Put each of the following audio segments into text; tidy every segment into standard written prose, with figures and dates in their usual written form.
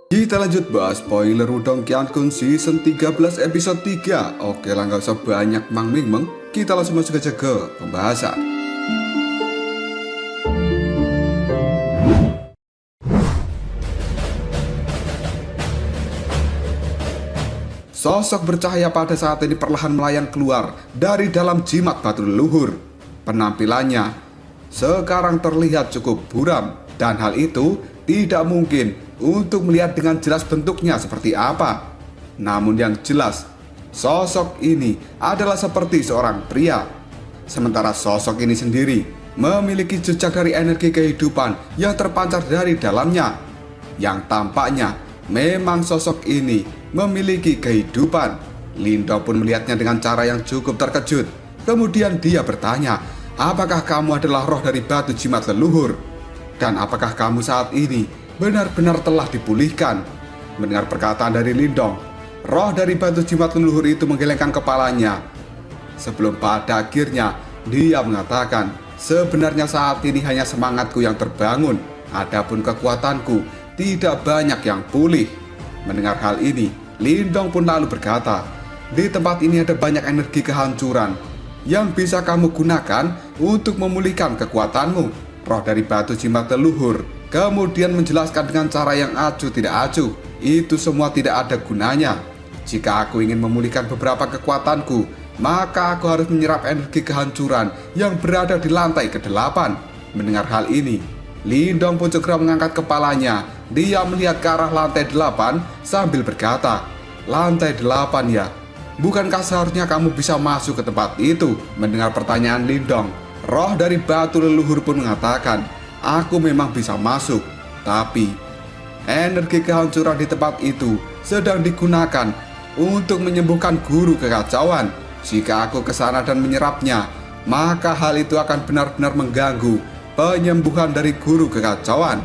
Kita lanjut bahas spoiler Wudong Qiankun Season 13 episode 3. Oke lah, gak usah banyak mang-ming-meng, kita langsung masuk aja ke pembahasan. Sosok bercahaya pada saat ini perlahan melayang keluar dari dalam jimat batu leluhur. Penampilannya sekarang terlihat cukup buram, dan hal itu tidak mungkin untuk melihat dengan jelas bentuknya seperti apa. Namun yang jelas, sosok ini adalah seperti seorang pria. Sementara sosok ini sendiri memiliki jejak dari energi kehidupan yang terpancar dari dalamnya. Yang tampaknya memang sosok ini memiliki kehidupan. Lindong pun melihatnya dengan cara yang cukup terkejut. Kemudian dia bertanya, apakah kamu adalah roh dari batu jimat leluhur? Dan apakah kamu saat ini benar-benar telah dipulihkan? Mendengar perkataan dari Lindong, roh dari batu jimat leluhur itu menggelengkan kepalanya. Sebelum pada akhirnya dia mengatakan, sebenarnya saat ini hanya semangatku yang terbangun, adapun kekuatanku tidak banyak yang pulih. Mendengar hal ini, Lindong pun lalu berkata, di tempat ini ada banyak energi kehancuran yang bisa kamu gunakan untuk memulihkan kekuatanmu. Roh dari batu jimat leluhur kemudian menjelaskan dengan cara yang acuh tidak acuh, itu semua tidak ada gunanya. Jika aku ingin memulihkan beberapa kekuatanku, maka aku harus menyerap energi kehancuran yang berada di lantai ke-8. Mendengar hal ini, Lindong pun segera mengangkat kepalanya. Dia melihat ke arah lantai 8 sambil berkata, lantai 8 ya? Bukankah seharusnya kamu bisa masuk ke tempat itu? Mendengar pertanyaan Lindong, roh dari batu leluhur pun mengatakan, aku memang bisa masuk, tapi energi kehancuran di tempat itu sedang digunakan untuk menyembuhkan guru kekacauan. Jika aku ke sana dan menyerapnya, maka hal itu akan benar-benar mengganggu penyembuhan dari guru kekacauan.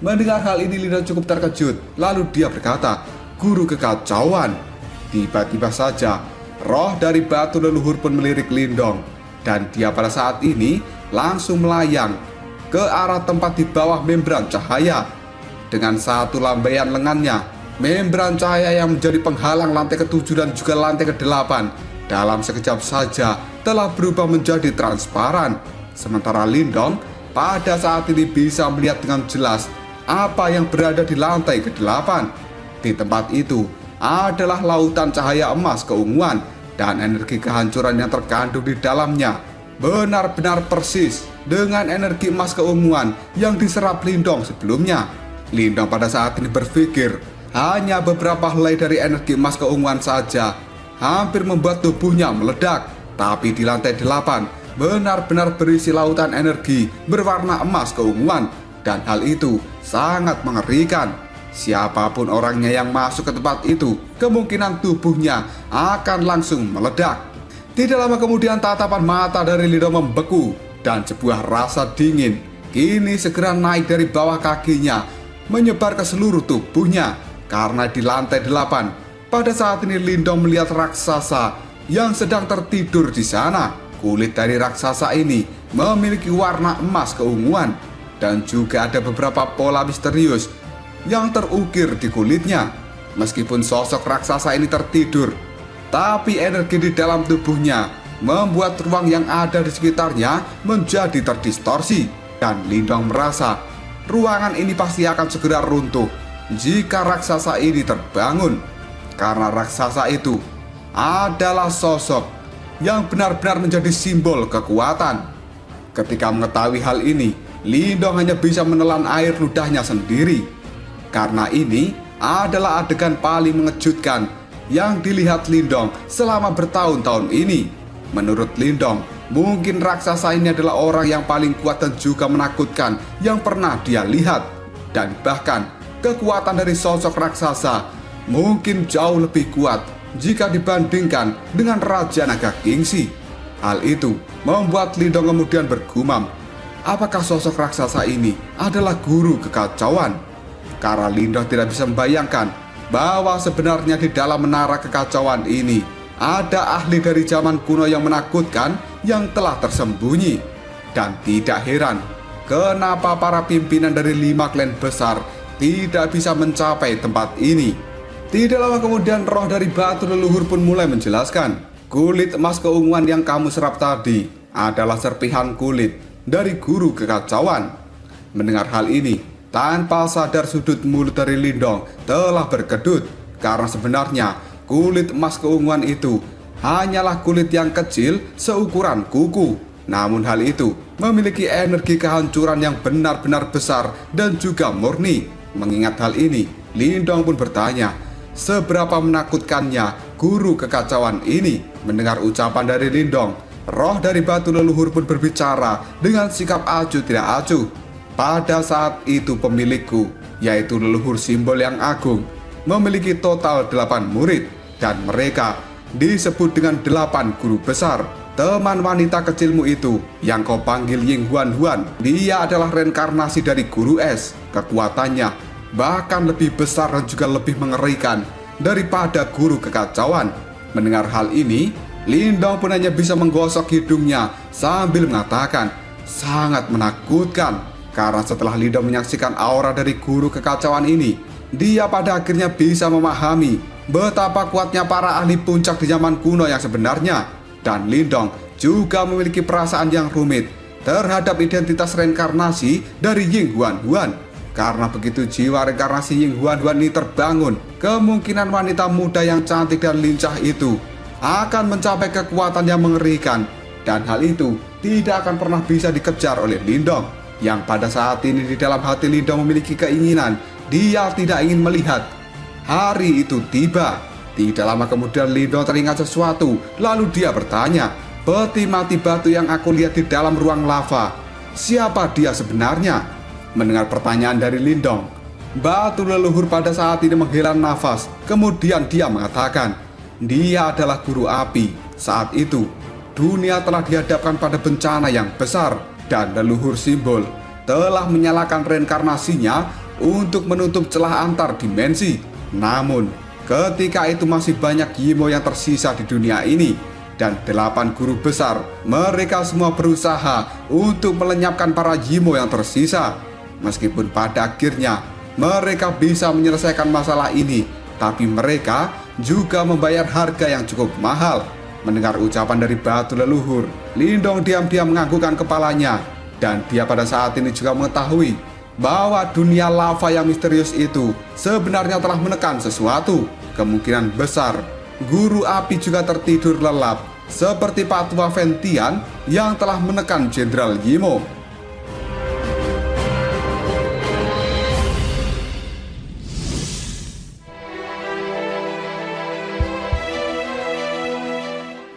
Mendengar hal ini, Lindong cukup terkejut. Lalu dia berkata, guru kekacauan? Tiba-tiba saja roh dari batu leluhur pun melirik Lindong, dan dia pada saat ini langsung melayang ke arah tempat di bawah membran cahaya. Dengan satu lambaian lengannya, membran cahaya yang menjadi penghalang lantai ke-7 dan juga lantai ke-8 dalam sekejap saja telah berubah menjadi transparan. Sementara Lindong pada saat ini bisa melihat dengan jelas apa yang berada di lantai ke-8. Di tempat itu adalah lautan cahaya emas keunguan, dan energi kehancuran yang terkandung di dalamnya benar-benar persis dengan energi emas keunguan yang diserap Lindong sebelumnya. Lindong pada saat ini berpikir, hanya beberapa helai dari energi emas keunguan saja hampir membuat tubuhnya meledak. Tapi di lantai 8 benar-benar berisi lautan energi berwarna emas keunguan, dan hal itu sangat mengerikan. Siapapun orangnya yang masuk ke tempat itu, kemungkinan tubuhnya akan langsung meledak. Tidak lama kemudian tatapan mata dari Lindong membeku, dan sebuah rasa dingin kini segera naik dari bawah kakinya menyebar ke seluruh tubuhnya. Karena di lantai 8 pada saat ini Lindong melihat raksasa yang sedang tertidur di sana. Kulit dari raksasa ini memiliki warna emas keunguan, dan juga ada beberapa pola misterius yang terukir di kulitnya. Meskipun sosok raksasa ini tertidur, tapi energi di dalam tubuhnya membuat ruang yang ada di sekitarnya menjadi terdistorsi. Dan Lindong merasa ruangan ini pasti akan segera runtuh jika raksasa ini terbangun. Karena raksasa itu adalah sosok yang benar-benar menjadi simbol kekuatan. Ketika mengetahui hal ini, Lindong hanya bisa menelan air ludahnya sendiri. Karena ini adalah adegan paling mengejutkan yang dilihat Lindong selama bertahun-tahun ini. Menurut Lindong, mungkin raksasa ini adalah orang yang paling kuat dan juga menakutkan yang pernah dia lihat. Dan bahkan kekuatan dari sosok raksasa mungkin jauh lebih kuat jika dibandingkan dengan Raja Naga Kingxi. Hal itu membuat Lindong kemudian bergumam, apakah sosok raksasa ini adalah guru kekacauan? Karena Lindong tidak bisa membayangkan bahwa sebenarnya di dalam menara kekacauan ini ada ahli dari zaman kuno yang menakutkan yang telah tersembunyi. Dan tidak heran kenapa para pimpinan dari 5 klan besar tidak bisa mencapai tempat ini. Tidak lama kemudian roh dari batu leluhur pun mulai menjelaskan, kulit emas keunguan yang kamu serap tadi adalah serpihan kulit dari guru kekacauan. Mendengar hal ini, tanpa sadar sudut mulut dari Lindong telah berkedut, karena sebenarnya kulit emas keunguan itu hanyalah kulit yang kecil seukuran kuku. Namun hal itu memiliki energi kehancuran yang benar-benar besar dan juga murni. Mengingat hal ini, Lindong pun bertanya, seberapa menakutkannya guru kekacauan ini. Mendengar ucapan dari Lindong, roh dari batu leluhur pun berbicara dengan sikap acuh tidak acuh. Pada saat itu pemilikku, yaitu leluhur simbol yang agung, memiliki total 8 murid, dan mereka disebut dengan 8 guru besar. Teman wanita kecilmu itu yang kau panggil Ying Huan Huan, dia adalah reinkarnasi dari guru es. Kekuatannya bahkan lebih besar dan juga lebih mengerikan daripada guru kekacauan. Mendengar hal ini, Lindong pun hanya bisa menggosok hidungnya sambil mengatakan, sangat menakutkan. Karena setelah Lindong menyaksikan aura dari guru kekacauan ini, dia pada akhirnya bisa memahami betapa kuatnya para ahli puncak di zaman kuno yang sebenarnya. Dan Lindong juga memiliki perasaan yang rumit terhadap identitas reinkarnasi dari Ying Huan Huan. Karena begitu jiwa reinkarnasi Ying Huan Huan ini terbangun, kemungkinan wanita muda yang cantik dan lincah itu akan mencapai kekuatan yang mengerikan. Dan hal itu tidak akan pernah bisa dikejar oleh Lindong, yang pada saat ini di dalam hati Lindong memiliki keinginan dia tidak ingin melihat hari itu tiba. Tidak lama kemudian Lindong teringat sesuatu, lalu dia bertanya, peti mati batu yang aku lihat di dalam ruang lava, siapa dia sebenarnya? Mendengar pertanyaan dari Lindong, batu leluhur pada saat ini menghela nafas. Kemudian dia mengatakan, dia adalah guru api. Saat itu dunia telah dihadapkan pada bencana yang besar, dan leluhur simbol telah menyalakan reinkarnasinya untuk menutup celah antar dimensi. Namun ketika itu masih banyak Yimo yang tersisa di dunia ini, dan 8 guru besar, mereka semua berusaha untuk melenyapkan para Yimo yang tersisa. Meskipun pada akhirnya mereka bisa menyelesaikan masalah ini, tapi mereka juga membayar harga yang cukup mahal. Mendengar ucapan dari batu leluhur, Lindong diam-diam menganggukkan kepalanya, dan dia pada saat ini juga mengetahui bahwa dunia lava yang misterius itu sebenarnya telah menekan sesuatu. Kemungkinan besar guru api juga tertidur lelap seperti Pak Tua Ventian yang telah menekan Jenderal Yimo.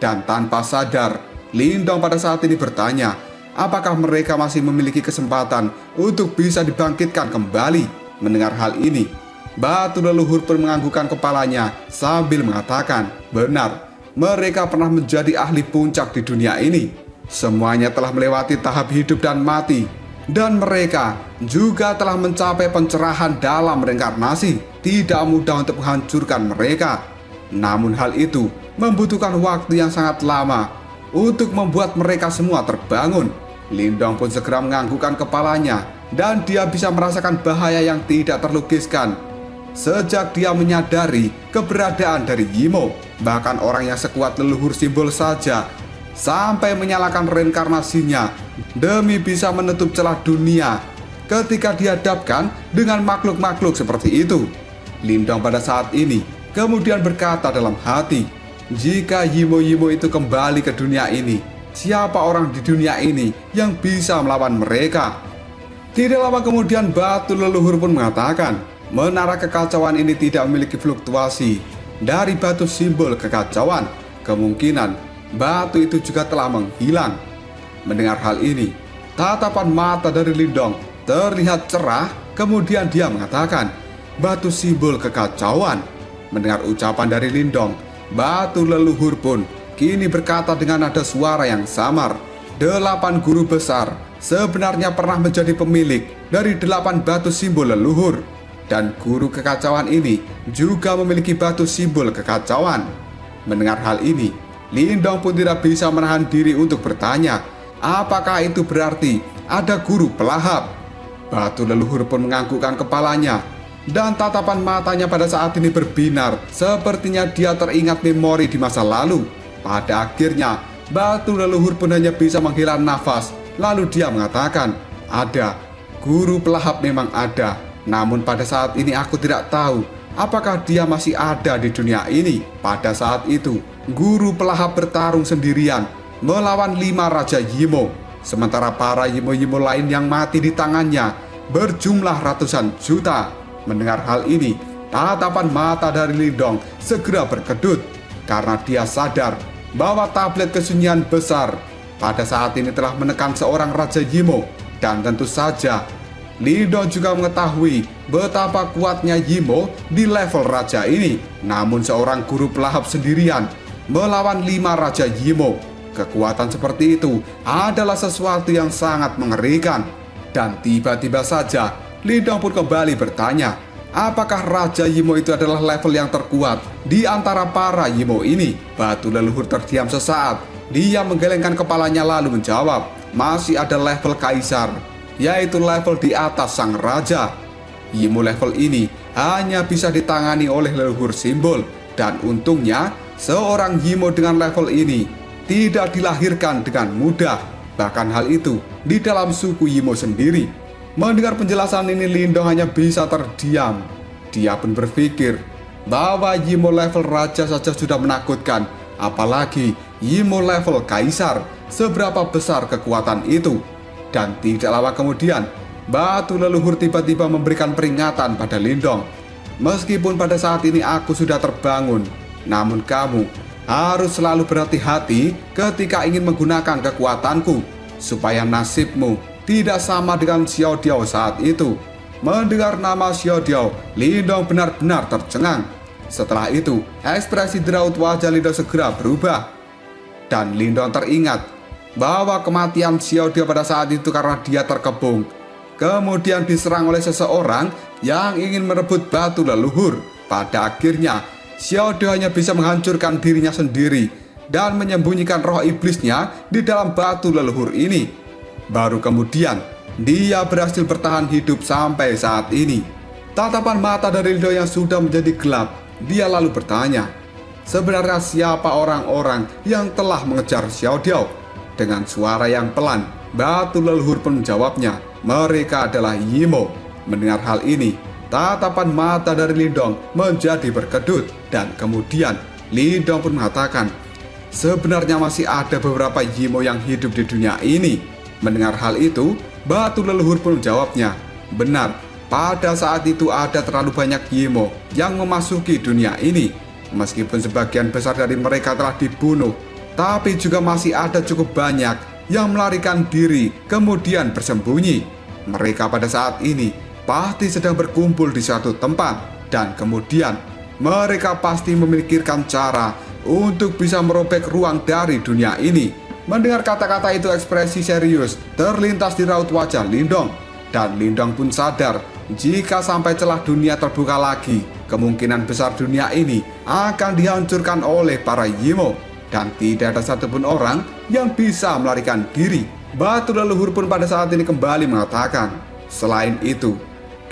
Dan tanpa sadar, Lindong pada saat ini bertanya, apakah mereka masih memiliki kesempatan untuk bisa dibangkitkan kembali? Mendengar hal ini, batu leluhur pun menganggukkan kepalanya sambil mengatakan, benar, mereka pernah menjadi ahli puncak di dunia ini. Semuanya telah melewati tahap hidup dan mati, dan mereka juga telah mencapai pencerahan dalam reinkarnasi. Tidak mudah untuk menghancurkan mereka. Namun hal itu membutuhkan waktu yang sangat lama untuk membuat mereka semua terbangun. Lindong pun segera menganggukkan kepalanya, dan dia bisa merasakan bahaya yang tidak terlukiskan sejak dia menyadari keberadaan dari Yimo. Bahkan orang yang sekuat leluhur simbol saja sampai menyalakan reinkarnasinya demi bisa menutup celah dunia ketika dihadapkan dengan makhluk-makhluk seperti itu. Lindong pada saat ini kemudian berkata dalam hati, jika Yimo-Yimo itu kembali ke dunia ini, siapa orang di dunia ini yang bisa melawan mereka? Tidak lama kemudian batu leluhur pun mengatakan, menara kekacauan ini tidak memiliki fluktuasi dari batu simbol kekacauan. Kemungkinan batu itu juga telah menghilang. Mendengar hal ini, tatapan mata dari Lindong terlihat cerah. Kemudian dia mengatakan, batu simbol kekacauan. Mendengar ucapan dari Lindong, batu leluhur pun kini berkata dengan nada suara yang samar, 8 guru besar sebenarnya pernah menjadi pemilik dari 8 batu simbol leluhur. Dan guru kekacauan ini juga memiliki batu simbol kekacauan. Mendengar hal ini, Lindong pun tidak bisa menahan diri untuk bertanya, apakah itu berarti ada guru pelahap? Batu leluhur pun menganggukkan kepalanya dan tatapan matanya pada saat ini berbinar. Sepertinya dia teringat memori di masa lalu. Pada akhirnya, batu leluhur pun hanya bisa menghela nafas. Lalu dia mengatakan, ada, guru pelahap memang ada. Namun pada saat ini aku tidak tahu apakah dia masih ada di dunia ini. Pada saat itu, guru pelahap bertarung sendirian melawan 5 Raja Yimo. Sementara para Yimo-Yimo lain yang mati di tangannya berjumlah ratusan juta. Mendengar hal ini, tatapan mata dari Lindong segera berkedut karena dia sadar bahwa tablet kesunyian besar pada saat ini telah menekan seorang Raja Yimo. Dan tentu saja Lindong juga mengetahui betapa kuatnya Yimo di level raja ini. Namun seorang guru pelahap sendirian melawan 5 Raja Yimo. Kekuatan seperti itu adalah sesuatu yang sangat mengerikan. Dan tiba-tiba saja Lindong pun kembali bertanya, apakah Raja Yimo itu adalah level yang terkuat di antara para Yimo ini? Batu leluhur terdiam sesaat. Dia menggelengkan kepalanya lalu menjawab, masih ada level kaisar, yaitu level di atas sang raja. Yimo level ini hanya bisa ditangani oleh leluhur simbol. Dan untungnya seorang Yimo dengan level ini tidak dilahirkan dengan mudah. Bahkan hal itu di dalam suku Yimo sendiri. Mendengar penjelasan ini, Lindong hanya bisa terdiam. Dia pun berpikir bahwa Yimo level raja saja sudah menakutkan, apalagi Yimo level kaisar. Seberapa besar kekuatan itu? Dan tidak lama kemudian, batu leluhur tiba-tiba memberikan peringatan pada Lindong. Meskipun pada saat ini aku sudah terbangun, namun kamu harus selalu berhati-hati ketika ingin menggunakan kekuatanku, supaya nasibmu tidak sama dengan Xiao Diao saat itu. Mendengar nama Xiao Diao, Lindong benar-benar tercengang. Setelah itu, ekspresi di raut wajah Lindong segera berubah. Dan Lindong teringat bahwa kematian Xiao Diao pada saat itu karena dia terkepung, kemudian diserang oleh seseorang yang ingin merebut batu leluhur. Pada akhirnya, Xiao Diao hanya bisa menghancurkan dirinya sendiri dan menyembunyikan roh iblisnya di dalam batu leluhur ini. Baru kemudian, dia berhasil bertahan hidup sampai saat ini. Tatapan mata dari Lindong yang sudah menjadi gelap, dia lalu bertanya, sebenarnya siapa orang-orang yang telah mengejar Xiao Diao? Dengan suara yang pelan, batu leluhur pun menjawabnya, mereka adalah Yimo. Mendengar hal ini, tatapan mata dari Lindong menjadi berkedut. Dan kemudian Lindong pun mengatakan, sebenarnya masih ada beberapa Yimo yang hidup di dunia ini. Mendengar hal itu, batu leluhur pun menjawabnya, benar, pada saat itu ada terlalu banyak Yimo yang memasuki dunia ini. Meskipun sebagian besar dari mereka telah dibunuh, tapi juga masih ada cukup banyak yang melarikan diri kemudian bersembunyi. Mereka pada saat ini pasti sedang berkumpul di suatu tempat, dan kemudian mereka pasti memikirkan cara untuk bisa merobek ruang dari dunia ini. Mendengar kata-kata itu, ekspresi serius terlintas di raut wajah Lindong. Dan Lindong pun sadar, jika sampai celah dunia terbuka lagi, kemungkinan besar dunia ini akan dihancurkan oleh para Yimo. Dan tidak ada satupun orang yang bisa melarikan diri. Batu leluhur pun pada saat ini kembali mengatakan, selain itu,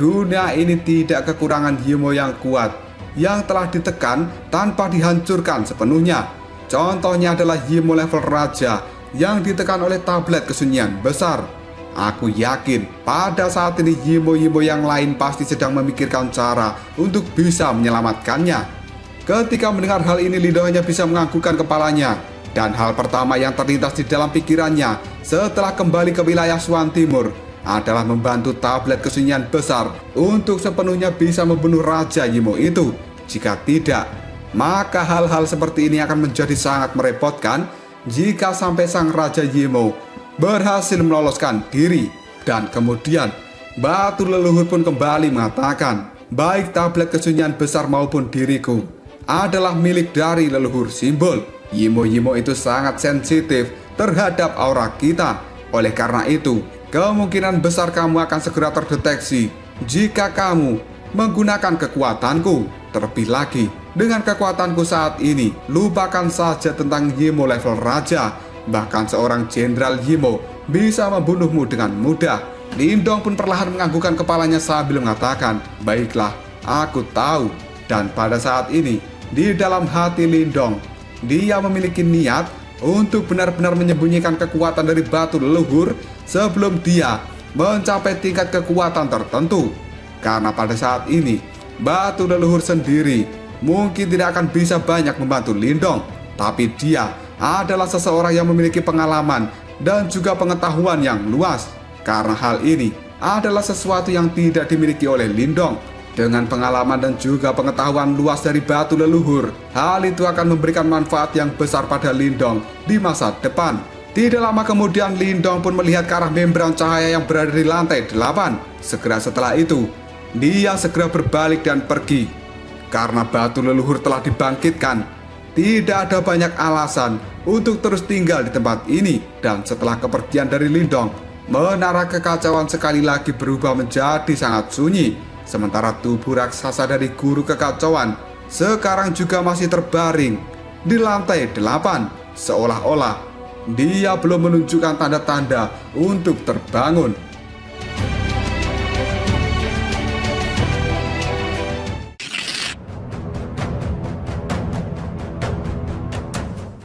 dunia ini tidak kekurangan Yimo yang kuat, yang telah ditekan tanpa dihancurkan sepenuhnya. Contohnya adalah Yimo level raja yang ditekan oleh tablet kesunyian besar. Aku yakin pada saat ini Yimo-Yimo yang lain pasti sedang memikirkan cara untuk bisa menyelamatkannya. Ketika mendengar hal ini, Lindong hanya bisa menganggukkan kepalanya. Dan hal pertama yang terlintas di dalam pikirannya setelah kembali ke wilayah Swan Timur adalah membantu tablet kesunyian besar untuk sepenuhnya bisa membunuh Raja Yimo itu. Jika tidak, maka hal-hal seperti ini akan menjadi sangat merepotkan jika sampai sang Raja Yimo berhasil meloloskan diri. Dan kemudian batu leluhur pun kembali mengatakan, baik tablet kesunyian besar maupun diriku adalah milik dari leluhur simbol. Yimo-Yimo itu sangat sensitif terhadap aura kita. Oleh karena itu, kemungkinan besar kamu akan segera terdeteksi jika kamu menggunakan kekuatanku. Terlebih lagi, dengan kekuatanku saat ini, lupakan saja tentang Yimo level raja. Bahkan seorang jenderal Yimo bisa membunuhmu dengan mudah. Lindong pun perlahan menganggukkan kepalanya sambil mengatakan, "Baiklah, aku tahu." Dan pada saat ini, di dalam hati Lindong, dia memiliki niat untuk benar-benar menyembunyikan kekuatan dari batu leluhur sebelum dia mencapai tingkat kekuatan tertentu. Karena pada saat ini, batu leluhur sendiri mungkin tidak akan bisa banyak membantu Lindong, tapi dia adalah seseorang yang memiliki pengalaman dan juga pengetahuan yang luas. Karena hal ini adalah sesuatu yang tidak dimiliki oleh Lindong. Dengan pengalaman dan juga pengetahuan luas dari batu leluhur, hal itu akan memberikan manfaat yang besar pada Lindong di masa depan. Tidak lama kemudian Lindong pun melihat ke arah membran cahaya yang berada di lantai 8. Segera setelah itu, dia segera berbalik dan pergi. Karena batu leluhur telah dibangkitkan, tidak ada banyak alasan untuk terus tinggal di tempat ini. Dan setelah kepergian dari Lindong, menara kekacauan sekali lagi berubah menjadi sangat sunyi. Sementara tubuh raksasa dari guru kekacauan sekarang juga masih terbaring di lantai 8. Seolah-olah dia belum menunjukkan tanda-tanda untuk terbangun.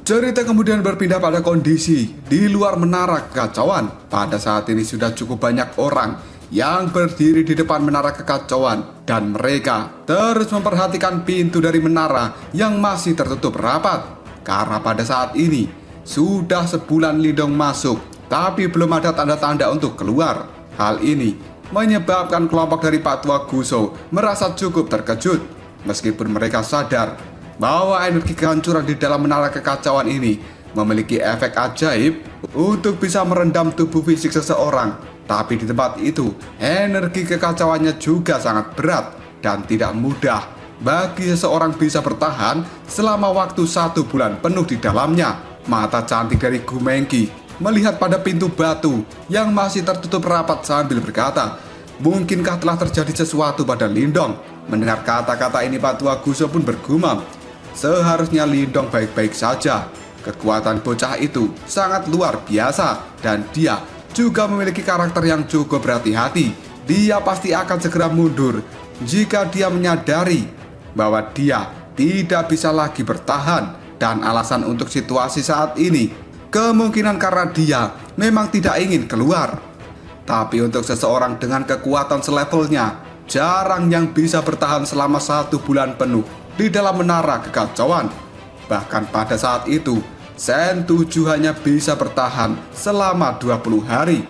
Cerita kemudian berpindah pada kondisi di luar menara kekacauan. Pada saat ini sudah cukup banyak orang yang berdiri di depan menara kekacauan, dan mereka terus memperhatikan pintu dari menara yang masih tertutup rapat. Karena pada saat ini sudah sebulan Lindong masuk, tapi belum ada tanda-tanda untuk keluar. Hal ini menyebabkan kelompok dari Pak Tua Guso merasa cukup terkejut. Meskipun mereka sadar bahwa energi kehancuran di dalam menara kekacauan ini memiliki efek ajaib untuk bisa merendam tubuh fisik seseorang, tapi di tempat itu energi kekacauannya juga sangat berat dan tidak mudah bagi seseorang bisa bertahan selama waktu 1 bulan penuh di dalamnya. Mata cantik dari Gu Mengki melihat pada pintu batu yang masih tertutup rapat sambil berkata, "Mungkinkah telah terjadi sesuatu pada Lindong?" Mendengar kata-kata ini, Pak Tua Guso pun bergumam, seharusnya Lindong baik-baik saja. Kekuatan bocah itu sangat luar biasa dan dia juga memiliki karakter yang cukup berhati-hati. Dia pasti akan segera mundur jika dia menyadari bahwa dia tidak bisa lagi bertahan. Dan alasan untuk situasi saat ini kemungkinan karena dia memang tidak ingin keluar. Tapi untuk seseorang dengan kekuatan selevelnya, jarang yang bisa bertahan selama 1 bulan penuh di dalam menara kekacauan. Bahkan pada saat itu, Sen 7 hanya bisa bertahan selama 20 hari.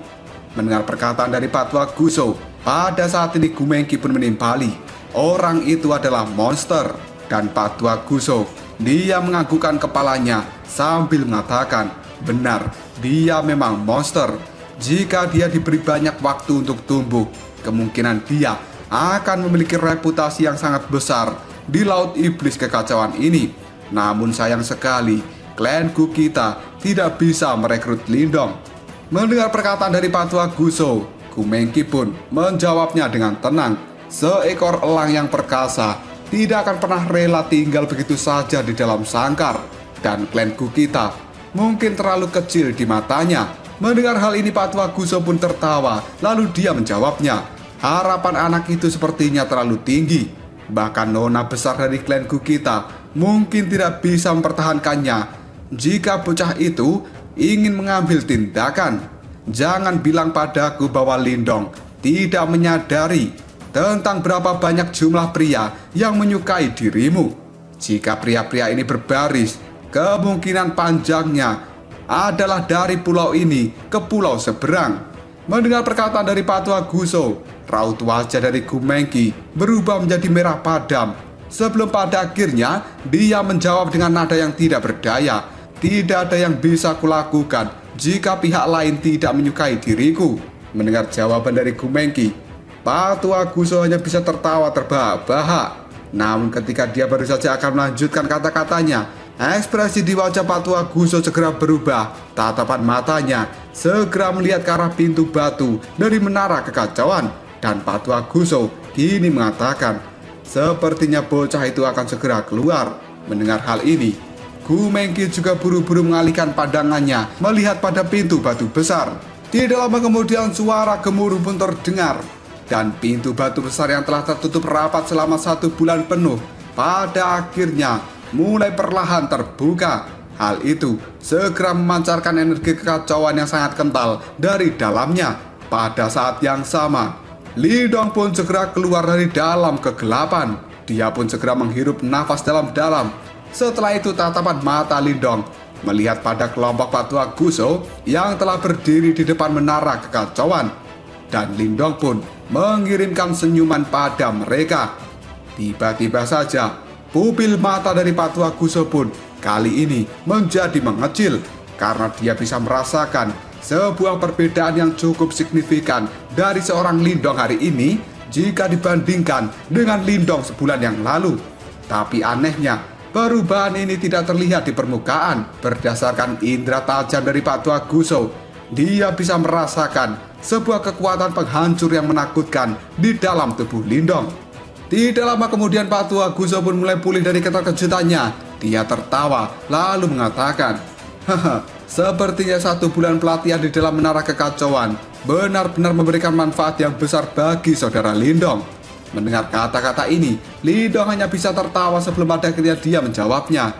Mendengar perkataan dari Pak Tua Guso, pada saat ini Gu Mengki pun menimpali. Orang itu adalah monster. Dan Pak Tua Guso, dia menganggukkan kepalanya sambil mengatakan, benar, dia memang monster. Jika dia diberi banyak waktu untuk tumbuh, kemungkinan dia akan memiliki reputasi yang sangat besar di Laut Iblis Kekacauan ini. Namun sayang sekali, klan Gu kita tidak bisa merekrut Lindong. Mendengar perkataan dari Pak Tua Guso, Gu Mengki pun menjawabnya dengan tenang. Seekor elang yang perkasa tidak akan pernah rela tinggal begitu saja di dalam sangkar. Dan klan Gu kita mungkin terlalu kecil di matanya. Mendengar hal ini, Pak Tua Guso pun tertawa. Lalu dia menjawabnya, harapan anak itu sepertinya terlalu tinggi. Bahkan nona besar dari klan Gu kita mungkin tidak bisa mempertahankannya. Jika bocah itu ingin mengambil tindakan, jangan bilang padaku bahwa Lindong tidak menyadari tentang berapa banyak jumlah pria yang menyukai dirimu. Jika pria-pria ini berbaris, kemungkinan panjangnya adalah dari pulau ini ke pulau seberang. Mendengar perkataan dari Pak Tua Guso, raut wajah dari Gu Mengki berubah menjadi merah padam. Sebelum pada akhirnya dia menjawab dengan nada yang tidak berdaya, tidak ada yang bisa kulakukan jika pihak lain tidak menyukai diriku. Mendengar jawaban dari Gu Mengki, Pak Tua Guso hanya bisa tertawa terbahak-bahak. Namun ketika dia baru saja akan melanjutkan kata-katanya, ekspresi di wajah Pak Tua Guso segera berubah. Tatapan matanya segera melihat ke arah pintu batu dari menara kekacauan. Dan Pak Tua Guso kini mengatakan, sepertinya bocah itu akan segera keluar. Mendengar hal ini, Gu Mengki juga buru-buru mengalihkan pandangannya melihat pada pintu batu besar. Tidak lama kemudian suara gemuruh pun terdengar, dan pintu batu besar yang telah tertutup rapat selama 1 bulan penuh pada akhirnya mulai perlahan terbuka. Hal itu segera memancarkan energi kekacauan yang sangat kental dari dalamnya. Pada saat yang sama, Lindong pun segera keluar dari dalam kegelapan. Dia pun segera menghirup nafas dalam-dalam. Setelah itu tatapan mata Lindong melihat pada kelompok Patua Guso yang telah berdiri di depan menara kekacauan. Dan Lindong pun mengirimkan senyuman pada mereka. Tiba-tiba saja, pupil mata dari Patua Guso pun kali ini menjadi mengecil karena dia bisa merasakan sebuah perbedaan yang cukup signifikan dari seorang Lindong hari ini jika dibandingkan dengan Lindong sebulan yang lalu. Tapi anehnya, perubahan ini tidak terlihat di permukaan. Berdasarkan indera tajam dari Patua Guso, dia bisa merasakan sebuah kekuatan penghancur yang menakutkan di dalam tubuh Lindong. Tidak lama kemudian Patua Guso pun mulai pulih dari keterkejutannya. Dia tertawa lalu mengatakan, "Haha, sepertinya 1 bulan pelatihan di dalam menara kekacauan benar-benar memberikan manfaat yang besar bagi saudara Lindong." Mendengar kata-kata ini, Lindong hanya bisa tertawa sebelum pada akhirnya dia menjawabnya,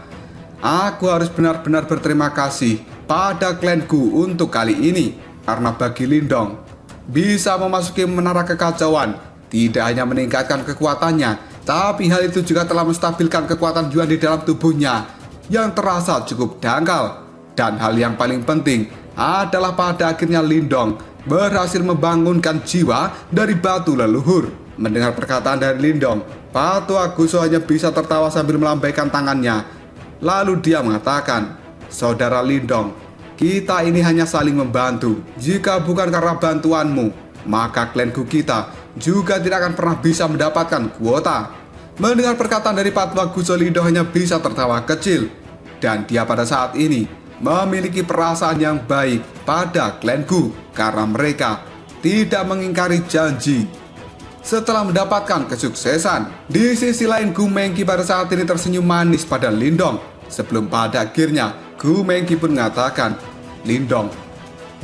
"Aku harus benar-benar berterima kasih pada klanku untuk kali ini. Karena bagi Lindong, bisa memasuki menara kekacauan tidak hanya meningkatkan kekuatannya, tapi hal itu juga telah menstabilkan kekuatan Yuan di dalam tubuhnya yang terasa cukup dangkal. Dan hal yang paling penting adalah pada akhirnya Lindong berhasil membangunkan jiwa dari batu leluhur." Mendengar perkataan dari Lindong, Patua Guso hanya bisa tertawa sambil melambaikan tangannya. Lalu dia mengatakan, "Saudara Lindong, kita ini hanya saling membantu. Jika bukan karena bantuanmu, maka klanku kita juga tidak akan pernah bisa mendapatkan kuota." Mendengar perkataan dari Patua Guso, Lindong hanya bisa tertawa kecil. Dan dia pada saat ini memiliki perasaan yang baik pada klanku karena mereka tidak mengingkari janji. Setelah mendapatkan kesuksesan, di sisi lain Gu Mengqi pada saat ini tersenyum manis pada Lindong. Sebelum pada akhirnya Gu Mengqi pun mengatakan, "Lindong,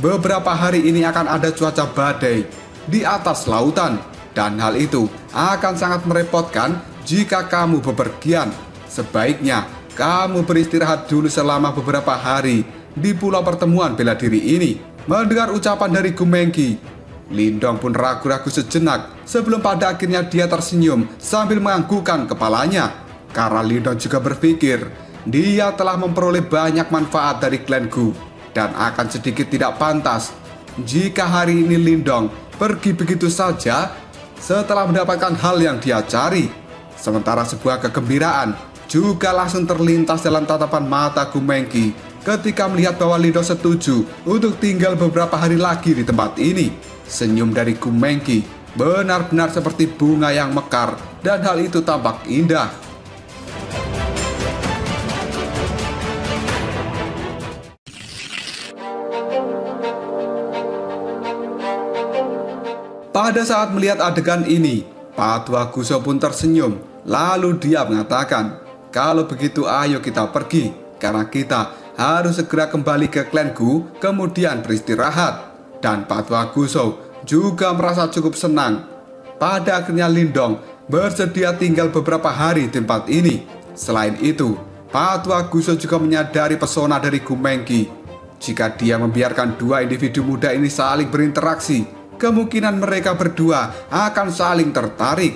beberapa hari ini akan ada cuaca badai di atas lautan, dan hal itu akan sangat merepotkan jika kamu bepergian. Sebaiknya kamu beristirahat dulu selama beberapa hari di pulau pertemuan bela diri ini." Mendengar ucapan dari Gu Mengqi, Lindong pun ragu-ragu sejenak sebelum pada akhirnya dia tersenyum sambil menganggukkan kepalanya. Karena Lindong juga berpikir dia telah memperoleh banyak manfaat dari klan Gu, dan akan sedikit tidak pantas jika hari ini Lindong pergi begitu saja setelah mendapatkan hal yang dia cari. Sementara sebuah kegembiraan juga langsung terlintas dalam tatapan mata Gu Mengqi ketika melihat bahwa Lindong setuju untuk tinggal beberapa hari lagi di tempat ini. Senyum dari Gu Mengqi benar-benar seperti bunga yang mekar, dan hal itu tampak indah. Pada saat melihat adegan ini, Patua Guso pun tersenyum. Lalu dia mengatakan, "Kalau begitu ayo kita pergi, karena kita harus segera kembali ke klan Gu kemudian beristirahat." Dan Patua Guso juga merasa cukup senang. Pada akhirnya Lindong bersedia tinggal beberapa hari di tempat ini. Selain itu, Patua Guso juga menyadari pesona dari Gu Mengqi. Jika dia membiarkan dua individu muda ini saling berinteraksi, kemungkinan mereka berdua akan saling tertarik.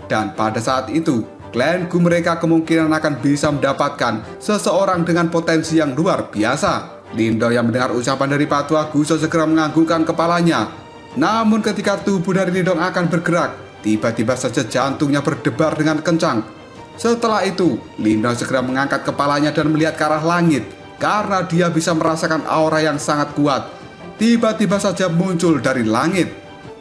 Dan pada saat itu, klan Gu mereka kemungkinan akan bisa mendapatkan seseorang dengan potensi yang luar biasa. Lindong yang mendengar ucapan dari Patua Guso segera menganggukkan kepalanya. Namun ketika tubuh dari Lindong akan bergerak, tiba-tiba saja jantungnya berdebar dengan kencang. Setelah itu, Lindong segera mengangkat kepalanya dan melihat ke arah langit karena dia bisa merasakan aura yang sangat kuat. Tiba-tiba saja muncul dari langit.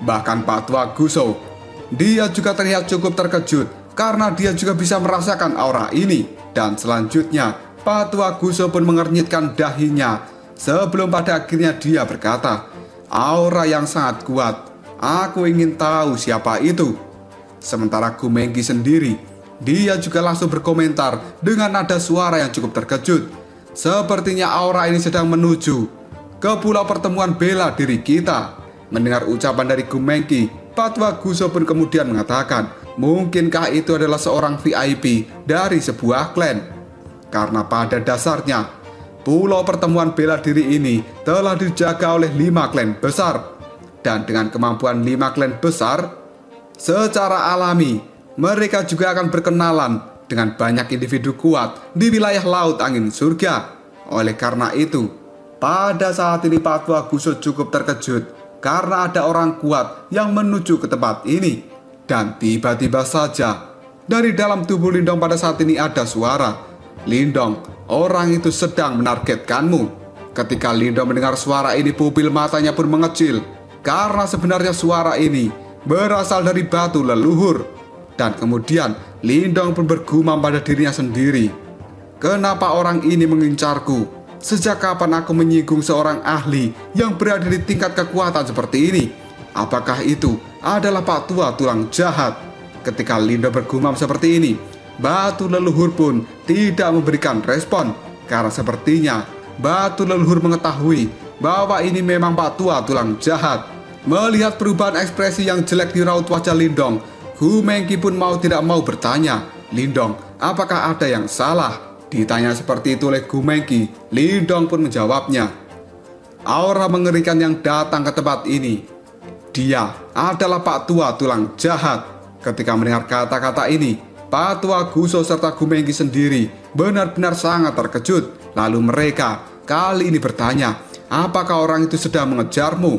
Bahkan Patua Guso, dia juga terlihat cukup terkejut karena dia juga bisa merasakan aura ini. Dan selanjutnya, Patua Guso pun mengernyitkan dahinya sebelum pada akhirnya dia berkata, "Aura yang sangat kuat, aku ingin tahu siapa itu." Sementara Gu Mengqi sendiri, dia juga langsung berkomentar dengan nada suara yang cukup terkejut. Sepertinya aura ini sedang menuju ke pulau pertemuan bela diri kita. Mendengar ucapan dari Gumengki, Patwa Guso pun kemudian mengatakan, mungkinkah itu adalah seorang VIP dari sebuah klan? Karena pada dasarnya, pulau pertemuan bela diri ini telah dijaga oleh 5 klan besar. Dan dengan kemampuan 5 klan besar, secara alami, mereka juga akan berkenalan dengan banyak individu kuat di wilayah Laut Angin Surga. Oleh karena itu, pada saat ini Patwa Guso cukup terkejut karena ada orang kuat yang menuju ke tempat ini. Dan tiba-tiba saja, dari dalam tubuh Lindong pada saat ini ada suara, "Lindong, orang itu sedang menargetkanmu." Ketika Lindong mendengar suara ini, pupil matanya pun mengecil, karena sebenarnya suara ini berasal dari batu leluhur. Dan kemudian Lindong pun bergumam pada dirinya sendiri, "Kenapa orang ini mengincarku? Sejak kapan aku menyinggung seorang ahli yang berada di tingkat kekuatan seperti ini? Apakah itu adalah Pak Tua Tulang Jahat?" Ketika Lindong bergumam seperti ini, batu leluhur pun tidak memberikan respon, karena sepertinya batu leluhur mengetahui bahwa ini memang Pak Tua Tulang Jahat. Melihat perubahan ekspresi yang jelek di raut wajah Lindong, Gumengki pun mau tidak mau bertanya, "Lindong, apakah ada yang salah?" Ditanya seperti itu oleh Gumengki, Lindong pun menjawabnya, "Aura mengerikan yang datang ke tempat ini, dia adalah Pak Tua Tulang Jahat." Ketika mendengar kata-kata ini, Patwa Guso serta Gumengki sendiri benar-benar sangat terkejut. Lalu mereka kali ini bertanya, "Apakah orang itu sedang mengejarmu?"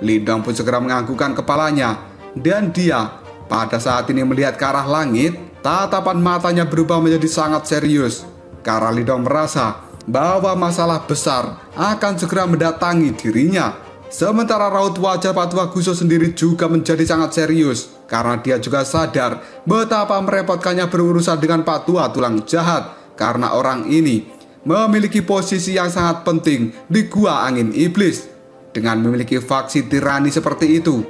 Lindong pun segera menganggukkan kepalanya, dan dia pada saat ini melihat ke arah langit. Tatapan matanya berubah menjadi sangat serius, karena Lindong merasa bahwa masalah besar akan segera mendatangi dirinya. Sementara raut wajah Patwa Guso sendiri juga menjadi sangat serius, karena dia juga sadar betapa merepotkannya berurusan dengan Pak Tua Tulang Jahat, karena orang ini memiliki posisi yang sangat penting di Gua Angin Iblis. Dengan memiliki faksi tirani seperti itu,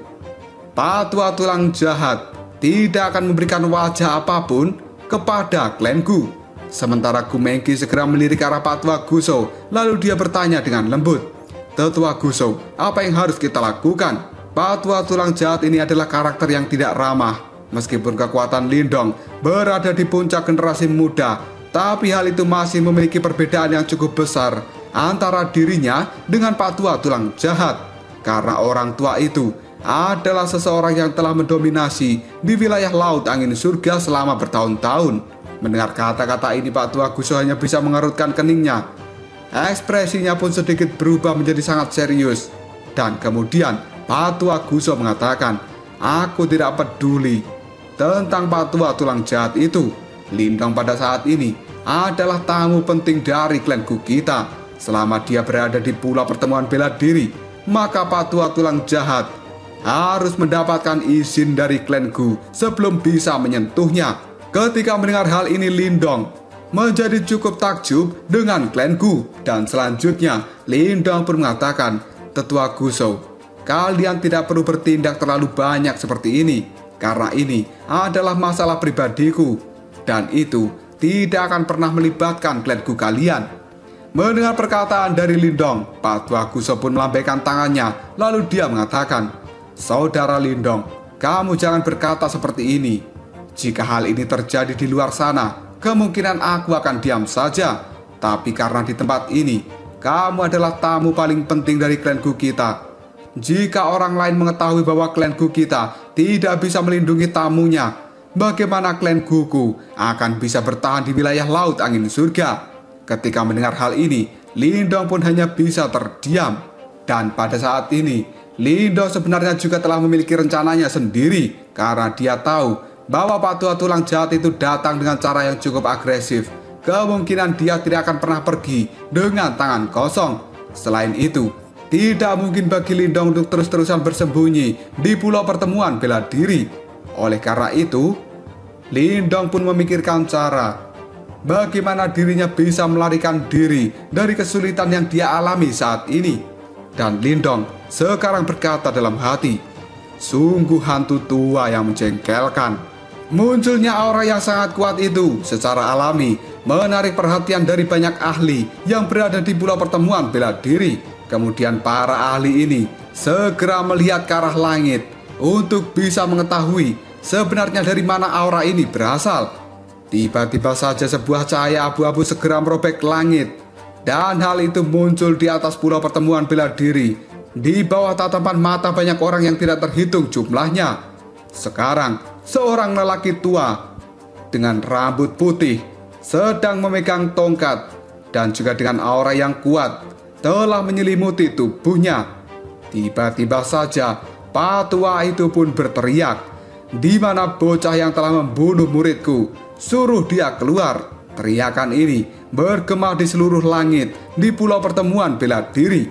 Pak Tua Tulang Jahat tidak akan memberikan wajah apapun kepada klan Gu. Sementara Gumengki segera melirik ke arah Patwa Guso, lalu dia bertanya dengan lembut, "Tetua Guso, apa yang harus kita lakukan?" Patwa Tulang Jahat ini adalah karakter yang tidak ramah. Meskipun kekuatan Lindong berada di puncak generasi muda, tapi hal itu masih memiliki perbedaan yang cukup besar antara dirinya dengan Pak Tua Tulang Jahat. Karena orang tua itu adalah seseorang yang telah mendominasi di wilayah Laut Angin Surga selama bertahun-tahun. Mendengar kata-kata ini, Pak Tua Guso hanya bisa mengerutkan keningnya. Ekspresinya pun sedikit berubah menjadi sangat serius. Dan kemudian Pak Tua Guso mengatakan, "Aku tidak peduli tentang Pak Tua Tulang Jahat itu. Lindong pada saat ini adalah tamu penting dari klan Gu kita. Selama dia berada di pulau pertemuan bela diri, maka Pak Tua Tulang Jahat harus mendapatkan izin dari klan Gu sebelum bisa menyentuhnya." Ketika mendengar hal ini, Lindong menjadi cukup takjub dengan klan Gu. Dan selanjutnya Lindong pun mengatakan, "Tetua Guso, kalian tidak perlu bertindak terlalu banyak seperti ini, karena ini adalah masalah pribadiku, dan itu tidak akan pernah melibatkan klan Gu kalian." Mendengar perkataan dari Lindong, Patwa Guso pun melambaikan tangannya, lalu dia mengatakan, "Saudara Lindong, kamu jangan berkata seperti ini. Jika hal ini terjadi di luar sana, kemungkinan aku akan diam saja. Tapi karena di tempat ini, kamu adalah tamu paling penting dari klan Gu kita. Jika orang lain mengetahui bahwa klan Gu kita tidak bisa melindungi tamunya, bagaimana klan Guku akan bisa bertahan di wilayah Laut Angin Surga?" Ketika mendengar hal ini, Lindong pun hanya bisa terdiam. Dan pada saat ini, Lindong sebenarnya juga telah memiliki rencananya sendiri, karena dia tahu bahwa Pak Tua Tulang Jahat itu datang dengan cara yang cukup agresif. Kemungkinan dia tidak akan pernah pergi dengan tangan kosong. Selain itu, tidak mungkin bagi Lindong untuk terus-terusan bersembunyi di pulau pertemuan bela diri. Oleh karena itu, Lindong pun memikirkan cara bagaimana dirinya bisa melarikan diri dari kesulitan yang dia alami saat ini. Dan Lindong sekarang berkata dalam hati, "Sungguh hantu tua yang menjengkelkan." Munculnya aura yang sangat kuat itu secara alami menarik perhatian dari banyak ahli yang berada di pulau pertemuan bela diri. Kemudian para ahli ini segera melihat ke arah langit untuk bisa mengetahui sebenarnya dari mana aura ini berasal. Tiba-tiba saja sebuah cahaya abu-abu segera merobek langit, dan hal itu muncul di atas pulau pertemuan bela diri, di bawah tatapan mata banyak orang yang tidak terhitung jumlahnya. Sekarang seorang lelaki tua dengan rambut putih sedang memegang tongkat, dan juga dengan aura yang kuat telah menyelimuti tubuhnya. Tiba-tiba saja Pak tua itu pun berteriak, "Di mana bocah yang telah membunuh muridku? Suruh dia keluar!" Teriakan ini bergema di seluruh langit di pulau pertemuan bela diri.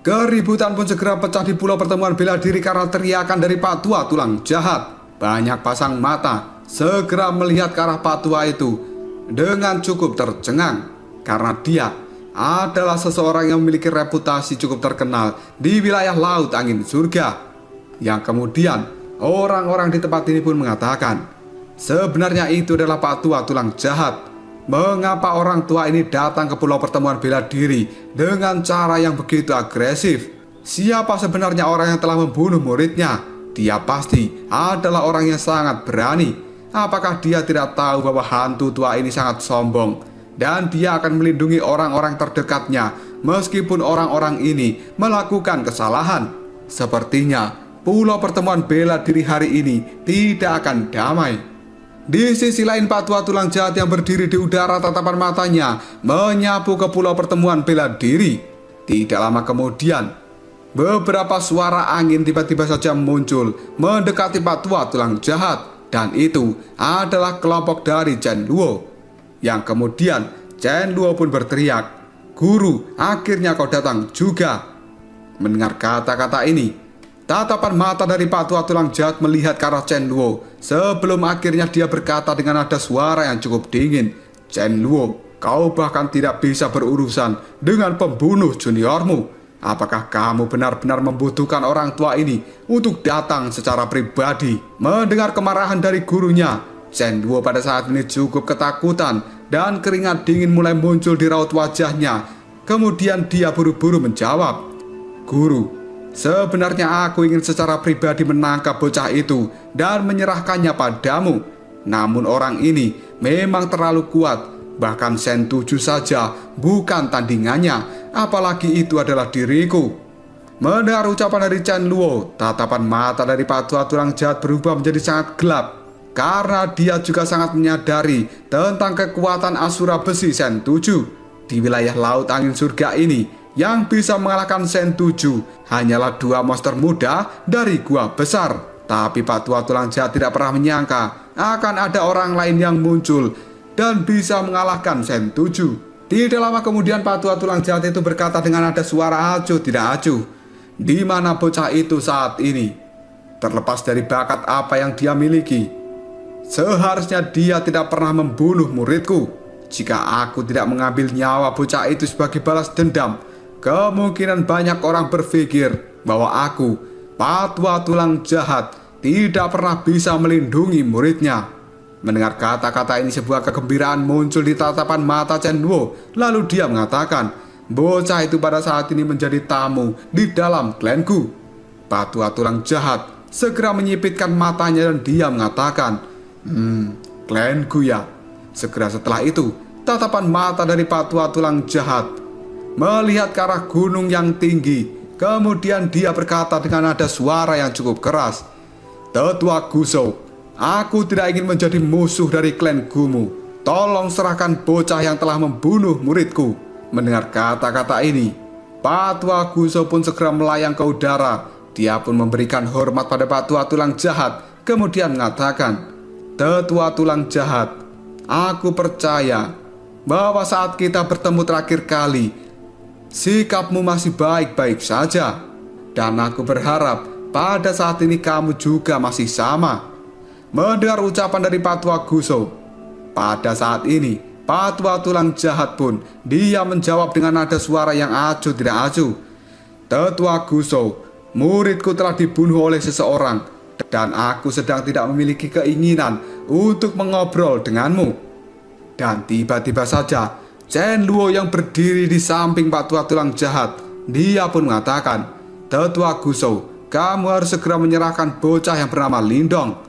Keributan pun segera pecah di pulau pertemuan bela diri karena teriakan dari Pak tua tulang jahat. Banyak pasang mata segera melihat ke arah Pak tua itu dengan cukup tercengang, karena dia adalah seseorang yang memiliki reputasi cukup terkenal di wilayah laut angin surga. Yang kemudian orang-orang di tempat ini pun mengatakan, sebenarnya itu adalah Pak tua tulang jahat. Mengapa orang tua ini datang ke pulau pertemuan bela diri dengan cara yang begitu agresif? Siapa sebenarnya orang yang telah membunuh muridnya? Dia pasti adalah orang yang sangat berani. Apakah dia tidak tahu bahwa hantu tua ini sangat sombong, dan dia akan melindungi orang-orang terdekatnya meskipun orang-orang ini melakukan kesalahan? Sepertinya pulau pertemuan bela diri hari ini tidak akan damai. Di sisi lain, Pak tua tulang jahat yang berdiri di udara tatapan matanya menyapu ke pulau pertemuan bela diri. Tidak lama kemudian, beberapa suara angin tiba-tiba saja muncul mendekati Pak tua tulang jahat, dan itu adalah kelompok dari Chen Luo. Yang kemudian Chen Luo pun berteriak, "Guru, akhirnya kau datang juga." Mendengar kata-kata ini, tatapan mata dari Pak tua tulang jahat melihat ke arah Chen Luo sebelum akhirnya dia berkata dengan nada suara yang cukup dingin, "Chen Luo, kau bahkan tidak bisa berurusan dengan pembunuh juniormu. Apakah kamu benar-benar membutuhkan orang tua ini untuk datang secara pribadi?" Mendengar kemarahan dari gurunya, Chen Luo pada saat ini cukup ketakutan dan keringat dingin mulai muncul di raut wajahnya. Kemudian dia buru-buru menjawab, "Guru, sebenarnya aku ingin secara pribadi menangkap bocah itu dan menyerahkannya padamu. Namun orang ini memang terlalu kuat. Bahkan Sen 7 saja bukan tandingannya, apalagi itu adalah diriku." Mendengar ucapan dari Chen Luo, tatapan mata dari Pak tua tulang jahat berubah menjadi sangat gelap, karena dia juga sangat menyadari tentang kekuatan Asura besi Sen 7. Di wilayah laut angin surga ini, yang bisa mengalahkan Sen 7 hanyalah dua monster muda dari gua besar. Tapi Pak tua tulang jahat tidak pernah menyangka akan ada orang lain yang muncul dan bisa mengalahkan Sen 7. Tidak lama kemudian Pak tua tulang jahat itu berkata dengan nada suara acuh tidak acuh, "Di mana bocah itu saat ini? Terlepas dari bakat apa yang dia miliki, seharusnya dia tidak pernah membunuh muridku. Jika aku tidak mengambil nyawa bocah itu sebagai balas dendam, kemungkinan banyak orang berpikir bahwa aku, Pak tua tulang jahat, tidak pernah bisa melindungi muridnya." Mendengar kata-kata ini, sebuah kegembiraan muncul di tatapan mata Chen Luo. Lalu dia mengatakan, "Bocah itu pada saat ini menjadi tamu di dalam klanku." Pak tua tulang jahat segera menyipitkan matanya dan dia mengatakan, "Klanku ya." Segera setelah itu, tatapan mata dari Pak tua tulang jahat melihat ke arah gunung yang tinggi. Kemudian dia berkata dengan nada suara yang cukup keras, "Tetua Guso, aku tidak ingin menjadi musuh dari klan Gumu. Tolong serahkan bocah yang telah membunuh muridku." Mendengar kata-kata ini, Pak tua Guso pun segera melayang ke udara. Dia pun memberikan hormat pada Pak tua tulang jahat, kemudian mengatakan, "Tetua tulang jahat, aku percaya bahwa saat kita bertemu terakhir kali, sikapmu masih baik-baik saja. Dan aku berharap pada saat ini kamu juga masih sama." Mendengar ucapan dari Pak tua Guso, pada saat ini Pak tua tulang jahat pun dia menjawab dengan nada suara yang acuh tidak acuh, "Tetua Guso, muridku telah dibunuh oleh seseorang. dan aku sedang tidak memiliki keinginan untuk mengobrol denganmu. Dan tiba-tiba saja Chen Luo yang berdiri di samping Pak Tua Tulang Jahat, dia pun mengatakan, "Tetua Gusou, kamu harus segera menyerahkan bocah yang bernama Lindong."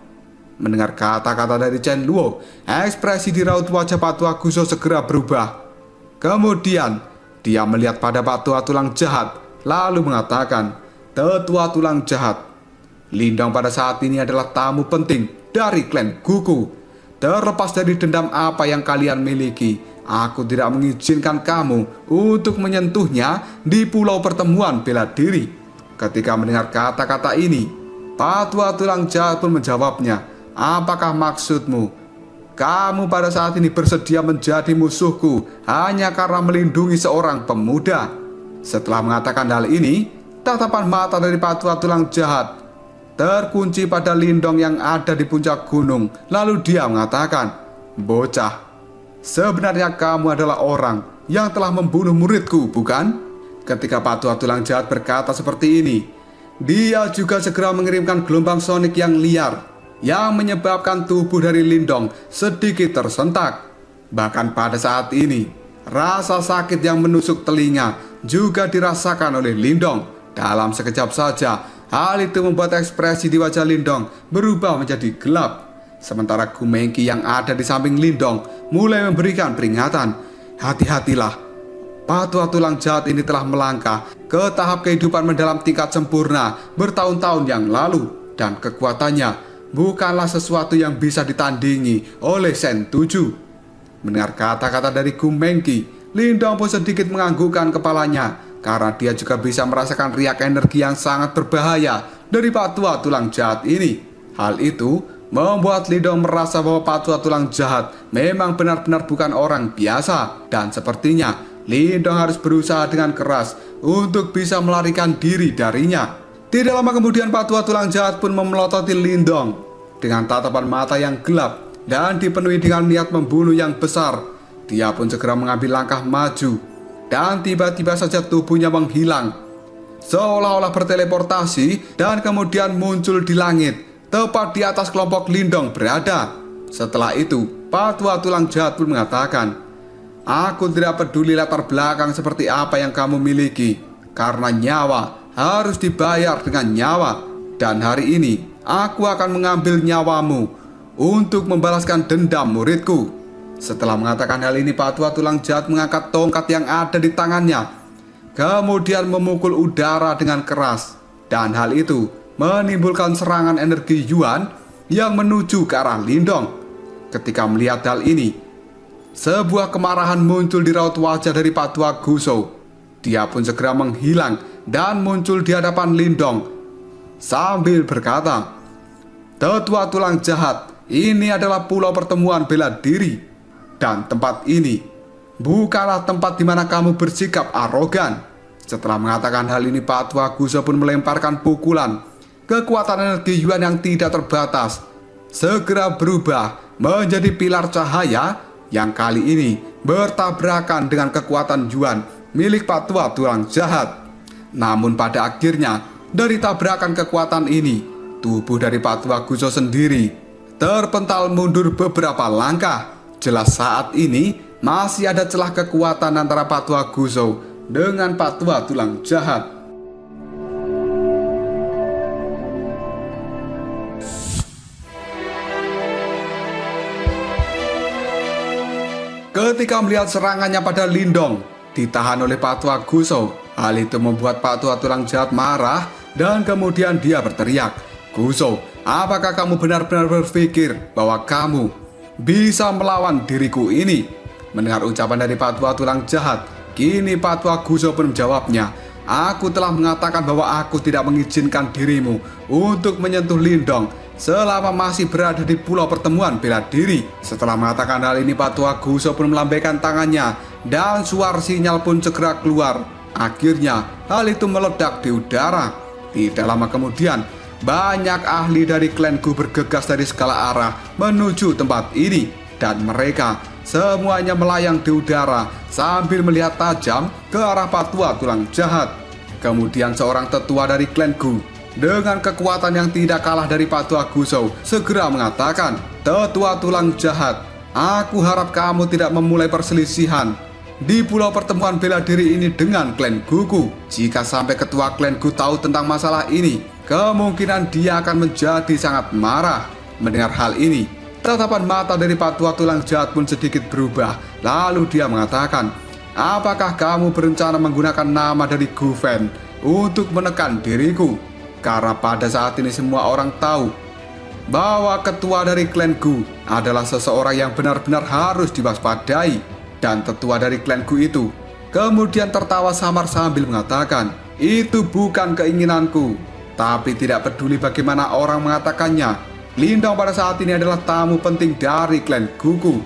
Mendengar kata-kata dari Chen Luo, ekspresi di raut wajah Pak Tua Gusou segera berubah. Kemudian dia melihat pada Pak Tua Tulang Jahat, lalu mengatakan, "Tetua Tulang Jahat, Lindong pada saat ini adalah tamu penting dari klan Guku. Terlepas dari dendam apa yang kalian miliki, aku tidak mengizinkan kamu untuk menyentuhnya di pulau pertemuan bela diri." Ketika mendengar kata-kata ini, Pak Tua Tulang Jahat pun menjawabnya, "Apakah maksudmu? Kamu pada saat ini bersedia menjadi musuhku hanya karena melindungi seorang pemuda?" Setelah mengatakan hal ini, tatapan mata dari Pak Tua Tulang Jahat terkunci pada Lindong yang ada di puncak gunung. Lalu dia mengatakan, "Bocah, sebenarnya kamu adalah orang yang telah membunuh muridku, bukan?" Ketika Pak Tua Tulang Jahat berkata seperti ini, dia juga segera mengirimkan gelombang sonik yang liar yang menyebabkan tubuh dari Lindong sedikit tersentak. Bahkan pada saat ini, rasa sakit yang menusuk telinga juga dirasakan oleh Lindong. Dalam sekejap saja, hal itu membuat ekspresi di wajah Lindong berubah menjadi gelap. Sementara Gu Mengqi yang ada di samping Lindong mulai memberikan peringatan, "Hati-hatilah, Pak Tua Tulang Jahat ini telah melangkah ke tahap kehidupan mendalam tingkat sempurna bertahun-tahun yang lalu, dan kekuatannya bukanlah sesuatu yang bisa ditandingi oleh Sen 7. Mendengar kata-kata dari Gu Mengqi, Lindong pun sedikit menganggukkan kepalanya karena dia juga bisa merasakan riak energi yang sangat berbahaya dari Pak Tua Tulang Jahat ini. Hal itu membuat Lindong merasa bahwa Pak Tua Tulang Jahat memang benar-benar bukan orang biasa, dan sepertinya Lindong harus berusaha dengan keras untuk bisa melarikan diri darinya. Tidak lama kemudian Pak Tua Tulang Jahat pun memelototi Lindong dengan tatapan mata yang gelap dan dipenuhi dengan niat membunuh yang besar. Dia pun segera mengambil langkah maju, dan tiba-tiba saja tubuhnya menghilang, seolah-olah berteleportasi dan kemudian muncul di langit, tepat di atas kelompok Lindong berada. Setelah itu, Pak Tua Tulang Jahat pun mengatakan, "Aku tidak peduli latar belakang seperti apa yang kamu miliki, karena nyawa harus dibayar dengan nyawa. Dan hari ini, aku akan mengambil nyawamu untuk membalaskan dendam muridku." Setelah mengatakan hal ini, Pak Tua Tulang Jahat mengangkat tongkat yang ada di tangannya, kemudian memukul udara dengan keras. Dan hal itu menimbulkan serangan energi Yuan yang menuju ke arah Lindong. Ketika melihat hal ini, sebuah kemarahan muncul di raut wajah dari Pak Tua Gusou. Dia pun segera menghilang dan muncul di hadapan Lindong sambil berkata, "Tetua Tulang Jahat, ini adalah pulau pertemuan bela diri. Dan tempat ini bukanlah tempat di mana kamu bersikap arogan." Setelah mengatakan hal ini, Pak Tua Gusou pun melemparkan pukulan. Kekuatan energi Yuan yang tidak terbatas segera berubah menjadi pilar cahaya yang kali ini bertabrakan dengan kekuatan Yuan milik Pak Tua Tulang Jahat. Namun pada akhirnya, dari tabrakan kekuatan ini, tubuh dari Pak Tua Gusou sendiri terpental mundur beberapa langkah. Jelas saat ini masih ada celah kekuatan antara Pak Tua Gusou dengan Pak Tua Tulang Jahat. Ketika melihat serangannya pada Lindong ditahan oleh Pak Tua Gusou, hal itu membuat Pak Tua Tulang Jahat marah dan kemudian dia berteriak, "Gusou, apakah kamu benar-benar berpikir bahwa kamu bisa melawan diriku ini?" Mendengar ucapan dari Pak Tua Tulang Jahat, kini Pak Tua Gusou pun menjawabnya, "Aku telah mengatakan bahwa aku tidak mengizinkan dirimu untuk menyentuh Lindong selama masih berada di pulau pertemuan bela diri." Setelah mengatakan hal ini, Pak Tua Gusou pun melambaikan tangannya dan suara sinyal pun segera keluar. Akhirnya hal itu meledak di udara. Tidak lama kemudian, banyak ahli dari klan Gu bergegas dari segala arah menuju tempat ini, dan mereka semuanya melayang di udara sambil melihat tajam ke arah Pak Tua Tulang Jahat. Kemudian seorang tetua dari klan Gu dengan kekuatan yang tidak kalah dari Patua Gusou segera mengatakan, "Tetua tulang jahat, aku harap kamu tidak memulai perselisihan di pulau pertemuan bela diri ini dengan klan Gugu. Jika sampai ketua klan Gu tahu tentang masalah ini, kemungkinan dia akan menjadi sangat marah." Mendengar hal ini, tatapan mata dari Patua tulang jahat pun sedikit berubah. Lalu dia mengatakan, "Apakah kamu berencana menggunakan nama dari Gu Fan untuk menekan diriku? Karena pada saat ini semua orang tahu bahwa ketua dari klan Gu adalah seseorang yang benar-benar harus diwaspadai." Dan tetua dari klan Gu itu kemudian tertawa samar sambil mengatakan, "Itu bukan keinginanku, tapi tidak peduli bagaimana orang mengatakannya, Lindong pada saat ini adalah tamu penting dari klan Gugu.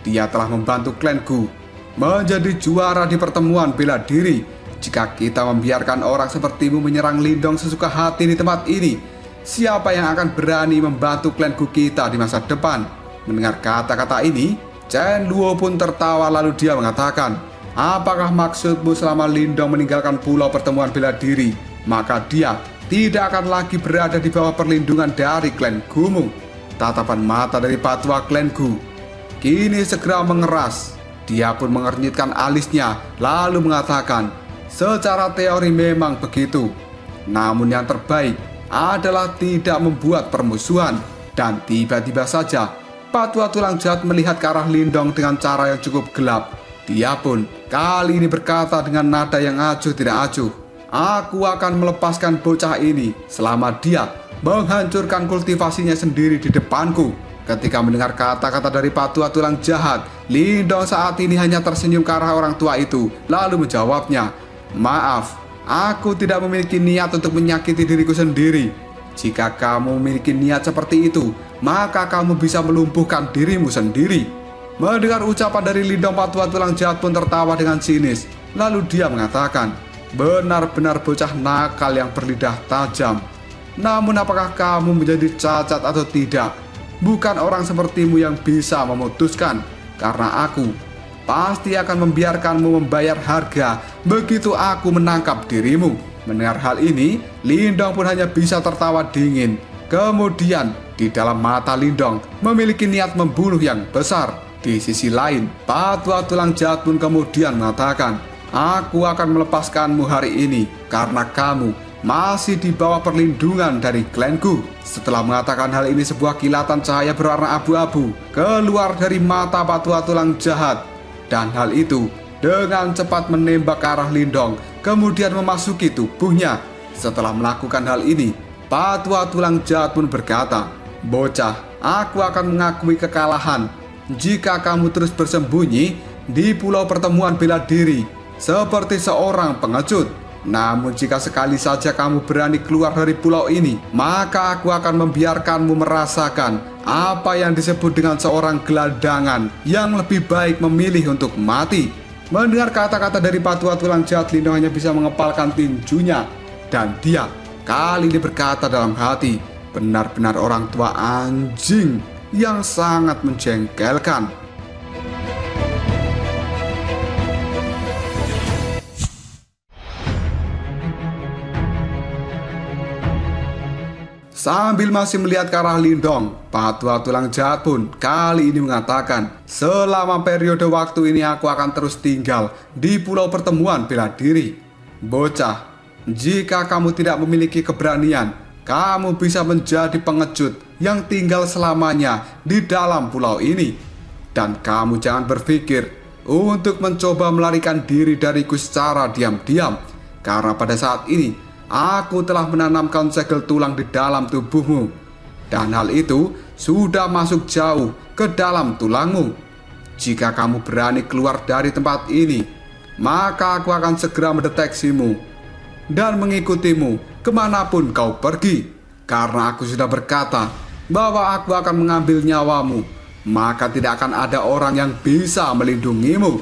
Dia telah membantu klan Gu menjadi juara di pertemuan bela diri. Jika kita membiarkan orang sepertimu menyerang Lindong sesuka hati di tempat ini, siapa yang akan berani membantu klan Gu kita di masa depan?" Mendengar kata-kata ini, Chen Luo pun tertawa lalu dia mengatakan, "Apakah maksudmu selama Lindong meninggalkan pulau pertemuan bela diri, maka dia tidak akan lagi berada di bawah perlindungan dari klan Gumu?" Tatapan mata dari Patua klan Gu kini segera mengeras. Dia pun mengernyitkan alisnya lalu mengatakan, "Secara teori memang begitu, namun yang terbaik adalah tidak membuat permusuhan." Dan tiba-tiba saja Patua tulang jahat melihat ke arah Lindong dengan cara yang cukup gelap. Dia pun kali ini berkata dengan nada yang acuh tidak acuh, "Aku akan melepaskan bocah ini selama dia menghancurkan kultivasinya sendiri di depanku." Ketika mendengar kata-kata dari Patua tulang jahat, Lindong saat ini hanya tersenyum ke arah orang tua itu lalu menjawabnya, "Maaf, aku tidak memiliki niat untuk menyakiti diriku sendiri. Jika kamu memiliki niat seperti itu, maka kamu bisa melumpuhkan dirimu sendiri." Mendengar ucapan dari Lindong, Patua tulang jahat pun tertawa dengan sinis. Lalu dia mengatakan, "Benar-benar bocah nakal yang berlidah tajam. Namun apakah kamu menjadi cacat atau tidak? Bukan orang sepertimu yang bisa memutuskan, karena aku pasti akan membiarkanmu membayar harga begitu aku menangkap dirimu." Mendengar hal ini, Lindong pun hanya bisa tertawa dingin. Kemudian di dalam mata Lindong memiliki niat membunuh yang besar. Di sisi lain, Patua tulang jahat pun kemudian mengatakan, "Aku akan melepaskanmu hari ini karena kamu masih di bawah perlindungan dari klanku." Setelah mengatakan hal ini, sebuah kilatan cahaya berwarna abu-abu keluar dari mata Patua tulang jahat. Dan hal itu dengan cepat menembak ke arah Lindong, kemudian memasuki tubuhnya. Setelah melakukan hal ini, Patua tulang jahat pun berkata, "Bocah, aku akan mengakui kekalahan jika kamu terus bersembunyi di pulau pertemuan bela diri seperti seorang pengecut. Namun jika sekali saja kamu berani keluar dari pulau ini, maka aku akan membiarkanmu merasakan apa yang disebut dengan seorang gelandangan yang lebih baik memilih untuk mati." Mendengar kata-kata dari Patua tulang jahat, Lindong hanya bisa mengepalkan tinjunya. Dan dia kali ini berkata dalam hati, "Benar-benar orang tua anjing yang sangat menjengkelkan." Sambil masih melihat ke arah Lindong, Patua tulang jahat pun kali ini mengatakan, "Selama periode waktu ini aku akan terus tinggal di pulau pertemuan bela diri. Bocah, jika kamu tidak memiliki keberanian, kamu bisa menjadi pengecut yang tinggal selamanya di dalam pulau ini. Dan kamu jangan berpikir untuk mencoba melarikan diri dariku secara diam-diam, karena pada saat ini aku telah menanamkan segel tulang di dalam tubuhmu, dan hal itu sudah masuk jauh ke dalam tulangmu. Jika kamu berani keluar dari tempat ini, maka aku akan segera mendeteksimu dan mengikutimu kemanapun kau pergi. Karena aku sudah berkata bahwa aku akan mengambil nyawamu, maka tidak akan ada orang yang bisa melindungimu."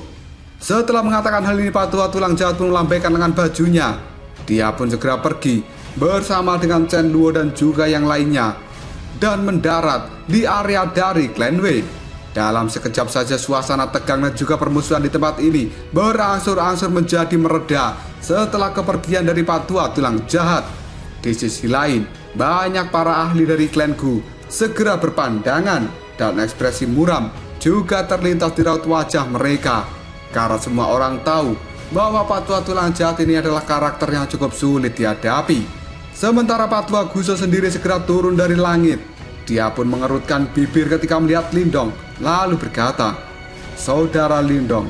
Setelah mengatakan hal ini, Patua tulang jahat pun melambaikan lengan bajunya. Dia pun segera pergi bersama dengan Chen Luo dan juga yang lainnya dan mendarat di area dari klan Wei. Dalam sekejap saja suasana tegang dan juga permusuhan di tempat ini berangsur-angsur menjadi mereda setelah kepergian dari Patua tulang jahat. Di sisi lain, banyak para ahli dari klan Gu segera berpandangan dan ekspresi muram juga terlintas di raut wajah mereka. Karena semua orang tahu bahwa Patua Tulang Jahat ini adalah karakter yang cukup sulit dihadapi. Sementara Patua Guso sendiri segera turun dari langit. Dia pun mengerutkan bibir ketika melihat Lindong, lalu berkata, "Saudara Lindong,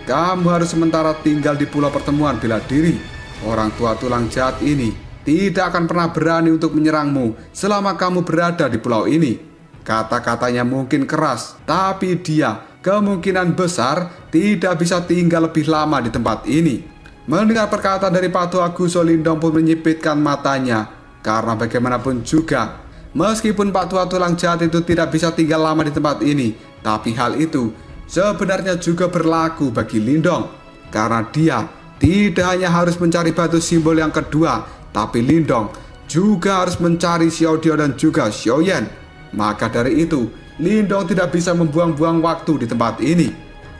kamu harus sementara tinggal di pulau pertemuan bela diri. Orang tua tulang jahat ini tidak akan pernah berani untuk menyerangmu selama kamu berada di pulau ini." Kata-katanya mungkin keras, tapi dia kemungkinan besar tidak bisa tinggal lebih lama di tempat ini. Mendengar perkataan dari Patua Guso, Lindong pun menyipitkan matanya. Karena bagaimanapun juga, meskipun Patua Tulang Jahat itu tidak bisa tinggal lama di tempat ini, tapi hal itu sebenarnya juga berlaku bagi Lindong. Karena dia tidak hanya harus mencari batu simbol yang kedua, tapi Lindong juga harus mencari Xiao Dio dan juga Xiao Yan. Maka dari itu, Lindong tidak bisa membuang-buang waktu di tempat ini.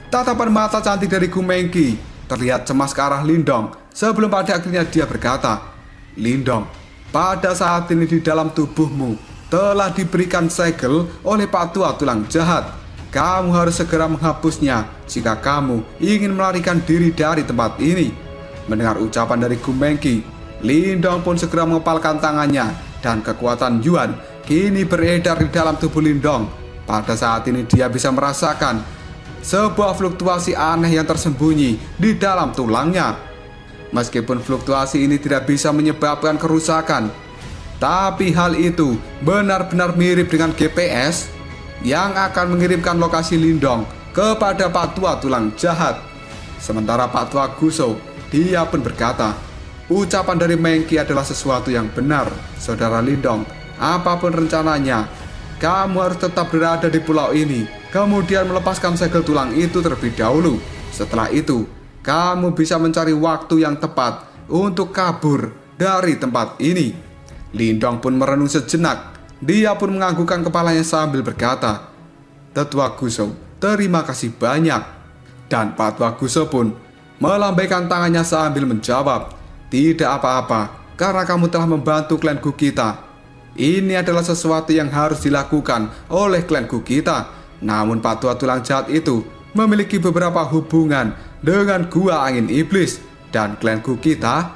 Tatapan mata cantik dari Gu Mengqi terlihat cemas ke arah Lindong sebelum pada akhirnya dia berkata, "Lindong, pada saat ini di dalam tubuhmu telah diberikan segel oleh Patua Tulang Jahat. Kamu harus segera menghapusnya jika kamu ingin melarikan diri dari tempat ini." Mendengar ucapan dari Gu Mengqi, Lindong pun segera mengepalkan tangannya dan kekuatan Yuan kini beredar di dalam tubuh Lindong. Pada saat ini dia bisa merasakan sebuah fluktuasi aneh yang tersembunyi di dalam tulangnya. Meskipun fluktuasi ini tidak bisa menyebabkan kerusakan, tapi hal itu benar-benar mirip dengan GPS yang akan mengirimkan lokasi Lindong kepada Patua Tulang Jahat. Sementara Patua Guso, dia pun berkata, "Ucapan dari Mengqi adalah sesuatu yang benar, saudara Lindong. Apapun rencananya, kamu harus tetap berada di pulau ini, kemudian melepaskan segel tulang itu terlebih dahulu. Setelah itu, kamu bisa mencari waktu yang tepat untuk kabur dari tempat ini." Lindong pun merenung sejenak. Dia pun menganggukkan kepalanya sambil berkata, "Tetua Guso, terima kasih banyak." Dan Patua Guso pun melambaikan tangannya sambil menjawab, "Tidak apa-apa, karena kamu telah membantu klan Gu kita. Ini adalah sesuatu yang harus dilakukan oleh klan Gu kita." Namun Patua Tulang Jahat itu memiliki beberapa hubungan dengan Gua Angin Iblis, dan klan Gu kita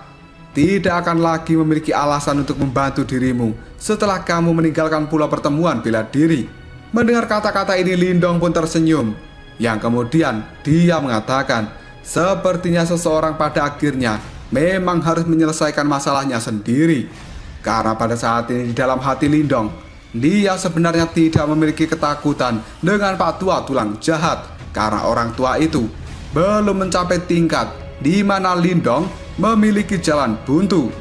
tidak akan lagi memiliki alasan untuk membantu dirimu setelah kamu meninggalkan pulau pertemuan bela diri. Mendengar kata-kata ini, Lindong pun tersenyum, yang kemudian dia mengatakan, sepertinya seseorang pada akhirnya memang harus menyelesaikan masalahnya sendiri. Karena pada saat ini di dalam hati Lindong, dia sebenarnya tidak memiliki ketakutan dengan Patua Tulang Jahat, karena orang tua itu belum mencapai tingkat di mana Lindong memiliki jalan buntu.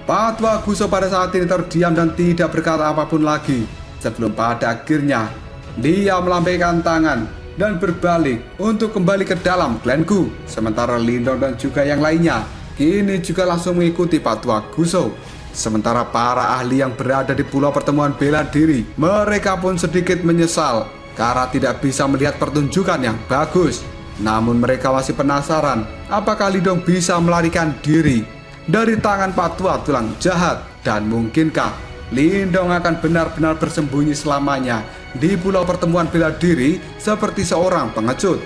Patua Guso pada saat ini terdiam dan tidak berkata apapun lagi, sebelum pada akhirnya dia melambaikan tangan dan berbalik untuk kembali ke dalam klan Gu. Sementara Lindong dan juga yang lainnya kini juga langsung mengikuti Patua Guso. Sementara para ahli yang berada di pulau pertemuan bela diri, mereka pun sedikit menyesal karena tidak bisa melihat pertunjukan yang bagus. Namun mereka masih penasaran apakah Lindong bisa melarikan diri dari tangan Patua Tulang Jahat, dan mungkinkah Lindong akan benar-benar bersembunyi selamanya di pulau pertemuan bela diri seperti seorang pengecut.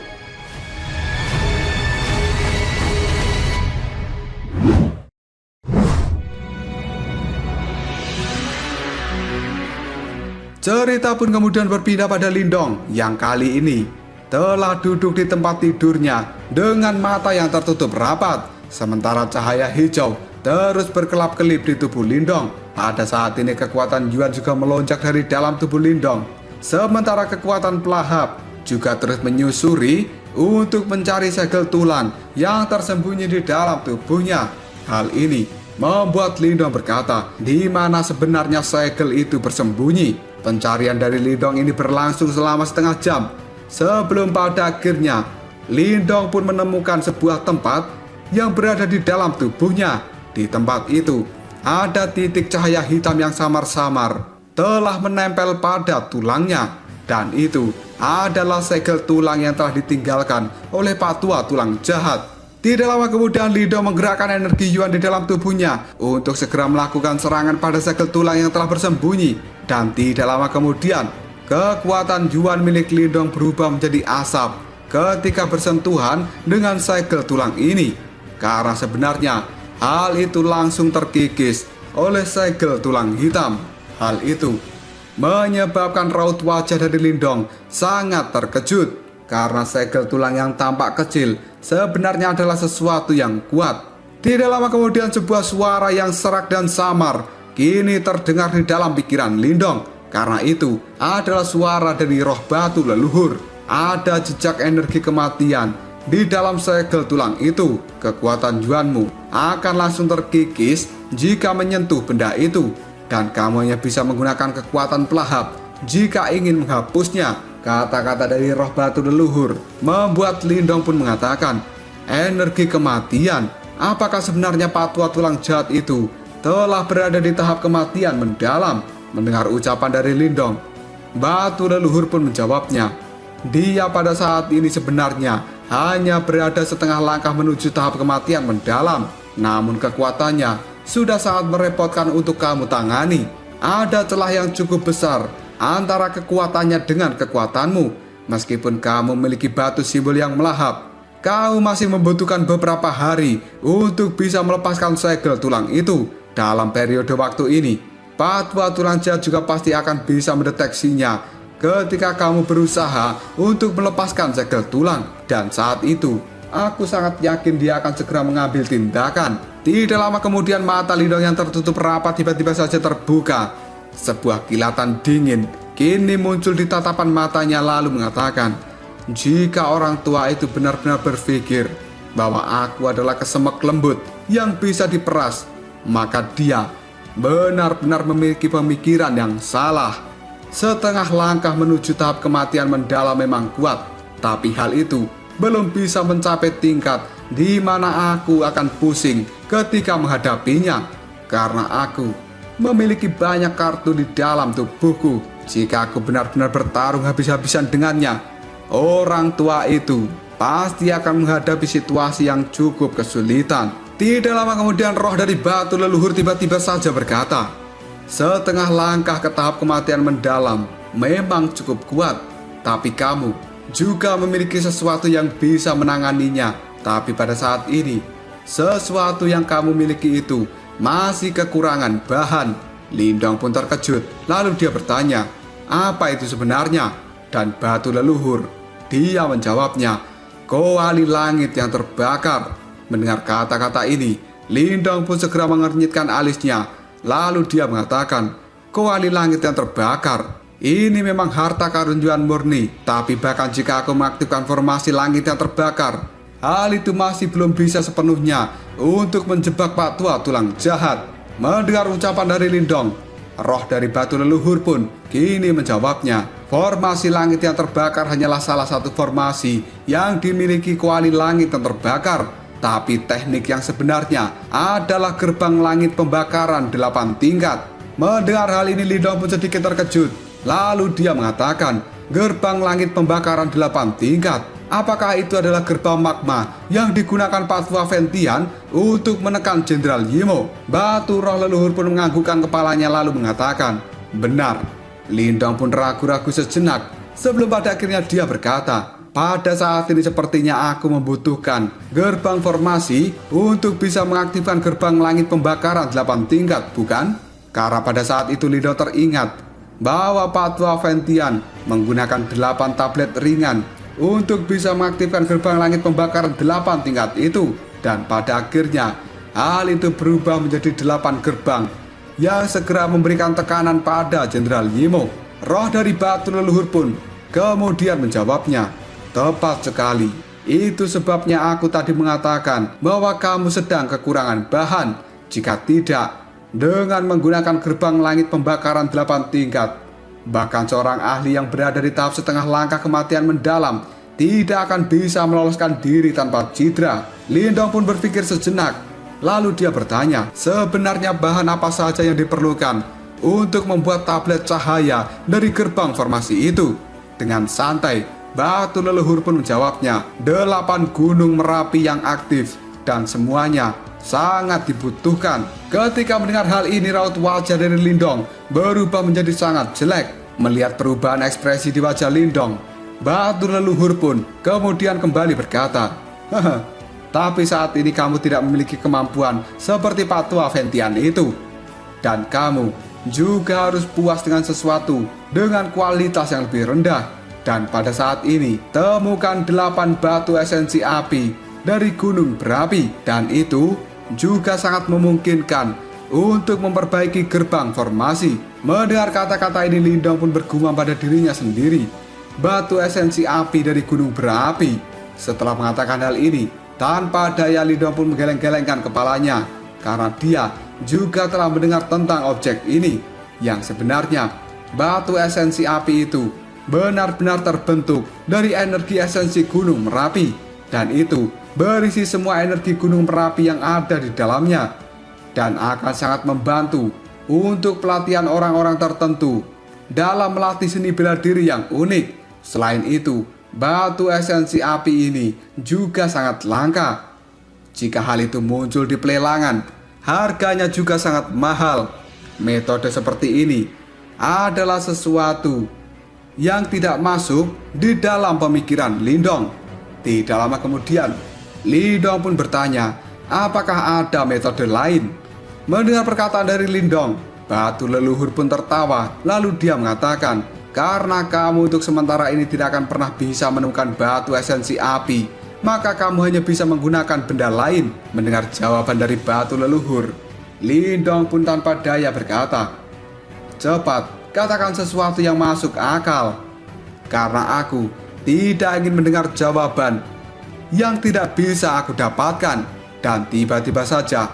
Cerita pun kemudian berpindah pada Lindong yang kali ini telah duduk di tempat tidurnya dengan mata yang tertutup rapat. Sementara cahaya hijau terus berkelap-kelip di tubuh Lindong. Pada saat ini kekuatan Yuan juga melonjak dari dalam tubuh Lindong. Sementara kekuatan pelahap juga terus menyusuri untuk mencari segel tulang yang tersembunyi di dalam tubuhnya. Hal ini membuat Lindong berkata, di mana sebenarnya segel itu bersembunyi. Pencarian dari Lindong ini berlangsung selama setengah jam, sebelum pada akhirnya Lindong pun menemukan sebuah tempat yang berada di dalam tubuhnya. Di tempat itu ada titik cahaya hitam yang samar-samar telah menempel pada tulangnya, dan itu adalah segel tulang yang telah ditinggalkan oleh Patua Tulang Jahat. Tidak lama kemudian Lindong menggerakkan energi Yuan di dalam tubuhnya untuk segera melakukan serangan pada segel tulang yang telah bersembunyi. Dan tidak lama kemudian, kekuatan Yuan milik Lindong berubah menjadi asap ketika bersentuhan dengan segel tulang ini. Karena sebenarnya hal itu langsung terkikis oleh segel tulang hitam. Hal itu menyebabkan raut wajah dari Lindong sangat terkejut. Karena segel tulang yang tampak kecil sebenarnya adalah sesuatu yang kuat. Tidak lama kemudian sebuah suara yang serak dan samar kini terdengar di dalam pikiran Lindong. Karena itu adalah suara dari roh batu leluhur. Ada jejak energi kematian di dalam segel tulang itu. Kekuatan Yuanmu akan langsung terkikis jika menyentuh benda itu. Dan kamu hanya bisa menggunakan kekuatan pelahap jika ingin menghapusnya. Kata-kata dari roh batu leluhur membuat Lindong pun mengatakan, energi kematian. Apakah sebenarnya patwa tulang jahat itu telah berada di tahap kematian mendalam? Mendengar ucapan dari Lindong, batu leluhur pun menjawabnya. Dia pada saat ini sebenarnya hanya berada setengah langkah menuju tahap kematian mendalam. Namun kekuatannya sudah sangat merepotkan untuk kamu tangani. Ada celah yang cukup besar antara kekuatannya dengan kekuatanmu. Meskipun kamu memiliki batu simbol yang melahap, kamu masih membutuhkan beberapa hari untuk bisa melepaskan segel tulang itu. Dalam periode waktu ini, patwa tulang jahat juga pasti akan bisa mendeteksinya ketika kamu berusaha untuk melepaskan segel tulang. Dan saat itu, aku sangat yakin dia akan segera mengambil tindakan. Tidak lama kemudian mata Lindong yang tertutup rapat tiba-tiba saja terbuka. Sebuah kilatan dingin kini muncul di tatapan matanya lalu mengatakan, jika orang tua itu benar-benar berpikir bahwa aku adalah kesemek lembut yang bisa diperas, maka dia benar-benar memiliki pemikiran yang salah. Setengah langkah menuju tahap kematian mendalam memang kuat, tapi hal itu belum bisa mencapai tingkat di mana aku akan pusing ketika menghadapinya. Karena aku memiliki banyak kartu di dalam tubuhku. Jika aku benar-benar bertarung habis-habisan dengannya, orang tua itu pasti akan menghadapi situasi yang cukup kesulitan. Tidak lama kemudian roh dari batu leluhur tiba-tiba saja berkata, setengah langkah ke tahap kematian mendalam memang cukup kuat, tapi kamu juga memiliki sesuatu yang bisa menanganinya. Tapi pada saat ini, sesuatu yang kamu miliki itu masih kekurangan bahan. Lindong pun terkejut. Lalu dia bertanya, apa itu sebenarnya? Dan batu leluhur, dia menjawabnya, koali langit yang terbakar. Mendengar kata-kata ini, Lindong pun segera mengernyitkan alisnya. Lalu dia mengatakan, koali langit yang terbakar. Ini memang harta karun Yuan murni. Tapi bahkan jika aku mengaktifkan formasi langit yang terbakar, hal itu masih belum bisa sepenuhnya untuk menjebak Pak Tua tulang jahat. Mendengar ucapan dari Lindong, roh dari batu leluhur pun kini menjawabnya, formasi langit yang terbakar hanyalah salah satu formasi yang dimiliki koali langit yang terbakar. Tapi teknik yang sebenarnya adalah gerbang langit pembakaran 8 tingkat. Mendengar hal ini Lindong pun sedikit terkejut. Lalu dia mengatakan, gerbang langit pembakaran 8 tingkat. Apakah itu adalah gerbang magma yang digunakan Patwa Ventian untuk menekan Jenderal Yimo? Batu roh leluhur pun menganggukkan kepalanya lalu mengatakan, benar. Lindong pun ragu-ragu sejenak sebelum pada akhirnya dia berkata, pada saat ini sepertinya aku membutuhkan gerbang formasi untuk bisa mengaktifkan gerbang langit pembakaran 8 tingkat, bukan? Karena pada saat itu Lindong teringat bahwa Patwa Ventian menggunakan 8 tablet ringan untuk bisa mengaktifkan gerbang langit pembakaran 8 tingkat itu. Dan pada akhirnya hal itu berubah menjadi 8 gerbang yang segera memberikan tekanan pada Jenderal Yimo. Roh dari batu leluhur pun kemudian menjawabnya, tepat sekali. Itu sebabnya aku tadi mengatakan bahwa kamu sedang kekurangan bahan. Jika tidak, dengan menggunakan gerbang langit pembakaran 8 tingkat, bahkan seorang ahli yang berada di tahap setengah langkah kematian mendalam tidak akan bisa meloloskan diri tanpa cedera. Lindong pun berpikir sejenak. Lalu dia bertanya, sebenarnya bahan apa saja yang diperlukan untuk membuat tablet cahaya dari gerbang formasi itu? Dengan santai, batu leluhur pun menjawabnya. 8 gunung Merapi yang aktif dan semuanya sangat dibutuhkan. Ketika mendengar hal ini, raut wajah dari Lindong berubah menjadi sangat jelek. Melihat perubahan ekspresi di wajah Lindong, batu leluhur pun kemudian kembali berkata, "Haha, tapi saat ini kamu tidak memiliki kemampuan seperti Pak Tua Ventian itu. Dan kamu juga harus puas dengan sesuatu dengan kualitas yang lebih rendah. Dan pada saat ini, temukan 8 batu esensi api dari gunung berapi. Dan itu juga sangat memungkinkan untuk memperbaiki gerbang formasi." Mendengar kata-kata ini, Lindong pun bergumam pada dirinya sendiri. Batu esensi api dari gunung berapi. Setelah mengatakan hal ini, tanpa daya Lindong pun menggeleng-gelengkan kepalanya. Karena dia juga telah mendengar tentang objek ini. Yang sebenarnya, batu esensi api itu benar-benar terbentuk dari energi esensi gunung Merapi. Dan itu berisi semua energi gunung Merapi yang ada di dalamnya. Dan akan sangat membantu untuk pelatihan orang-orang tertentu dalam melatih seni bela diri yang unik. Selain itu, batu esensi api ini juga sangat langka. Jika hal itu muncul di pelelangan, harganya juga sangat mahal. Metode seperti ini adalah sesuatu yang tidak masuk di dalam pemikiran Lindong. Tidak lama kemudian, Lindong pun bertanya, apakah ada metode lain? Mendengar perkataan dari Lindong, batu leluhur pun tertawa. Lalu dia mengatakan, karena kamu untuk sementara ini tidak akan pernah bisa menemukan batu esensi api, maka kamu hanya bisa menggunakan benda lain. Mendengar jawaban dari batu leluhur, Lindong pun tanpa daya berkata, cepat, katakan sesuatu yang masuk akal. Karena aku tidak ingin mendengar jawaban yang tidak bisa aku dapatkan. Dan tiba-tiba saja,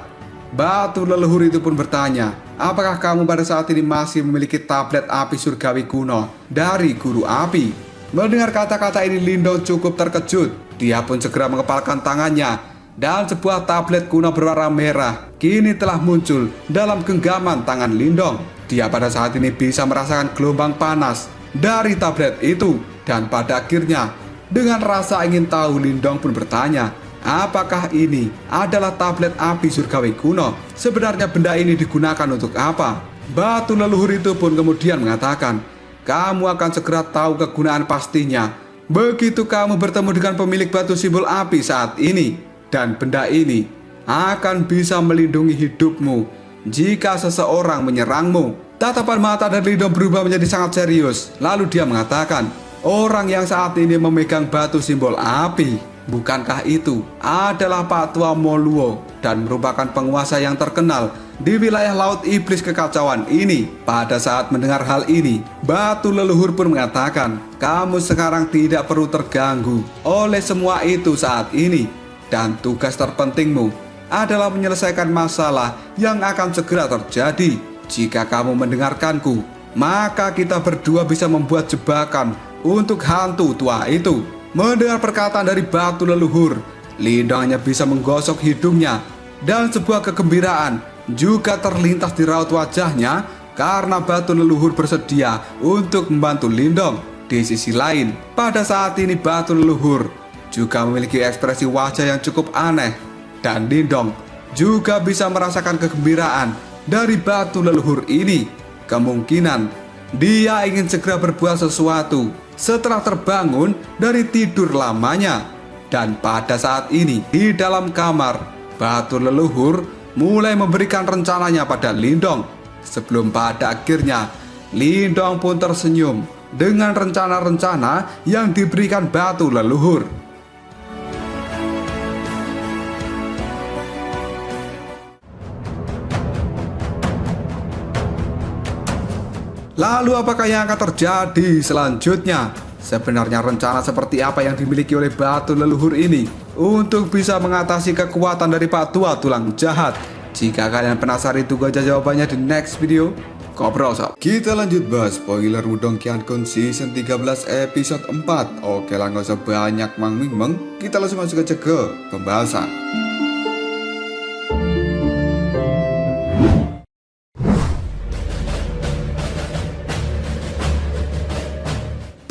batu leluhur itu pun bertanya, apakah kamu pada saat ini masih memiliki tablet api surgawi kuno dari guru api? Mendengar kata-kata ini, Lindong cukup terkejut. Dia pun segera mengepalkan tangannya, dan sebuah tablet kuno berwarna merah kini telah muncul dalam genggaman tangan Lindong. Dia pada saat ini bisa merasakan gelombang panas dari tablet itu. Dan pada akhirnya, dengan rasa ingin tahu, Lindong pun bertanya, apakah ini adalah tablet api surgawi kuno? Sebenarnya benda ini digunakan untuk apa? Batu leluhur itu pun kemudian mengatakan, kamu akan segera tahu kegunaan pastinya begitu kamu bertemu dengan pemilik batu simbol api saat ini. Dan benda ini akan bisa melindungi hidupmu jika seseorang menyerangmu. Tatapan mata dari Lindong berubah menjadi sangat serius. Lalu dia mengatakan, orang yang saat ini memegang batu simbol api, bukankah itu adalah Pak Tua Moluo dan merupakan penguasa yang terkenal di wilayah Laut Iblis Kekacauan ini? Pada saat mendengar hal ini, batu leluhur pun mengatakan, kamu sekarang tidak perlu terganggu oleh semua itu saat ini. Dan tugas terpentingmu adalah menyelesaikan masalah yang akan segera terjadi. Jika kamu mendengarkanku, maka kita berdua bisa membuat jebakan untuk hantu tua itu. Mendengar perkataan dari batu leluhur, Lindong hanya bisa menggosok hidungnya. Dan sebuah kegembiraan juga terlintas di raut wajahnya karena batu leluhur bersedia untuk membantu Lindong. Di sisi lain, pada saat ini batu leluhur juga memiliki ekspresi wajah yang cukup aneh. Dan Lindong juga bisa merasakan kegembiraan dari batu leluhur ini. Kemungkinan dia ingin segera berbuat sesuatu setelah terbangun dari tidur lamanya. Dan pada saat ini, di dalam kamar, batu leluhur mulai memberikan rencananya pada Lindong. Sebelum pada akhirnya, Lindong pun tersenyum dengan rencana-rencana yang diberikan batu leluhur. Lalu apakah yang akan terjadi selanjutnya? Sebenarnya rencana seperti apa yang dimiliki oleh batu leluhur ini untuk bisa mengatasi kekuatan dari Pak Tua Tulang Jahat? Jika kalian penasaran, tunggu aja jawabannya di next video. Ngobrol sob. Kita lanjut bahas spoiler Wudong Qiankun season 13 episode 4. Oke lah, gak usah banyak meng. Kita langsung masuk aja ke pembahasan.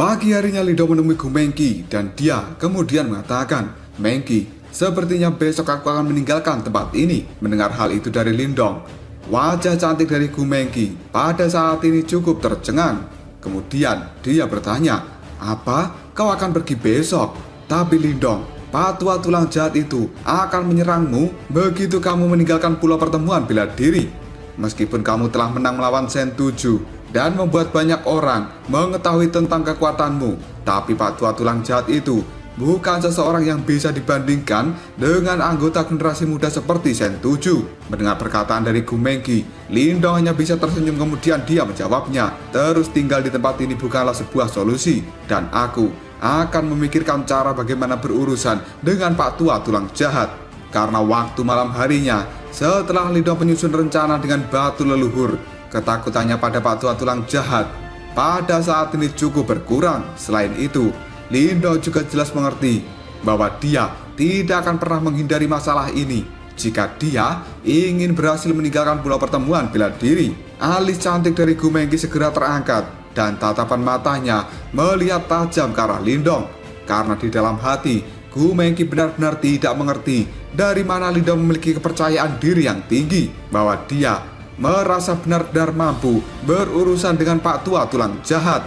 Pagi harinya Lindong menemui Gu Mengki dan dia kemudian mengatakan, "Mengki, sepertinya besok aku akan meninggalkan tempat ini." Mendengar hal itu dari Lindong, wajah cantik dari Gu Mengki pada saat ini cukup tercengang. Kemudian dia bertanya, "Apa? Kau akan pergi besok?" Tapi Lindong, Patua tulang jahat itu akan menyerangmu begitu kamu meninggalkan pulau pertemuan bela diri. Meskipun kamu telah menang melawan Sen 7 dan membuat banyak orang mengetahui tentang kekuatanmu, tapi Patua tulang jahat itu bukan seseorang yang bisa dibandingkan dengan anggota generasi muda seperti Sen 7. Mendengar perkataan dari Gu Mengki, Lindong hanya bisa tersenyum kemudian dia menjawabnya, "Terus tinggal di tempat ini bukanlah sebuah solusi, dan aku akan memikirkan cara bagaimana berurusan dengan Pak Tua tulang jahat." Karena waktu malam harinya, setelah Lindong menyusun rencana dengan batu leluhur, ketakutannya pada Pak Tua tulang jahat pada saat ini cukup berkurang. Selain itu, Lindong juga jelas mengerti bahwa dia tidak akan pernah menghindari masalah ini jika dia ingin berhasil meninggalkan pulau pertemuan bela diri. Alis cantik dari Gu Mengki segera terangkat dan tatapan matanya melihat tajam ke arah Lindong. Karena di dalam hati, Gu Mengki benar-benar tidak mengerti dari mana Lindong memiliki kepercayaan diri yang tinggi bahwa dia merasa benar-benar mampu berurusan dengan Pak Tua tulang jahat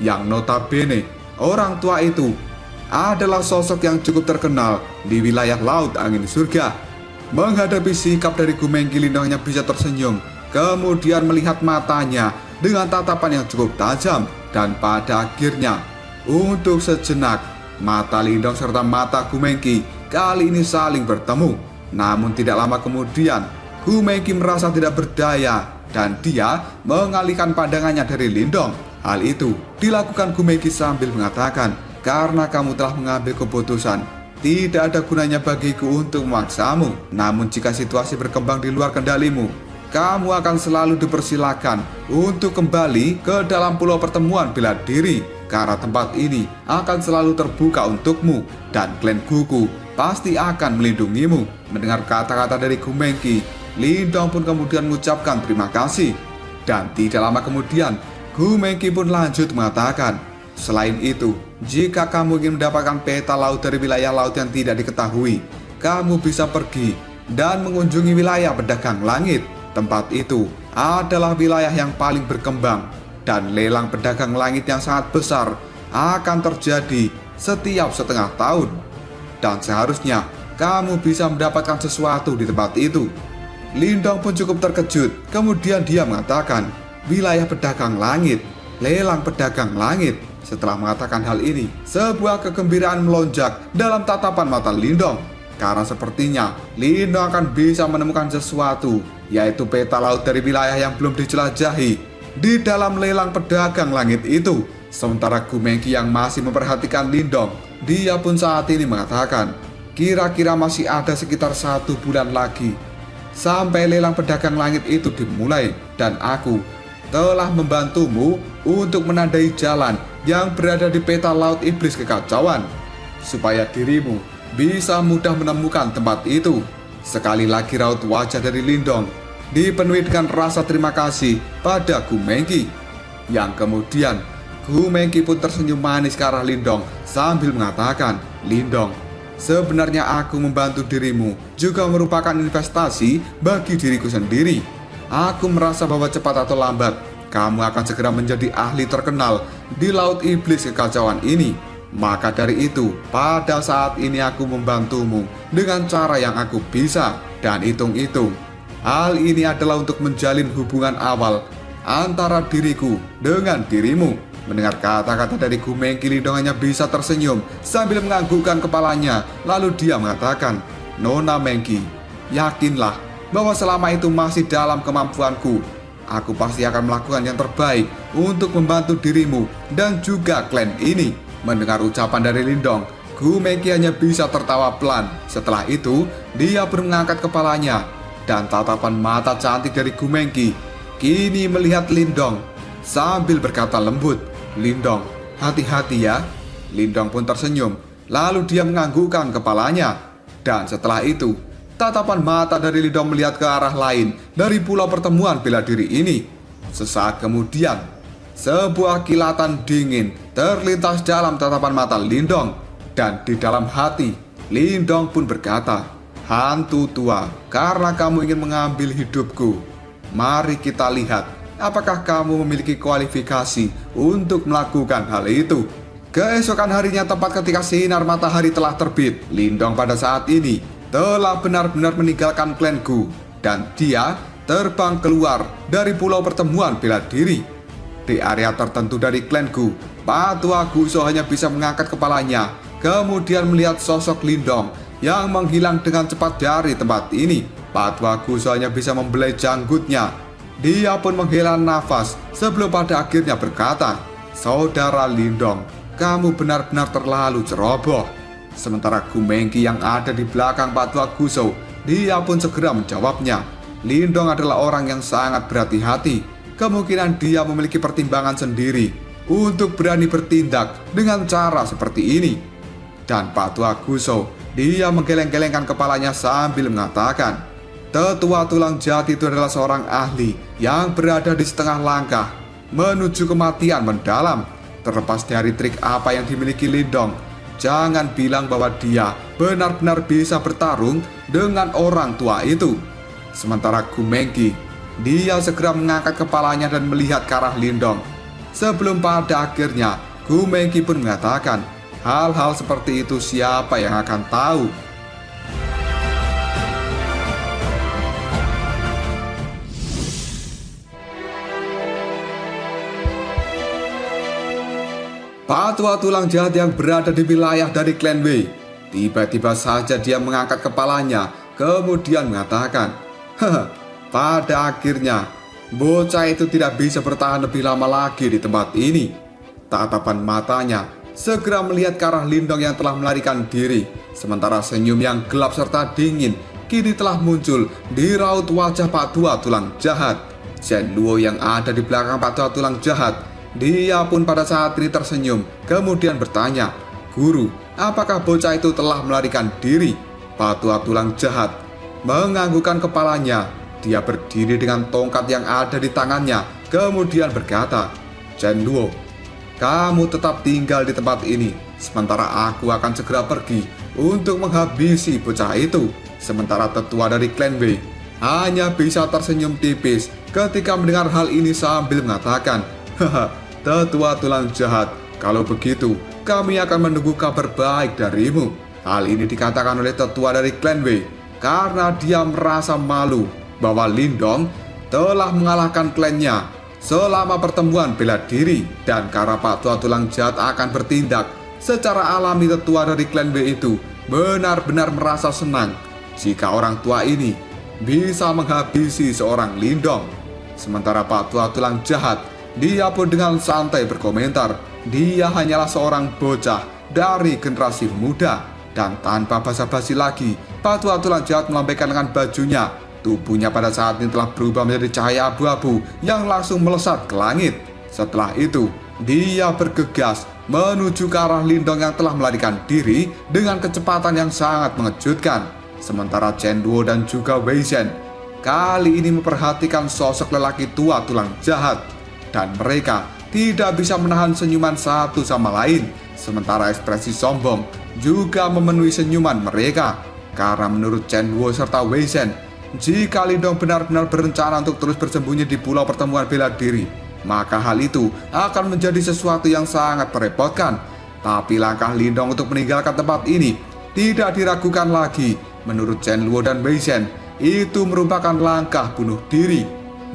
yang notabene orang tua itu adalah sosok yang cukup terkenal di wilayah Laut Angin Surga. Menghadapi sikap dari Gu Mengki, Lindong hanya bisa tersenyum, kemudian melihat matanya dengan tatapan yang cukup tajam, dan pada akhirnya untuk sejenak mata Lindong serta mata Gu Mengki kali ini saling bertemu. Namun tidak lama kemudian Gu Mengki merasa tidak berdaya dan dia mengalihkan pandangannya dari Lindong. Hal itu dilakukan Gu Mengki sambil mengatakan, "Karena kamu telah mengambil keputusan, tidak ada gunanya bagiku untuk memaksamu. Namun jika situasi berkembang di luar kendalimu, kamu akan selalu dipersilakan untuk kembali ke dalam pulau pertemuan bela diri. Karena tempat ini akan selalu terbuka untukmu dan klan Guku pasti akan melindungimu." Mendengar kata-kata dari Gu Mengki, Lindong pun kemudian mengucapkan terima kasih. Dan tidak lama kemudian, Gu Mengki pun lanjut mengatakan, "Selain itu, jika kamu ingin mendapatkan peta laut dari wilayah laut yang tidak diketahui, kamu bisa pergi dan mengunjungi wilayah pedagang langit. Tempat itu adalah wilayah yang paling berkembang dan lelang pedagang langit yang sangat besar akan terjadi setiap setengah tahun. Dan seharusnya kamu bisa mendapatkan sesuatu di tempat itu." Lindong pun cukup terkejut. Kemudian dia mengatakan, "Wilayah pedagang langit, lelang pedagang langit." Setelah mengatakan hal ini, sebuah kegembiraan melonjak dalam tatapan mata Lindong. Karena sepertinya Lindong akan bisa menemukan sesuatu, yaitu peta laut dari wilayah yang belum dijelajahi di dalam lelang pedagang langit itu. Sementara Gu Mengki yang masih memperhatikan Lindong, dia pun saat ini mengatakan, "Kira-kira masih ada sekitar 1 bulan lagi sampai lelang pedagang langit itu dimulai, dan aku telah membantumu untuk menandai jalan yang berada di peta laut iblis kekacauan supaya dirimu bisa mudah menemukan tempat itu." Sekali lagi raut wajah dari Lindong dipenuhi dengan rasa terima kasih pada Gu Mengki, yang kemudian Gu Mengki pun tersenyum manis ke arah Lindong sambil mengatakan, "Lindong, sebenarnya aku membantu dirimu juga merupakan investasi bagi diriku sendiri. Aku merasa bahwa cepat atau lambat kamu akan segera menjadi ahli terkenal di laut iblis kekacauan ini. Maka dari itu, pada saat ini aku membantumu dengan cara yang aku bisa. Dan hitung-hitung, hal ini adalah untuk menjalin hubungan awal antara diriku dengan dirimu." Mendengar kata-kata dari Gu Mengki, Lindong hanya bisa tersenyum sambil menganggukkan kepalanya. Lalu dia mengatakan, "Nona Mengki, yakinlah bahwa selama itu masih dalam kemampuanku, aku pasti akan melakukan yang terbaik untuk membantu dirimu dan juga klan ini." Mendengar ucapan dari Lindong, Gu Mengki hanya bisa tertawa pelan. Setelah itu, dia pun mengangkat kepalanya dan tatapan mata cantik dari Gu Mengki kini melihat Lindong sambil berkata lembut, "Lindong, hati-hati ya." Lindong pun tersenyum, lalu dia menganggukkan kepalanya. Dan setelah itu, tatapan mata dari Lindong melihat ke arah lain dari pulau pertemuan bela diri ini. Sesaat kemudian, sebuah kilatan dingin terlintas dalam tatapan mata Lindong. Dan di dalam hati, Lindong pun berkata, "Hantu tua, karena kamu ingin mengambil hidupku, mari kita lihat apakah kamu memiliki kualifikasi untuk melakukan hal itu." Keesokan harinya, tepat ketika sinar matahari telah terbit, Lindong pada saat ini telah benar-benar meninggalkan klan Gu, dan dia terbang keluar dari pulau pertemuan bela diri. Di area tertentu dari klan Gu, Patua Guso hanya bisa mengangkat kepalanya, kemudian melihat sosok Lindong yang menghilang dengan cepat dari tempat ini. Patua Guso hanya bisa membelai janggutnya. Dia pun menghela nafas sebelum pada akhirnya berkata, "Saudara Lindong, kamu benar-benar terlalu ceroboh." Sementara Gu Mengki yang ada di belakang Patua Guso, dia pun segera menjawabnya. Lindong adalah orang yang sangat berhati-hati. Kemungkinan dia memiliki pertimbangan sendiri untuk berani bertindak dengan cara seperti ini. Dan Patua Guso, dia menggeleng-gelengkan kepalanya sambil mengatakan, "Tetua tulang jahat itu adalah seorang ahli yang berada di setengah langkah menuju kematian mendalam. Terlepas dari trik apa yang dimiliki Lindong, jangan bilang bahwa dia benar-benar bisa bertarung dengan orang tua itu." Sementara Gu Mengki, dia segera mengangkat kepalanya dan melihat ke arah Lindong. Sebelum pada akhirnya Gu Mengki pun mengatakan, "Hal-hal seperti itu siapa yang akan tahu?" Patua tulang jahat yang berada di wilayah dari klan Wei, tiba-tiba saja dia mengangkat kepalanya, kemudian mengatakan, "Pada akhirnya, bocah itu tidak bisa bertahan lebih lama lagi di tempat ini." Tatapan matanya segera melihat ke arah Lindong yang telah melarikan diri, sementara senyum yang gelap serta dingin kini telah muncul di raut wajah Patua tulang jahat. Shen Luo yang ada di belakang Patua tulang jahat, dia pun pada saat ini tersenyum, kemudian bertanya, "Guru, apakah bocah itu telah melarikan diri?" Patua tulang jahat menganggukkan kepalanya. Dia berdiri dengan tongkat yang ada di tangannya, kemudian berkata, "Shen Luo, kamu tetap tinggal di tempat ini, sementara aku akan segera pergi untuk menghabisi bocah itu." Sementara tetua dari klan Wei hanya bisa tersenyum tipis ketika mendengar hal ini sambil mengatakan, "Haha, tetua tulang jahat, kalau begitu kami akan menunggu kabar baik darimu." Hal ini dikatakan oleh tetua dari klan Wei karena dia merasa malu bahwa Lindong telah mengalahkan klannya selama pertemuan bela diri, dan karena Patua tulang jahat akan bertindak secara alami, tetua dari klan Wei itu benar-benar merasa senang jika orang tua ini bisa menghabisi seorang Lindong. Sementara Patua tulang jahat, dia pun dengan santai berkomentar, dia hanyalah seorang bocah dari generasi muda. Dan tanpa basa-basi lagi, Patua tulang jahat melambaikan lengan bajunya. Tubuhnya pada saat ini telah berubah menjadi cahaya abu-abu yang langsung melesat ke langit. Setelah itu, dia bergegas menuju ke arah Lindong yang telah melarikan diri dengan kecepatan yang sangat mengejutkan. Sementara Chen Luo dan juga Wei Shen kali ini memperhatikan sosok lelaki tua tulang jahat, dan mereka tidak bisa menahan senyuman satu sama lain. Sementara ekspresi sombong juga memenuhi senyuman mereka, karena menurut Chen Luo serta Wei Shen, jika Lindong benar-benar berencana untuk terus bersembunyi di pulau pertemuan bela diri, maka hal itu akan menjadi sesuatu yang sangat merepotkan. Tapi langkah Lindong untuk meninggalkan tempat ini tidak diragukan lagi. Menurut Chen Luo dan Wei Shen, itu merupakan langkah bunuh diri.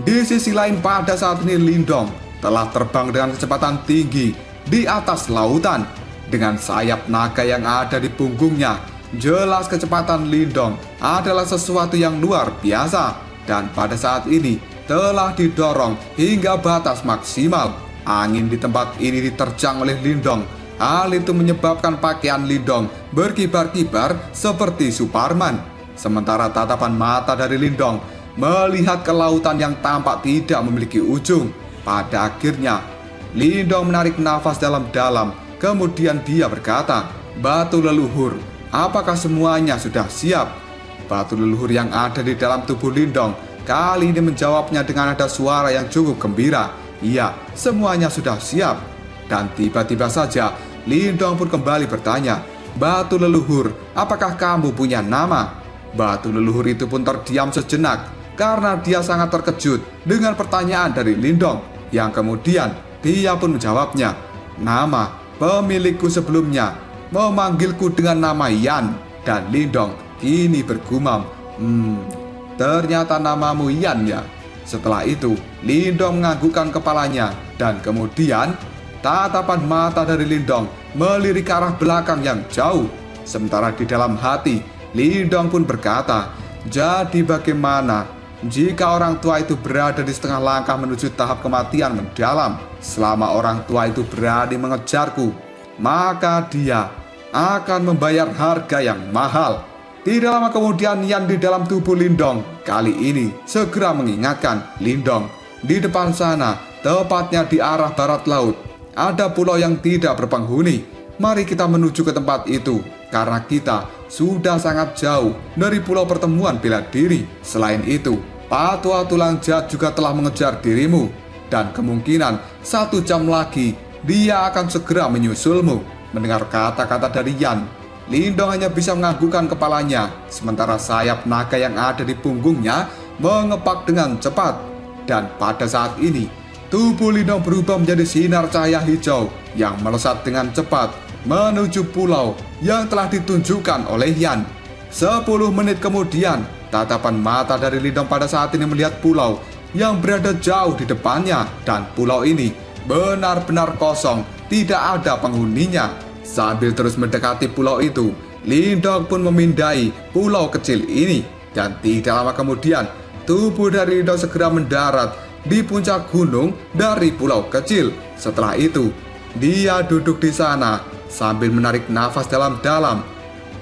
Di sisi lain, pada saat ini Lindong telah terbang dengan kecepatan tinggi di atas lautan. Dengan sayap naga yang ada di punggungnya, jelas kecepatan Lindong adalah sesuatu yang luar biasa, dan pada saat ini telah didorong hingga batas maksimal. Angin di tempat ini diterjang oleh Lindong. Hal itu menyebabkan pakaian Lindong berkibar-kibar seperti Superman. Sementara tatapan mata dari Lindong melihat ke lautan yang tampak tidak memiliki ujung. Pada akhirnya, Lindong menarik nafas dalam-dalam, kemudian dia berkata, "Batu leluhur, apakah semuanya sudah siap?" Batu leluhur yang ada di dalam tubuh Lindong kali ini menjawabnya dengan nada suara yang cukup gembira, "Iya, semuanya sudah siap." Dan tiba-tiba saja Lindong pun kembali bertanya, "Batu leluhur, apakah kamu punya nama?" Batu leluhur itu pun terdiam sejenak karena dia sangat terkejut dengan pertanyaan dari Lindong, yang kemudian dia pun menjawabnya, "Nama pemilikku sebelumnya memanggilku dengan nama Yan." Dan Lindong kini bergumam, ternyata namamu Yan ya." Setelah itu Lindong menganggukkan kepalanya dan kemudian tatapan mata dari Lindong melirik ke arah belakang yang jauh. Sementara di dalam hati Lindong pun berkata, "Jadi bagaimana jika orang tua itu berada di setengah langkah menuju tahap kematian mendalam? Selama orang tua itu berani mengejarku, maka dia akan membayar harga yang mahal." Tidak lama kemudian Yan di dalam tubuh Lindong kali ini segera mengingatkan Lindong, "Di depan sana, tepatnya di arah barat laut, ada pulau yang tidak berpenghuni. Mari kita menuju ke tempat itu, karena kita sudah sangat jauh dari pulau pertemuan bela diri. Selain itu, Patua Tulang Jahat juga telah mengejar dirimu, dan kemungkinan 1 jam lagi dia akan segera menyusulmu." Mendengar kata-kata dari Yan, Lindong hanya bisa menganggukkan kepalanya, sementara sayap naga yang ada di punggungnya mengepak dengan cepat. Dan pada saat ini, tubuh Lindong berubah menjadi sinar cahaya hijau yang melesat dengan cepat menuju pulau yang telah ditunjukkan oleh Yan. 10 menit kemudian, tatapan mata dari Lindong pada saat ini melihat pulau yang berada jauh di depannya, dan pulau ini benar-benar kosong, tidak ada penghuninya. Sambil terus mendekati pulau itu, Lindong pun memindai pulau kecil ini, dan tidak lama kemudian tubuh dari Lindong segera mendarat di puncak gunung dari pulau kecil. Setelah itu, dia duduk di sana sambil menarik nafas dalam-dalam.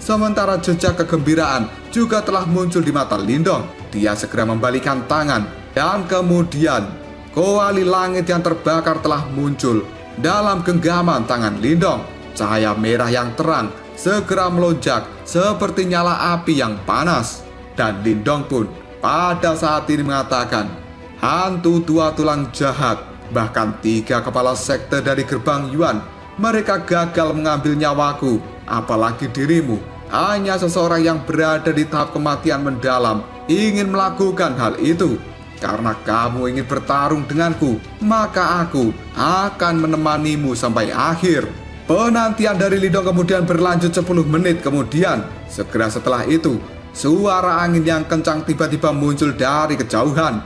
Sementara jejak kegembiraan juga telah muncul di mata Lindong. Dia segera membalikan tangan, dan kemudian kuali langit yang terbakar telah muncul dalam genggaman tangan Lindong. Cahaya merah yang terang segera melonjak seperti nyala api yang panas. Dan Lindong pun pada saat ini mengatakan, "Hantu tua tulang jahat, bahkan 3 kepala sekte dari gerbang Yuan, mereka gagal mengambil nyawaku. Apalagi dirimu, hanya seseorang yang berada di tahap kematian mendalam, ingin melakukan hal itu. Karena kamu ingin bertarung denganku, maka aku akan menemanimu sampai akhir." Penantian dari Lindong kemudian berlanjut 10 menit kemudian. Segera setelah itu, suara angin yang kencang tiba-tiba muncul dari kejauhan.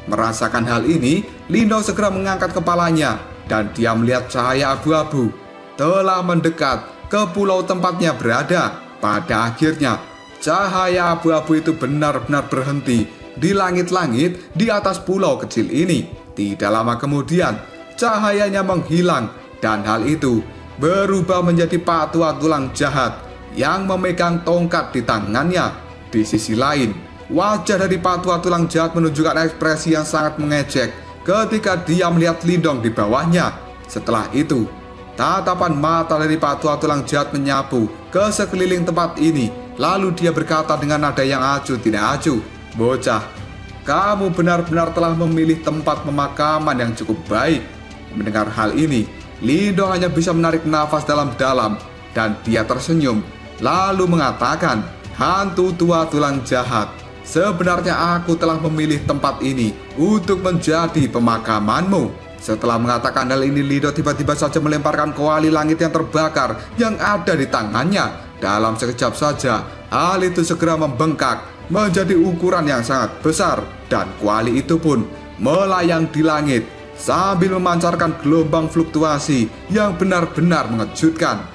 Merasakan hal ini, Lindong segera mengangkat kepalanya, dan dia melihat cahaya abu-abu telah mendekat ke pulau tempatnya berada. Pada akhirnya, cahaya abu-abu itu benar-benar berhenti di langit-langit di atas pulau kecil ini. Tidak lama kemudian, cahayanya menghilang, dan hal itu berubah menjadi Patua Tulang Jahat yang memegang tongkat di tangannya. Di sisi lain, wajah dari Patua Tulang Jahat menunjukkan ekspresi yang sangat mengejek ketika dia melihat Lindong di bawahnya. Setelah itu, tatapan mata dari Patua Tulang Jahat menyapu ke sekeliling tempat ini. Lalu dia berkata dengan nada yang acuh tidak acuh, "Bocah, kamu benar-benar telah memilih tempat pemakaman yang cukup baik." Mendengar hal ini, Lindong hanya bisa menarik nafas dalam-dalam, dan dia tersenyum lalu mengatakan, "Hantu tua tulang jahat, sebenarnya aku telah memilih tempat ini untuk menjadi pemakamanmu." Setelah mengatakan hal ini, Lindong tiba-tiba saja melemparkan kuali langit yang terbakar yang ada di tangannya. Dalam sekejap saja, hal itu segera membengkak menjadi ukuran yang sangat besar, dan kuali itu pun melayang di langit sambil memancarkan gelombang fluktuasi yang benar-benar mengejutkan.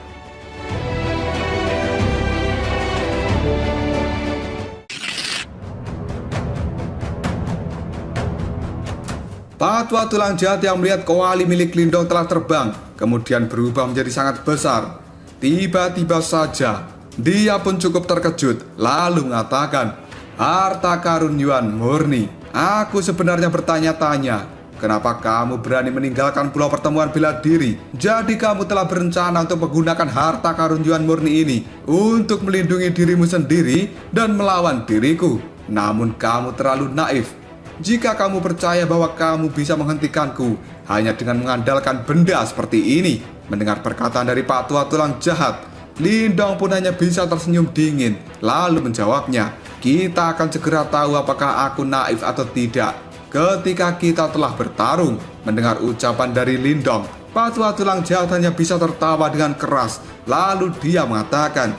Patua Tulang Jahat yang melihat kuali milik Lindong telah terbang, kemudian berubah menjadi sangat besar. Tiba-tiba saja, dia pun cukup terkejut, lalu mengatakan, "Harta karun Yuan murni. Aku sebenarnya bertanya-tanya, kenapa kamu berani meninggalkan pulau pertemuan bela diri? Jadi kamu telah berencana untuk menggunakan harta karun Yuan murni ini untuk melindungi dirimu sendiri dan melawan diriku. Namun kamu terlalu naif. Jika kamu percaya bahwa kamu bisa menghentikanku hanya dengan mengandalkan benda seperti ini. Mendengar perkataan dari Pak Tua Tulang Jahat, Lindong pun hanya bisa tersenyum dingin lalu menjawabnya, kita akan segera tahu apakah aku naif atau tidak ketika kita telah bertarung. Mendengar ucapan dari Lindong, Pak Tua Tulang Jahat hanya bisa tertawa dengan keras. Lalu dia mengatakan,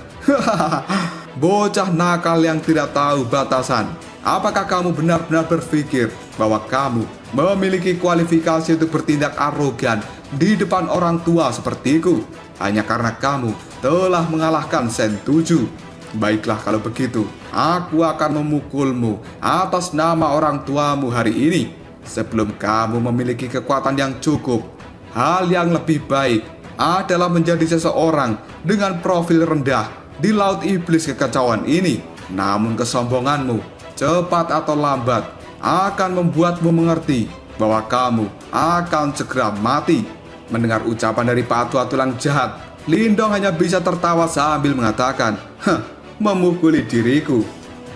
bocah nakal yang tidak tahu batasan. Apakah kamu benar-benar berpikir bahwa kamu memiliki kualifikasi untuk bertindak arogan di depan orang tua sepertiku hanya karena kamu telah mengalahkan Sen 7? Baiklah kalau begitu, aku akan memukulmu atas nama orang tuamu hari ini. Sebelum kamu memiliki kekuatan yang cukup, hal yang lebih baik adalah menjadi seseorang dengan profil rendah di laut iblis kekacauan ini. Namun kesombonganmu, cepat atau lambat, akan membuatmu mengerti bahwa kamu akan segera mati. Mendengar ucapan dari Pak Tua Tulang Jahat, Lindong hanya bisa tertawa sambil mengatakan, memukuli diriku.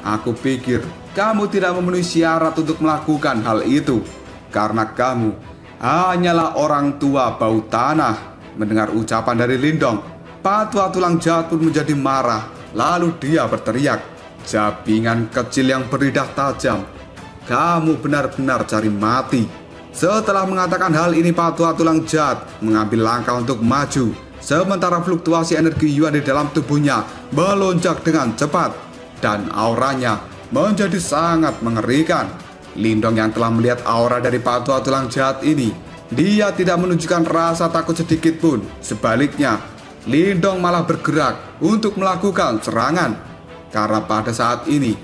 Aku pikir kamu tidak memenuhi syarat untuk melakukan hal itu, karena kamu hanyalah orang tua bau tanah. Mendengar ucapan dari Lindong, Pak Tua Tulang Jahat pun menjadi marah. Lalu dia berteriak, jabingan kecil yang beridah tajam, kamu benar-benar cari mati. Setelah mengatakan hal ini, Pak Tua Tulang Jahat mengambil langkah untuk maju. Sementara fluktuasi energi Yuan di dalam tubuhnya melonjak dengan cepat dan auranya menjadi sangat mengerikan. Lindong yang telah melihat aura dari Pak Tua Tulang Jahat ini, dia tidak menunjukkan rasa takut sedikit pun. Sebaliknya, Lindong malah bergerak untuk melakukan serangan. Karena pada saat ini,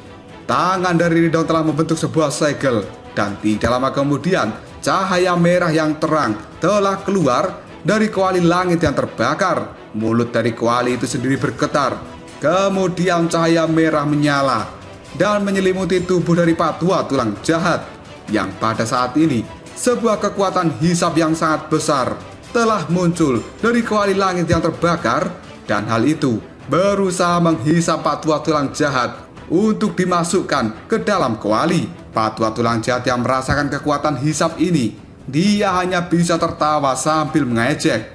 tangan dari Lindong telah membentuk sebuah segel. Dan tidak lama kemudian, cahaya merah yang terang telah keluar dari kuali langit yang terbakar. Mulut dari kuali itu sendiri bergetar. Kemudian cahaya merah menyala dan menyelimuti tubuh dari Pak Tua Tulang Jahat, yang pada saat ini sebuah kekuatan hisab yang sangat besar telah muncul dari kuali langit yang terbakar, dan hal itu berusaha menghisap Pak Tua Tulang Jahat untuk dimasukkan ke dalam kuali. Pak Tua Tulang Jahat yang merasakan kekuatan hisap ini, dia hanya bisa tertawa sambil mengejek.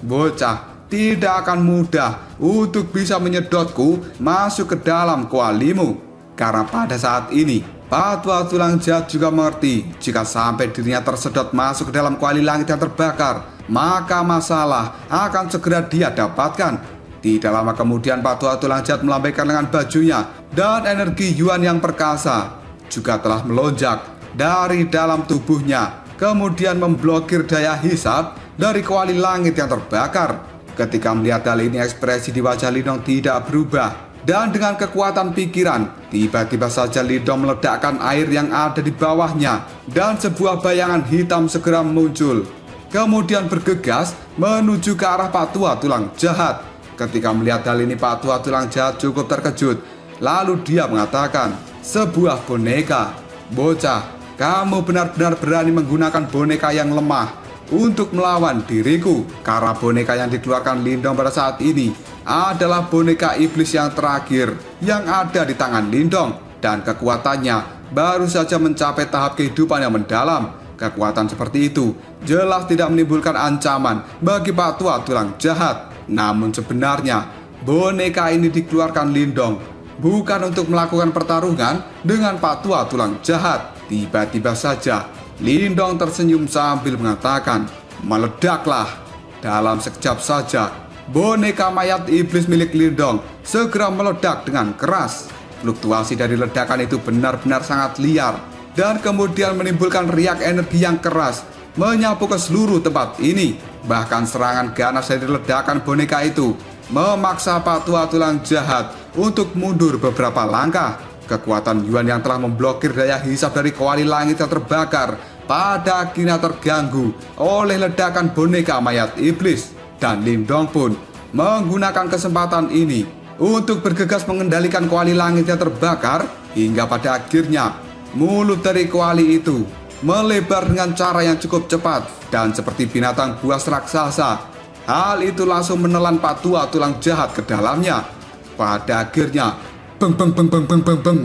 Bocah, tidak akan mudah untuk bisa menyedotku masuk ke dalam kualimu. Karena pada saat ini, Pak Tua Tulang Jahat juga mengerti jika sampai dirinya tersedot masuk ke dalam kuali langit yang terbakar, maka masalah akan segera dia dapatkan. Tidak lama kemudian, Pak Tua Tulang Jahat melambaikan lengan bajunya dan energi Yuan yang perkasa juga telah melonjak dari dalam tubuhnya, kemudian memblokir daya hisap dari kuali langit yang terbakar. Ketika melihat hal ini, ekspresi di wajah Lindong tidak berubah. Dan dengan kekuatan pikiran, tiba-tiba saja Lindong meledakkan air yang ada di bawahnya, dan sebuah bayangan hitam segera muncul. Kemudian bergegas menuju ke arah Pak Tua Tulang Jahat. Ketika melihat hal ini, Pak Tua Tulang Jahat cukup terkejut. Lalu dia mengatakan, sebuah boneka. Bocah, kamu benar-benar berani menggunakan boneka yang lemah untuk melawan diriku. Karena boneka yang dikeluarkan Lindong pada saat ini adalah boneka iblis yang terakhir yang ada di tangan Lindong, dan kekuatannya baru saja mencapai tahap kehidupan yang mendalam. Kekuatan seperti itu jelas tidak menimbulkan ancaman bagi Pak Tua Tulang Jahat. Namun sebenarnya boneka ini dikeluarkan Lindong bukan untuk melakukan pertarungan dengan Pak Tua Tulang Jahat. Tiba-tiba saja Lindong tersenyum sambil mengatakan, meledaklah. Dalam sekejap saja, boneka mayat iblis milik Lindong segera meledak dengan keras. Fluktuasi dari ledakan itu benar-benar sangat liar, dan kemudian menimbulkan riak energi yang keras menyapu ke seluruh tempat ini. Bahkan serangan ganas dari ledakan boneka itu memaksa Pak Tua Tulang Jahat untuk mundur beberapa langkah. Kekuatan Yuan yang telah memblokir daya hisap dari kuali langit yang terbakar pada akhirnya terganggu oleh ledakan boneka mayat iblis. Dan Lindong pun menggunakan kesempatan ini untuk bergegas mengendalikan kuali langit yang terbakar, hingga pada akhirnya mulut dari kuali itu melebar dengan cara yang cukup cepat, dan seperti binatang buas raksasa, hal itu langsung menelan Pak Tua Tulang Jahat ke dalamnya. Pada akhirnya, beng beng beng beng beng beng beng,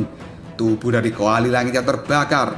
tubuh dari kuali langit yang terbakar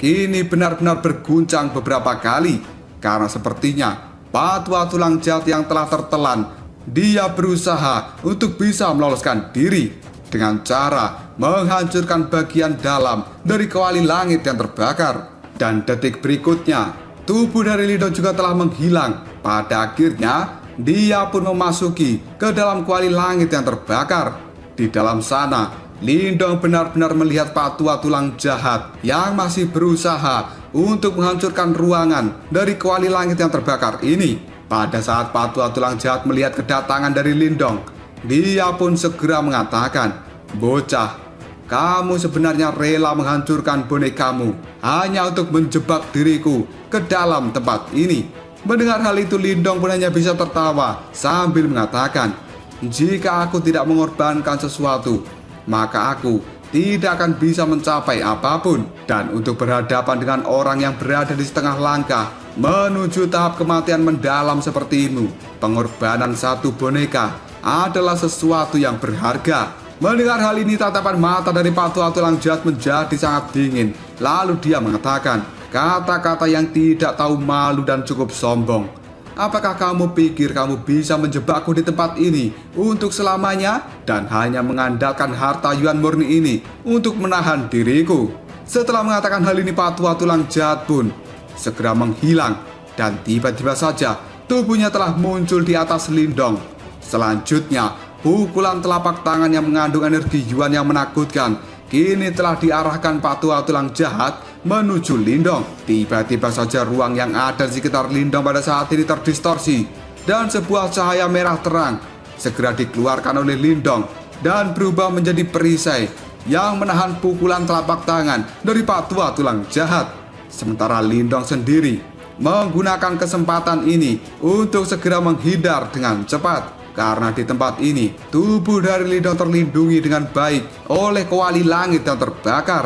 kini benar-benar berguncang beberapa kali karena sepertinya Patwa Tulang Jahat yang telah tertelan. Dia berusaha untuk bisa meloloskan diri dengan cara menghancurkan bagian dalam dari kuali langit yang terbakar. Dan detik berikutnya, tubuh dari Lindong juga telah menghilang. Pada akhirnya, dia pun memasuki ke dalam kuali langit yang terbakar. Di dalam sana, Lindong benar-benar melihat Patwa Tulang Jahat yang masih berusaha untuk menghancurkan ruangan dari kuali langit yang terbakar ini. Pada saat Patwa Tulang Jahat melihat kedatangan dari Lindong, dia pun segera mengatakan, "Bocah, kamu sebenarnya rela menghancurkan bonekamu hanya untuk menjebak diriku ke dalam tempat ini." Mendengar hal itu, Lindong pun hanya bisa tertawa sambil mengatakan, "Jika aku tidak mengorbankan sesuatu, maka aku tidak akan bisa mencapai apapun. Dan untuk berhadapan dengan orang yang berada di setengah langkah menuju tahap kematian mendalam sepertimu, pengorbanan satu boneka adalah sesuatu yang berharga." Mendengar hal ini, tatapan mata dari Patwa Tulang Jahat menjadi sangat dingin. Lalu dia mengatakan kata-kata yang tidak tahu malu dan cukup sombong. "Apakah kamu pikir kamu bisa menjebakku di tempat ini untuk selamanya dan hanya mengandalkan harta Yuan murni ini untuk menahan diriku?" Setelah mengatakan hal ini, Patwa Tulang Jahat pun segera menghilang dan tiba-tiba saja tubuhnya telah muncul di atas Lindong. Selanjutnya, pukulan telapak tangan yang mengandung energi Yuan yang menakutkan kini telah diarahkan Patwa Tulang Jahat menuju Lindong. Tiba-tiba saja ruang yang ada di sekitar Lindong pada saat ini terdistorsi dan sebuah cahaya merah terang segera dikeluarkan oleh Lindong dan berubah menjadi perisai yang menahan pukulan telapak tangan dari Patwa Tulang Jahat. Sementara Lindong sendiri menggunakan kesempatan ini untuk segera menghindar dengan cepat. Karena di tempat ini, tubuh dari Lindong terlindungi dengan baik oleh kuali langit yang terbakar.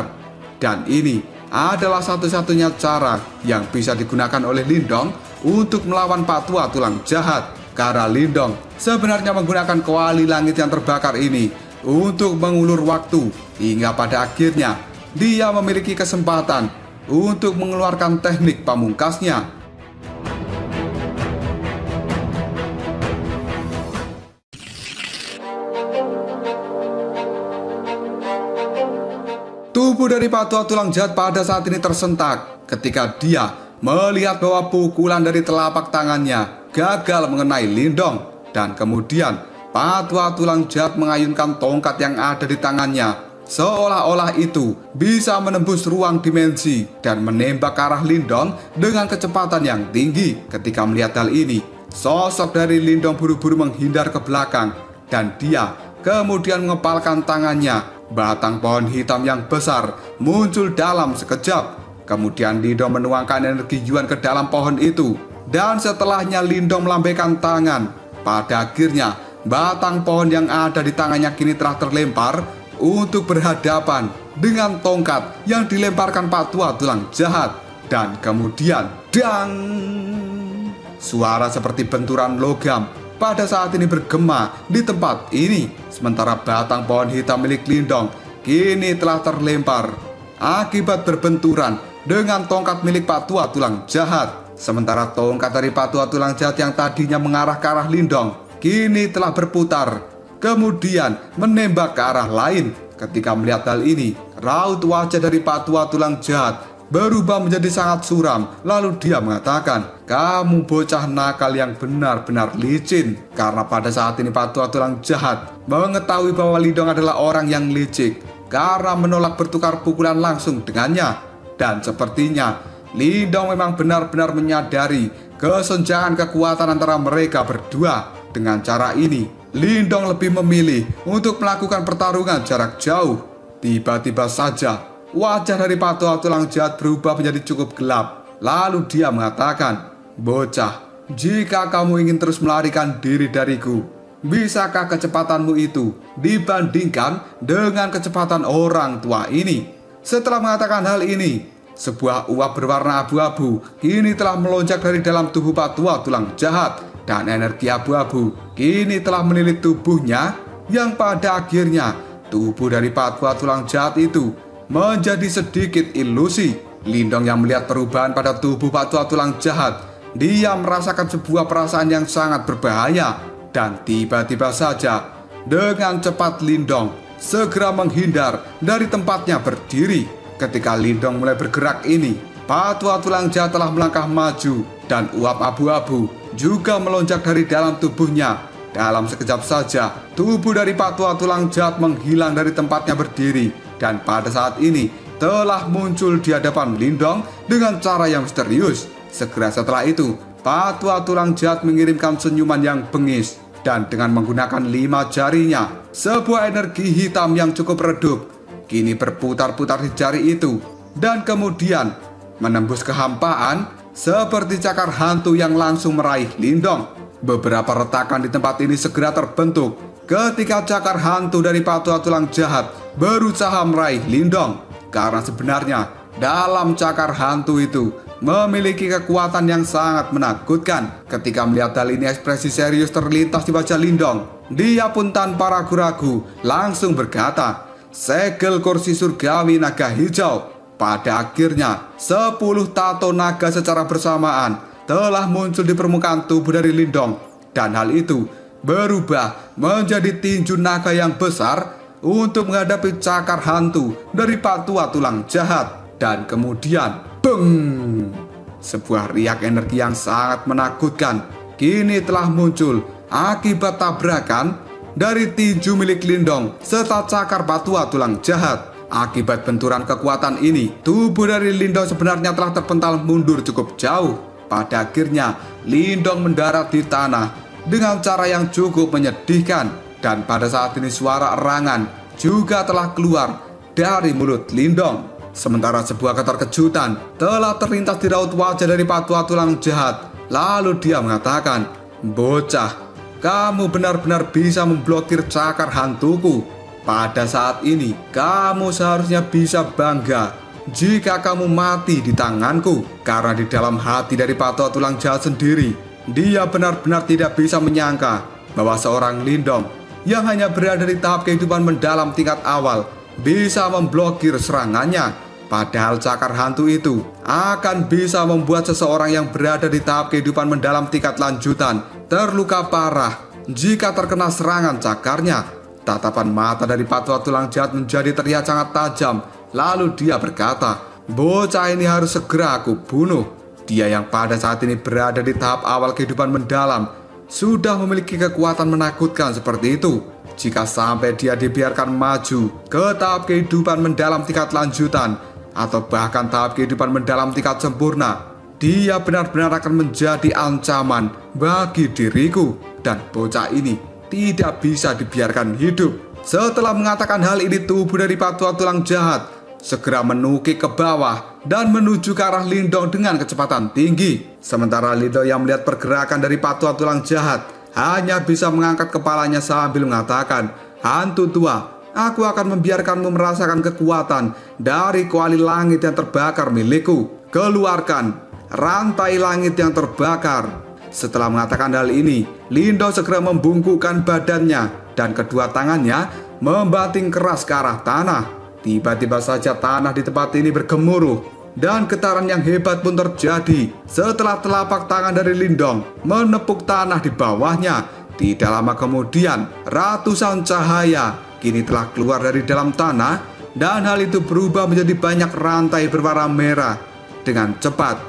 Dan ini adalah satu-satunya cara yang bisa digunakan oleh Lindong untuk melawan Patwa Tulang Jahat. Karena Lindong sebenarnya menggunakan kuali langit yang terbakar ini untuk mengulur waktu, hingga pada akhirnya dia memiliki kesempatan untuk mengeluarkan teknik pamungkasnya. Tubuh dari Patwa Tulang Jahat pada saat ini tersentak ketika dia melihat bahwa pukulan dari telapak tangannya gagal mengenai Lindong. Dan kemudian Patwa Tulang Jahat mengayunkan tongkat yang ada di tangannya, seolah-olah itu bisa menembus ruang dimensi dan menembak ke arah Lindong dengan kecepatan yang tinggi. Ketika melihat hal ini, sosok dari Lindong buru-buru menghindar ke belakang dan dia kemudian mengepalkan tangannya. Batang pohon hitam yang besar muncul dalam sekejap. Kemudian Lindong menuangkan energi Yuan ke dalam pohon itu. Dan setelahnya Lindong melambaikan tangan. Pada akhirnya batang pohon yang ada di tangannya kini telah terlempar untuk berhadapan dengan tongkat yang dilemparkan Patwa Tulang Jahat. Dan kemudian dang! Suara seperti benturan logam pada saat ini bergema di tempat ini. Sementara batang pohon hitam milik Lindong kini telah terlempar akibat berbenturan dengan tongkat milik Patwa Tulang Jahat. Sementara tongkat dari Patwa Tulang Jahat yang tadinya mengarah ke arah Lindong kini telah berputar, kemudian menembak ke arah lain. Ketika melihat hal ini, raut wajah dari Patwa Tulang Jahat berubah menjadi sangat suram. Lalu dia mengatakan, "Kamu bocah nakal yang benar-benar licin." Karena pada saat ini Patwa Tulang Jahat mengetahui bahwa Lindong adalah orang yang licik karena menolak bertukar pukulan langsung dengannya. Dan sepertinya Lindong memang benar-benar menyadari kesenjangan kekuatan antara mereka berdua. Dengan cara ini, Lindong lebih memilih untuk melakukan pertarungan jarak jauh. Tiba-tiba saja wajah dari Patwa Tulang Jahat berubah menjadi cukup gelap. Lalu dia mengatakan, "Bocah, jika kamu ingin terus melarikan diri dariku, bisakah kecepatanmu itu dibandingkan dengan kecepatan orang tua ini?" Setelah mengatakan hal ini, sebuah uap berwarna abu-abu kini telah melonjak dari dalam tubuh Patwa Tulang Jahat. Dan energi abu-abu kini telah melilit tubuhnya, yang pada akhirnya tubuh dari Patwa Tulang Jahat itu menjadi sedikit ilusi. Lindong yang melihat perubahan pada tubuh Pak Tua Tulang Jahat, dia merasakan sebuah perasaan yang sangat berbahaya. Dan tiba-tiba saja, dengan cepat Lindong segera menghindar dari tempatnya berdiri. Ketika Lindong mulai bergerak ini, Pak Tua Tulang Jahat telah melangkah maju dan uap abu-abu juga melonjak dari dalam tubuhnya. Dalam sekejap saja, tubuh dari Pak Tua Tulang Jahat menghilang dari tempatnya berdiri. Dan pada saat ini, telah muncul di hadapan Lindong dengan cara yang misterius. Segera setelah itu, Pak Tua Tulang Jahat mengirimkan senyuman yang bengis. Dan dengan menggunakan 5 jarinya, sebuah energi hitam yang cukup redup kini berputar-putar di jari itu. Dan kemudian menembus kehampaan seperti cakar hantu yang langsung meraih Lindong. Beberapa retakan di tempat ini segera terbentuk ketika cakar hantu dari Pak Tua Tulang Jahat berusaha meraih Lindong. Karena sebenarnya dalam cakar hantu itu memiliki kekuatan yang sangat menakutkan. Ketika melihat hal ini, ekspresi serius terlintas di wajah Lindong. Dia pun tanpa ragu-ragu langsung berkata, "Segel kursi surgawi naga hijau." Pada akhirnya 10 tato naga secara bersamaan telah muncul di permukaan tubuh dari Lindong. Dan hal itu berubah menjadi tinju naga yang besar untuk menghadapi cakar hantu dari Pak Tua Tulang Jahat. Dan kemudian, beng! Sebuah riak energi yang sangat menakutkan kini telah muncul akibat tabrakan dari tinju milik Lindong serta cakar Pak Tua Tulang Jahat. Akibat benturan kekuatan ini, tubuh dari Lindong sebenarnya telah terpental mundur cukup jauh. Pada akhirnya, Lindong mendarat di tanah dengan cara yang cukup menyedihkan. Dan pada saat ini suara erangan juga telah keluar dari mulut Lindong. Sementara sebuah keterkejutan telah terlintas di raut wajah dari Pak Tua Tulang Jahat. Lalu dia mengatakan, "Bocah, kamu benar-benar bisa memblokir cakar hantuku. Pada saat ini, kamu seharusnya bisa bangga jika kamu mati di tanganku." Karena di dalam hati dari Pak Tua Tulang Jahat sendiri, dia benar-benar tidak bisa menyangka bahwa seorang Lindong yang hanya berada di tahap kehidupan mendalam tingkat awal bisa memblokir serangannya. Padahal cakar hantu itu akan bisa membuat seseorang yang berada di tahap kehidupan mendalam tingkat lanjutan terluka parah jika terkena serangan cakarnya. Tatapan mata dari Pak Tua Tulang Jahat menjadi terlihat sangat tajam. Lalu dia berkata, "Bocah ini harus segera aku bunuh. Dia yang pada saat ini berada di tahap awal kehidupan mendalam sudah memiliki kekuatan menakutkan seperti itu. Jika sampai dia dibiarkan maju ke tahap kehidupan mendalam tingkat lanjutan atau bahkan tahap kehidupan mendalam tingkat sempurna, dia benar-benar akan menjadi ancaman bagi diriku. Dan bocah ini tidak bisa dibiarkan hidup." Setelah mengatakan hal ini, tubuh dari Pak Tua Tulang Jahat segera menukik ke bawah dan menuju ke arah Lindong dengan kecepatan tinggi. Sementara Lindong yang melihat pergerakan dari Pak Tua Tulang Jahat hanya bisa mengangkat kepalanya sambil mengatakan, "Hantu tua, aku akan membiarkanmu merasakan kekuatan dari kuali langit yang terbakar milikku. Keluarkan rantai langit yang terbakar." Setelah mengatakan hal ini, Lindong segera membungkukkan badannya dan kedua tangannya membanting keras ke arah tanah. Tiba-tiba saja tanah di tempat ini bergemuruh dan getaran yang hebat pun terjadi setelah telapak tangan dari Lindong menepuk tanah di bawahnya. Tidak lama kemudian, ratusan cahaya kini telah keluar dari dalam tanah dan hal itu berubah menjadi banyak rantai berwarna merah dengan cepat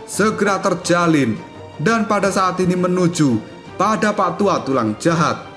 segera terjalin dan pada saat ini menuju pada Pak Tua Tulang Jahat.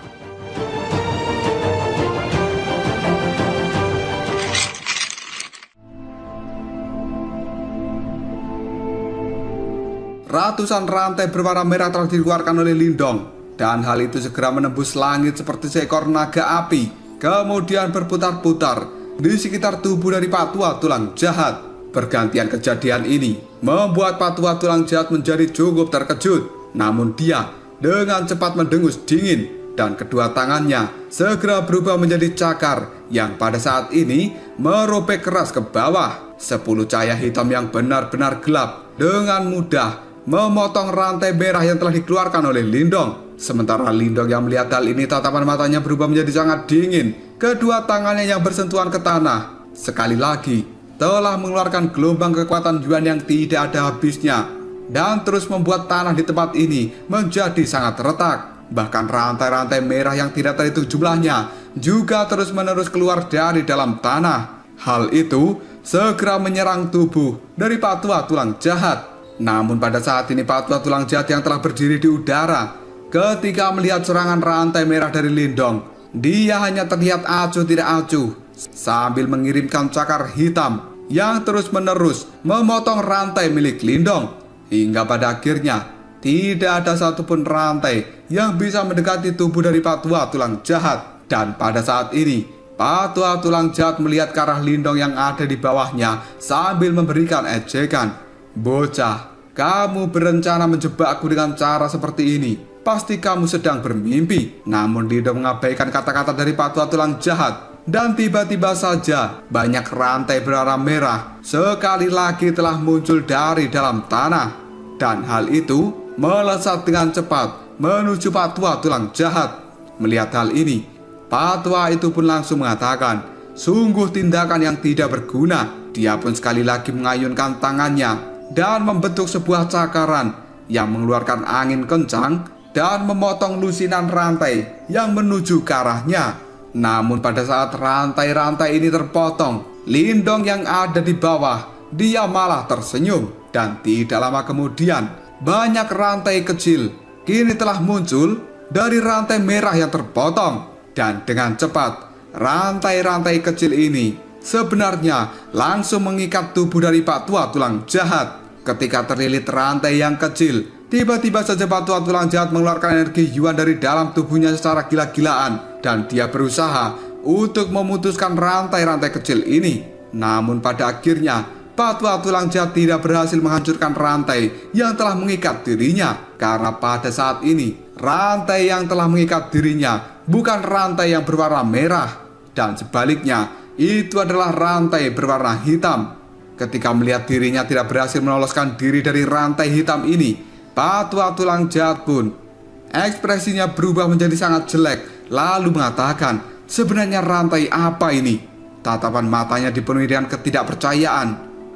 Ratusan rantai berwarna merah telah dikeluarkan oleh Lindong dan hal itu segera menembus langit seperti seekor naga api, kemudian berputar-putar di sekitar tubuh dari Pak Tua Tulang Jahat. Pergantian kejadian ini membuat Pak Tua Tulang Jahat menjadi cukup terkejut. Namun dia dengan cepat mendengus dingin dan kedua tangannya segera berubah menjadi cakar yang pada saat ini merobek keras ke bawah. 10 cahaya hitam yang benar-benar gelap dengan mudah memotong rantai merah yang telah dikeluarkan oleh Lindong. Sementara Lindong yang melihat hal ini, tatapan matanya berubah menjadi sangat dingin. Kedua tangannya yang bersentuhan ke tanah sekali lagi telah mengeluarkan gelombang kekuatan Yuan yang tidak ada habisnya dan terus membuat tanah di tempat ini menjadi sangat retak. Bahkan rantai-rantai merah yang tidak terhitung jumlahnya juga terus-menerus keluar dari dalam tanah. Hal itu segera menyerang tubuh dari Pak Tua Tulang Jahat. Namun pada saat ini Pak Tua Tulang Jahat yang telah berdiri di udara, ketika melihat serangan rantai merah dari Lindong, dia hanya terlihat acuh tidak acuh sambil mengirimkan cakar hitam yang terus-menerus memotong rantai milik Lindong. Hingga pada akhirnya tidak ada satupun rantai yang bisa mendekati tubuh dari Pak Tua Tulang Jahat. Dan pada saat ini Pak Tua Tulang Jahat melihat ke arah Lindong yang ada di bawahnya sambil memberikan ejekan. "Bocah, kamu berencana menjebakku dengan cara seperti ini. Pasti kamu sedang bermimpi." Namun Lindong mengabaikan kata-kata dari Pak Tua Tulang Jahat. Dan tiba-tiba saja banyak rantai berwarna merah sekali lagi telah muncul dari dalam tanah. Dan hal itu melesat dengan cepat menuju Pak Tua Tulang Jahat. Melihat hal ini, Pak Tua itu pun langsung mengatakan, sungguh tindakan yang tidak berguna. Dia pun sekali lagi mengayunkan tangannya dan membentuk sebuah cakaran yang mengeluarkan angin kencang dan memotong lusinan rantai yang menuju ke arahnya. Namun pada saat rantai-rantai ini terpotong, Lindong yang ada di bawah, dia malah tersenyum. Dan tidak lama kemudian, banyak rantai kecil kini telah muncul dari rantai merah yang terpotong. Dan dengan cepat, rantai-rantai kecil ini sebenarnya langsung mengikat tubuh dari Pak Tua Tulang Jahat. Ketika terlilit rantai yang kecil, tiba-tiba saja Pak Tua Tulang Jahat mengeluarkan energi Yuan dari dalam tubuhnya secara gila-gilaan. Dan dia berusaha untuk memutuskan rantai-rantai kecil ini. Namun pada akhirnya Pak Tua Tulang Jahat tidak berhasil menghancurkan rantai yang telah mengikat dirinya. Karena pada saat ini rantai yang telah mengikat dirinya bukan rantai yang berwarna merah, dan sebaliknya itu adalah rantai berwarna hitam. Ketika melihat dirinya tidak berhasil meloloskan diri dari rantai hitam ini, Pak Tua Tulang Jahat pun ekspresinya berubah menjadi sangat jelek, lalu mengatakan, sebenarnya rantai apa ini? Tatapan matanya dipenuhi dengan ketidakpercayaan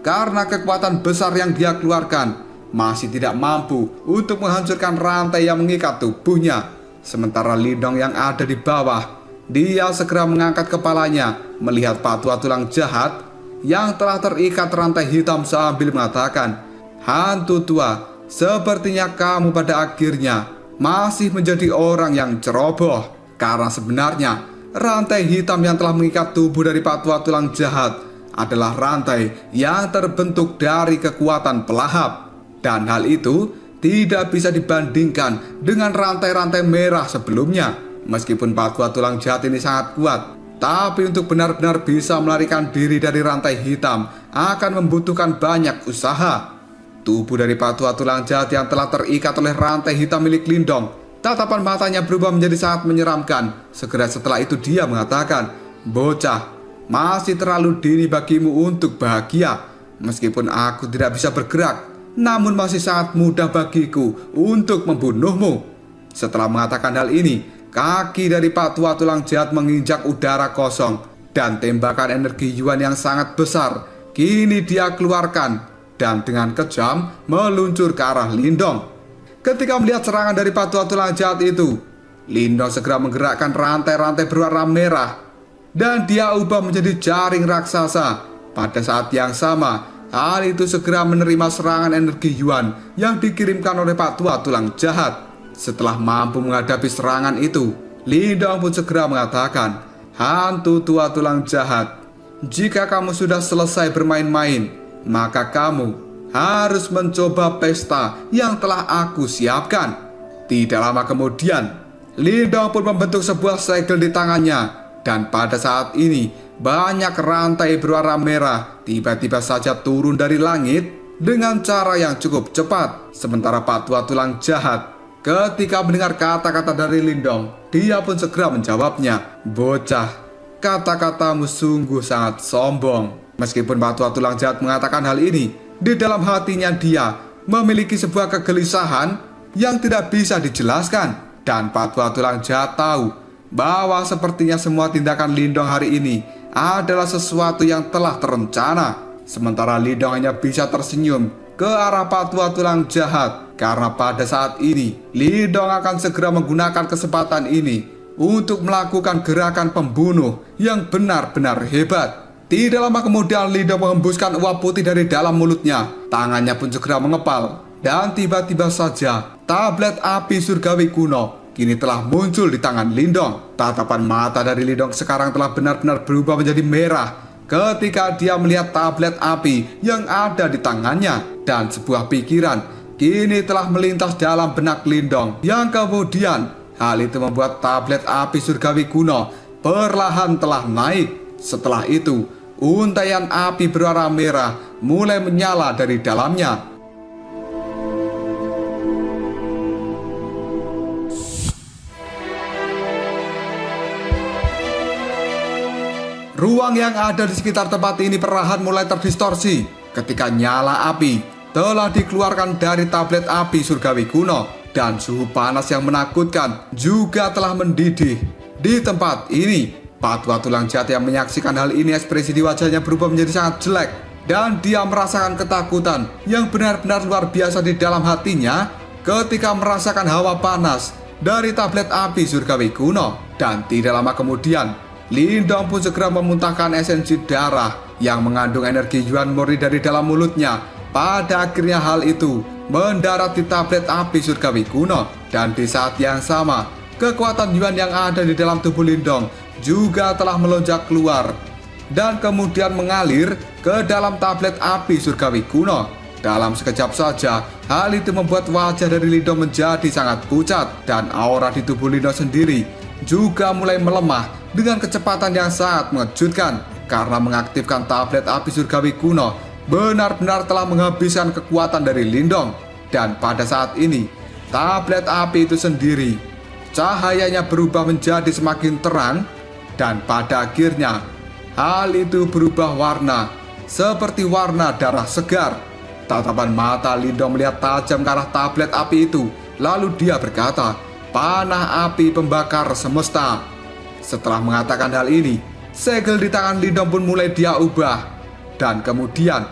karena kekuatan besar yang dia keluarkan masih tidak mampu untuk menghancurkan rantai yang mengikat tubuhnya. Sementara Lindong yang ada di bawah, dia segera mengangkat kepalanya melihat Pak Tua Tulang Jahat yang telah terikat rantai hitam sambil mengatakan, "Hantu tua, sepertinya kamu pada akhirnya masih menjadi orang yang ceroboh." Karena sebenarnya rantai hitam yang telah mengikat tubuh dari Pak Tua Tulang Jahat adalah rantai yang terbentuk dari kekuatan pelahap. Dan hal itu tidak bisa dibandingkan dengan rantai-rantai merah sebelumnya. Meskipun Pak Tua Tulang Jahat ini sangat kuat, tapi untuk benar-benar bisa melarikan diri dari rantai hitam akan membutuhkan banyak usaha. Tubuh dari Pak Tua Tulang Jahat yang telah terikat oleh rantai hitam milik Lindong, tatapan matanya berubah menjadi sangat menyeramkan. Segera setelah itu dia mengatakan, "Bocah, masih terlalu dini bagimu untuk bahagia. Meskipun aku tidak bisa bergerak, namun masih sangat mudah bagiku untuk membunuhmu." Setelah mengatakan hal ini, kaki dari Pak Tua Tulang Jahat menginjak udara kosong, dan tembakan energi Yuan yang sangat besar kini dia keluarkan dan dengan kejam meluncur ke arah Lindong. Ketika melihat serangan dari Pak Tua Tulang Jahat itu, Lindong segera menggerakkan rantai-rantai berwarna merah dan dia ubah menjadi jaring raksasa. Pada saat yang sama, hal itu segera menerima serangan energi Yuan yang dikirimkan oleh Pak Tua Tulang Jahat. Setelah mampu menghadapi serangan itu, Lindong pun segera mengatakan, "Hantu Tua Tulang Jahat, jika kamu sudah selesai bermain-main, maka kamu harus mencoba pesta yang telah aku siapkan." Tidak lama kemudian, Lindong pun membentuk sebuah segel di tangannya. Dan pada saat ini, banyak rantai berwarna merah tiba-tiba saja turun dari langit dengan cara yang cukup cepat. Sementara Pak Tua Tulang Jahat, ketika mendengar kata-kata dari Lindong, dia pun segera menjawabnya, "Bocah, kata-katamu sungguh sangat sombong." Meskipun Pak Tua Tulang Jahat mengatakan hal ini, di dalam hatinya dia memiliki sebuah kegelisahan yang tidak bisa dijelaskan. Dan Pak Tua Tulang Jahat tahu bahwa sepertinya semua tindakan Lindong hari ini adalah sesuatu yang telah terencana. Sementara Lindong hanya bisa tersenyum ke arah Patua Tulang Jahat karena pada saat ini Lindong akan segera menggunakan kesempatan ini untuk melakukan gerakan pembunuh yang benar-benar hebat. Tidak lama kemudian Lindong menghembuskan uap putih dari dalam mulutnya. Tangannya pun segera mengepal. Dan tiba-tiba saja tablet api surgawi kuno kini telah muncul di tangan Lindong. Tatapan mata dari Lindong sekarang telah benar-benar berubah menjadi merah ketika dia melihat tablet api yang ada di tangannya. Dan sebuah pikiran kini telah melintas dalam benak Lindong, yang kemudian hal itu membuat tablet api surgawi kuno perlahan telah naik. Setelah itu, untaian api berwarna merah mulai menyala dari dalamnya. Ruang yang ada di sekitar tempat ini perlahan mulai terdistorsi ketika nyala api telah dikeluarkan dari tablet api surgawi kuno, dan suhu panas yang menakutkan juga telah mendidih di tempat ini. Patua Tulang Jahat yang menyaksikan hal ini, ekspresi di wajahnya berubah menjadi sangat jelek, dan dia merasakan ketakutan yang benar-benar luar biasa di dalam hatinya ketika merasakan hawa panas dari tablet api surgawi kuno. Dan tidak lama kemudian Lindong pun segera memuntahkan esensi darah yang mengandung energi Yuan murni dari dalam mulutnya. Pada akhirnya hal itu mendarat di tablet api surgawi kuno, dan di saat yang sama kekuatan Yuan yang ada di dalam tubuh Lindong juga telah melonjak keluar dan kemudian mengalir ke dalam tablet api surgawi kuno. Dalam sekejap saja, hal itu membuat wajah dari Lindong menjadi sangat pucat, dan aura di tubuh Lindong sendiri juga mulai melemah dengan kecepatan yang sangat mengejutkan, karena mengaktifkan tablet api surgawi kuno benar-benar telah menghabiskan kekuatan dari Lindong. Dan pada saat ini, tablet api itu sendiri cahayanya berubah menjadi semakin terang, dan pada akhirnya hal itu berubah warna seperti warna darah segar. Tatapan mata Lindong melihat tajam ke arah tablet api itu, lalu dia berkata, "Panah api pembakar semesta." Setelah mengatakan hal ini, segel di tangan Lindong pun mulai dia ubah, dan kemudian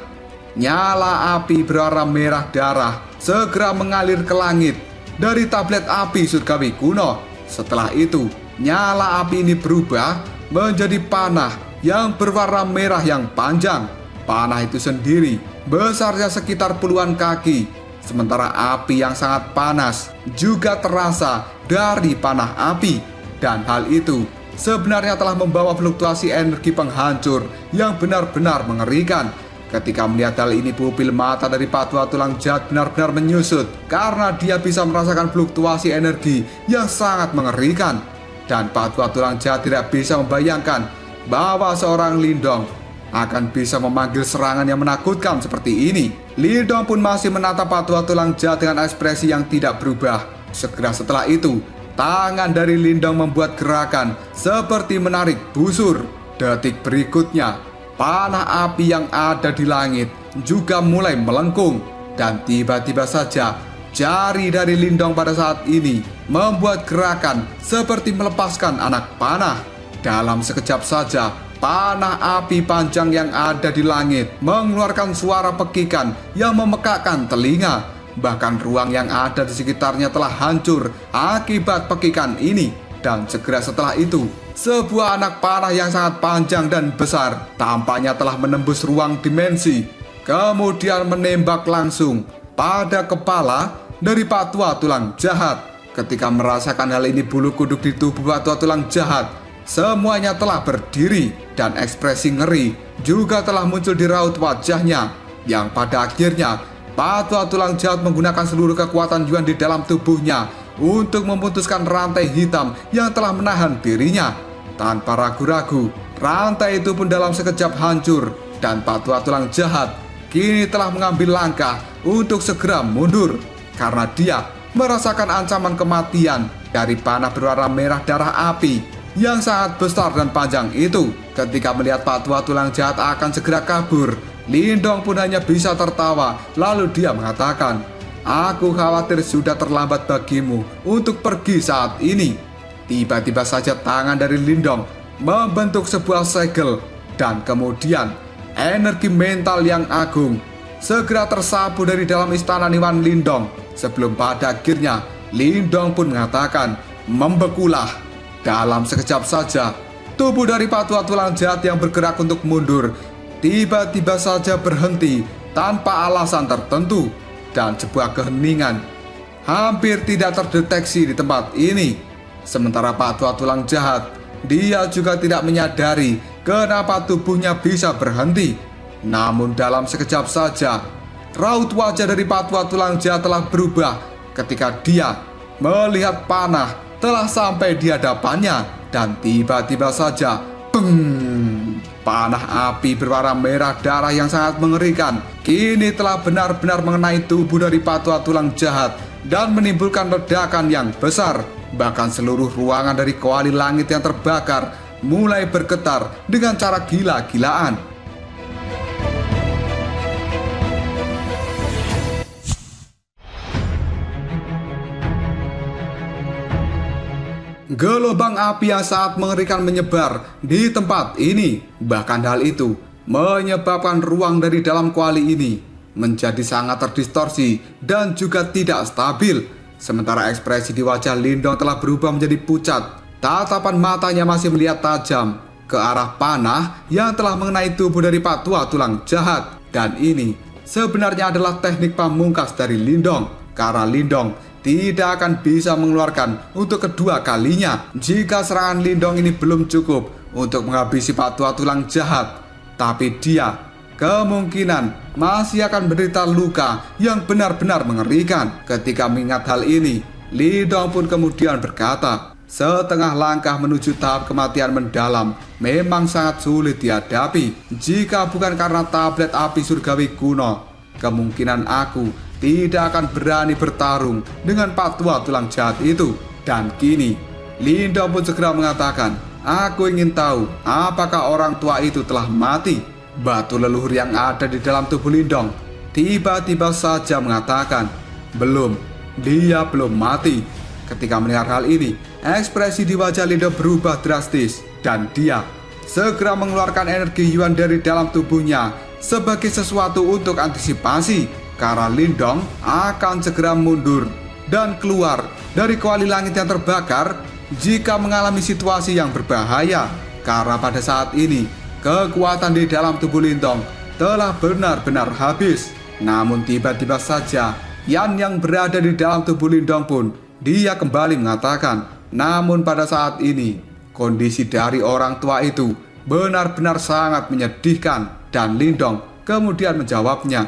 nyala api berwarna merah darah segera mengalir ke langit dari tablet api surgawi kuno. Setelah itu, nyala api ini berubah menjadi panah yang berwarna merah yang panjang. Panah itu sendiri besarnya sekitar puluhan kaki, sementara api yang sangat panas juga terasa dari panah api. Dan hal itu sebenarnya telah membawa fluktuasi energi penghancur yang benar-benar mengerikan. Ketika melihat hal ini, pupil mata dari Patua Tulang Jahat benar-benar menyusut karena dia bisa merasakan fluktuasi energi yang sangat mengerikan. Dan Patua Tulang Jahat tidak bisa membayangkan bahwa seorang Lindong akan bisa memanggil serangan yang menakutkan seperti ini. Lindong pun masih menatap Patua Tulang Jahat dengan ekspresi yang tidak berubah. Segera setelah itu, tangan dari Lindong membuat gerakan seperti menarik busur. Detik berikutnya, panah api yang ada di langit juga mulai melengkung, dan tiba-tiba saja jari dari Lindong pada saat ini membuat gerakan seperti melepaskan anak panah. Dalam sekejap saja, panah api panjang yang ada di langit mengeluarkan suara pekikan yang memekakkan telinga. Bahkan ruang yang ada di sekitarnya telah hancur akibat pekikan ini. Dan segera setelah itu, sebuah anak panah yang sangat panjang dan besar tampaknya telah menembus ruang dimensi, kemudian menembak langsung pada kepala dari Patua Tulang Jahat. Ketika merasakan hal ini, bulu kuduk di tubuh Patua Tulang Jahat semuanya telah berdiri, dan ekspresi ngeri juga telah muncul di raut wajahnya, yang pada akhirnya Patua Tulang Jahat menggunakan seluruh kekuatan Yuan di dalam tubuhnya untuk memutuskan rantai hitam yang telah menahan dirinya. Tanpa ragu-ragu, rantai itu pun dalam sekejap hancur, dan Patua Tulang Jahat kini telah mengambil langkah untuk segera mundur karena dia merasakan ancaman kematian dari panah berwarna merah darah api yang sangat besar dan panjang itu. Ketika melihat Patua Tulang Jahat akan segera kabur, Lindong pun hanya bisa tertawa, lalu dia mengatakan, "Aku khawatir sudah terlambat bagimu untuk pergi saat ini." Tiba-tiba saja tangan dari Lindong membentuk sebuah segel, dan kemudian energi mental yang agung segera tersapu dari dalam istana Niwan Lindong. Sebelum pada akhirnya Lindong pun mengatakan, membekulah. Dalam sekejap saja, tubuh dari Patua Tulang Jahat yang bergerak untuk mundur tiba-tiba saja berhenti tanpa alasan tertentu, dan sebuah keheningan hampir tidak terdeteksi di tempat ini. Sementara Patua Tulang Jahat, dia juga tidak menyadari kenapa tubuhnya bisa berhenti. Namun dalam sekejap saja, raut wajah dari Patua Tulang Jahat telah berubah ketika dia melihat panah telah sampai di hadapannya, dan tiba-tiba saja, peng! Panah api berwarna merah darah yang sangat mengerikan kini telah benar-benar mengenai tubuh dari Patua Tulang Jahat dan menimbulkan ledakan yang besar. Bahkan seluruh ruangan dari kuali langit yang terbakar mulai bergetar dengan cara gila-gilaan. Gelombang api yang sangat mengerikan menyebar di tempat ini. Bahkan hal itu menyebabkan ruang dari dalam kuali ini menjadi sangat terdistorsi dan juga tidak stabil. Sementara ekspresi di wajah Lindong telah berubah menjadi pucat. Tatapan matanya masih melihat tajam ke arah panah yang telah mengenai tubuh dari Patua Tulang Jahat. Dan ini sebenarnya adalah teknik pamungkas dari Lindong, karena Lindong tidak akan bisa mengeluarkan untuk kedua kalinya jika serangan Lindong ini belum cukup untuk menghabisi Patua Tulang Jahat. Tapi dia kemungkinan masih akan menderita luka yang benar-benar mengerikan. Ketika mengingat hal ini, Lindong pun kemudian berkata, setengah langkah menuju tahap kematian mendalam memang sangat sulit dihadapi. Jika bukan karena tablet api surgawi kuno, kemungkinan aku tidak akan berani bertarung dengan Patua Tulang Jahat itu. Dan kini Lindong pun segera mengatakan, aku ingin tahu apakah orang tua itu telah mati. Batu leluhur yang ada di dalam tubuh Lindong tiba-tiba saja mengatakan, belum, dia belum mati. Ketika mendengar hal ini, ekspresi di wajah Lindong berubah drastis dan dia segera mengeluarkan energi Yuan dari dalam tubuhnya sebagai sesuatu untuk antisipasi, karena Lindong akan segera mundur dan keluar dari kuali langit yang terbakar jika mengalami situasi yang berbahaya. Karena pada saat ini kekuatan di dalam tubuh Lindong telah benar-benar habis. Namun tiba-tiba saja Yan yang berada di dalam tubuh Lindong pun dia kembali mengatakan, namun pada saat ini kondisi dari orang tua itu benar-benar sangat menyedihkan. Dan Lindong kemudian menjawabnya,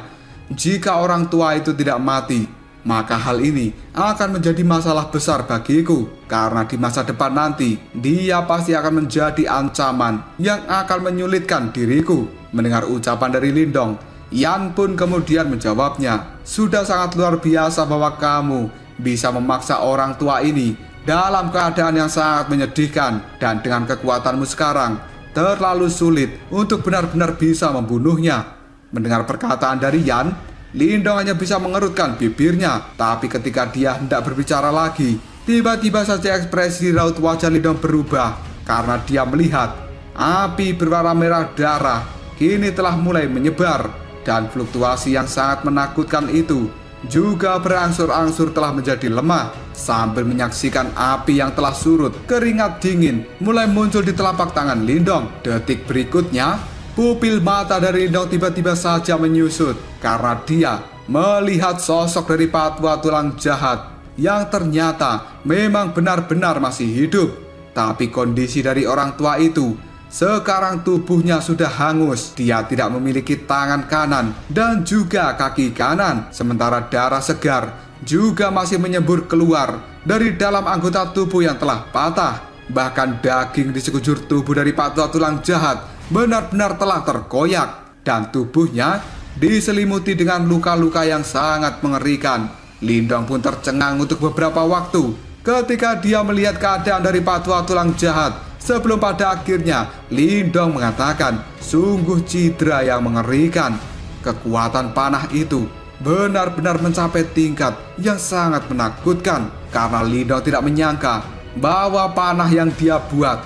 jika orang tua itu tidak mati, maka hal ini akan menjadi masalah besar bagiku, karena di masa depan nanti dia pasti akan menjadi ancaman yang akan menyulitkan diriku. Mendengar ucapan dari Lindong, Yan pun kemudian menjawabnya, sudah sangat luar biasa bahwa kamu bisa memaksa orang tua ini dalam keadaan yang sangat menyedihkan, dan dengan kekuatanmu sekarang terlalu sulit untuk benar-benar bisa membunuhnya. Mendengar perkataan dari Yan, Lindong hanya bisa mengerutkan bibirnya. Tapi ketika dia hendak berbicara lagi, tiba-tiba saja ekspresi raut wajah Lindong berubah, karena dia melihat api berwarna merah darah kini telah mulai menyebar, dan fluktuasi yang sangat menakutkan itu juga berangsur-angsur telah menjadi lemah. Sambil menyaksikan api yang telah surut, keringat dingin mulai muncul di telapak tangan Lindong. Detik berikutnya, pupil mata dari Lindong tiba-tiba saja menyusut karena dia melihat sosok dari Patua Tulang Jahat yang ternyata memang benar-benar masih hidup. Tapi kondisi dari orang tua itu, sekarang tubuhnya sudah hangus. Dia tidak memiliki tangan kanan dan juga kaki kanan. Sementara darah segar juga masih menyembur keluar dari dalam anggota tubuh yang telah patah. Bahkan daging di sekujur tubuh dari Patua Tulang Jahat benar-benar telah terkoyak, dan tubuhnya diselimuti dengan luka-luka yang sangat mengerikan. Lindong pun tercengang untuk beberapa waktu ketika dia melihat keadaan dari Patua Tulang Jahat. Sebelum pada akhirnya Lindong mengatakan, sungguh cedera yang mengerikan. Kekuatan panah itu benar-benar mencapai tingkat yang sangat menakutkan, karena Lindong tidak menyangka bahwa panah yang dia buat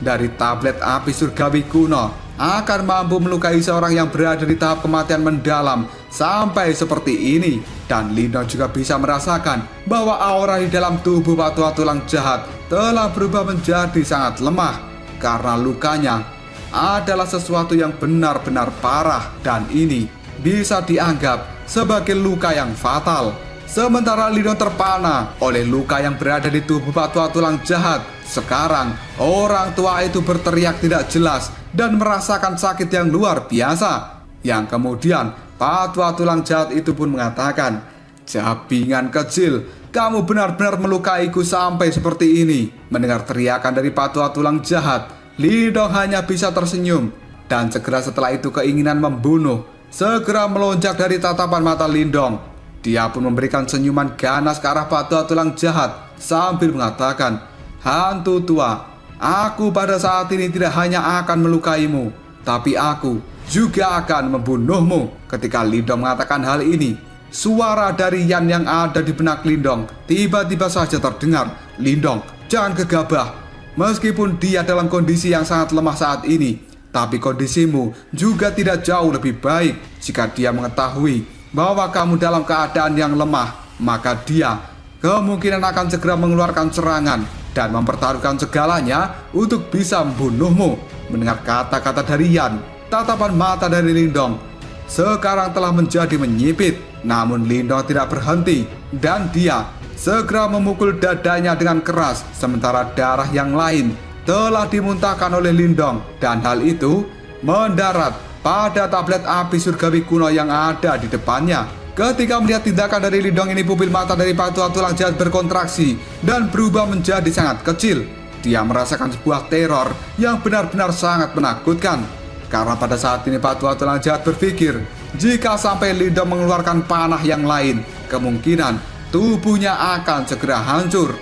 dari tablet api surgawi kuno akan mampu melukai seorang yang berada di tahap kematian mendalam sampai seperti ini. Dan Lindong juga bisa merasakan bahwa aura di dalam tubuh Patua Tulang Jahat telah berubah menjadi sangat lemah karena lukanya adalah sesuatu yang benar-benar parah dan ini bisa dianggap sebagai luka yang fatal. Sementara Lindong terpana oleh luka yang berada di tubuh Patua Tulang Jahat. Sekarang orang tua itu berteriak tidak jelas dan merasakan sakit yang luar biasa. Yang kemudian Patua Tulang Jahat itu pun mengatakan, "Jabingan kecil, kamu benar-benar melukaiku sampai seperti ini." Mendengar teriakan dari Patua Tulang Jahat, Lindong hanya bisa tersenyum. Dan segera setelah itu keinginan membunuh segera melonjak dari tatapan mata Lindong. Dia pun memberikan senyuman ganas ke arah Patua Tulang Jahat sambil mengatakan, "Hantu tua, aku pada saat ini tidak hanya akan melukaimu, tapi aku juga akan membunuhmu." Ketika Lindong mengatakan hal ini, suara dari Yan yang ada di benak Lindong tiba-tiba saja terdengar. "Lindong, jangan gegabah. Meskipun dia dalam kondisi yang sangat lemah saat ini, tapi kondisimu juga tidak jauh lebih baik. Jika dia mengetahui bahwa kamu dalam keadaan yang lemah, maka dia kemungkinan akan segera mengeluarkan serangan dan mempertaruhkan segalanya untuk bisa membunuhmu." Mendengar kata-kata dari Yan, tatapan mata dari Lindong sekarang telah menjadi menyipit. Namun Lindong tidak berhenti dan dia segera memukul dadanya dengan keras, sementara darah yang lain telah dimuntahkan oleh Lindong dan hal itu mendarat pada tablet api surgawi kuno yang ada di depannya. Ketika melihat tindakan dari Lindong ini, pupil mata dari Patua Tulang Jahat berkontraksi dan berubah menjadi sangat kecil. Dia merasakan sebuah teror yang benar-benar sangat menakutkan. Karena pada saat ini Patua Tulang Jahat berpikir, jika sampai Lindong mengeluarkan panah yang lain, kemungkinan tubuhnya akan segera hancur.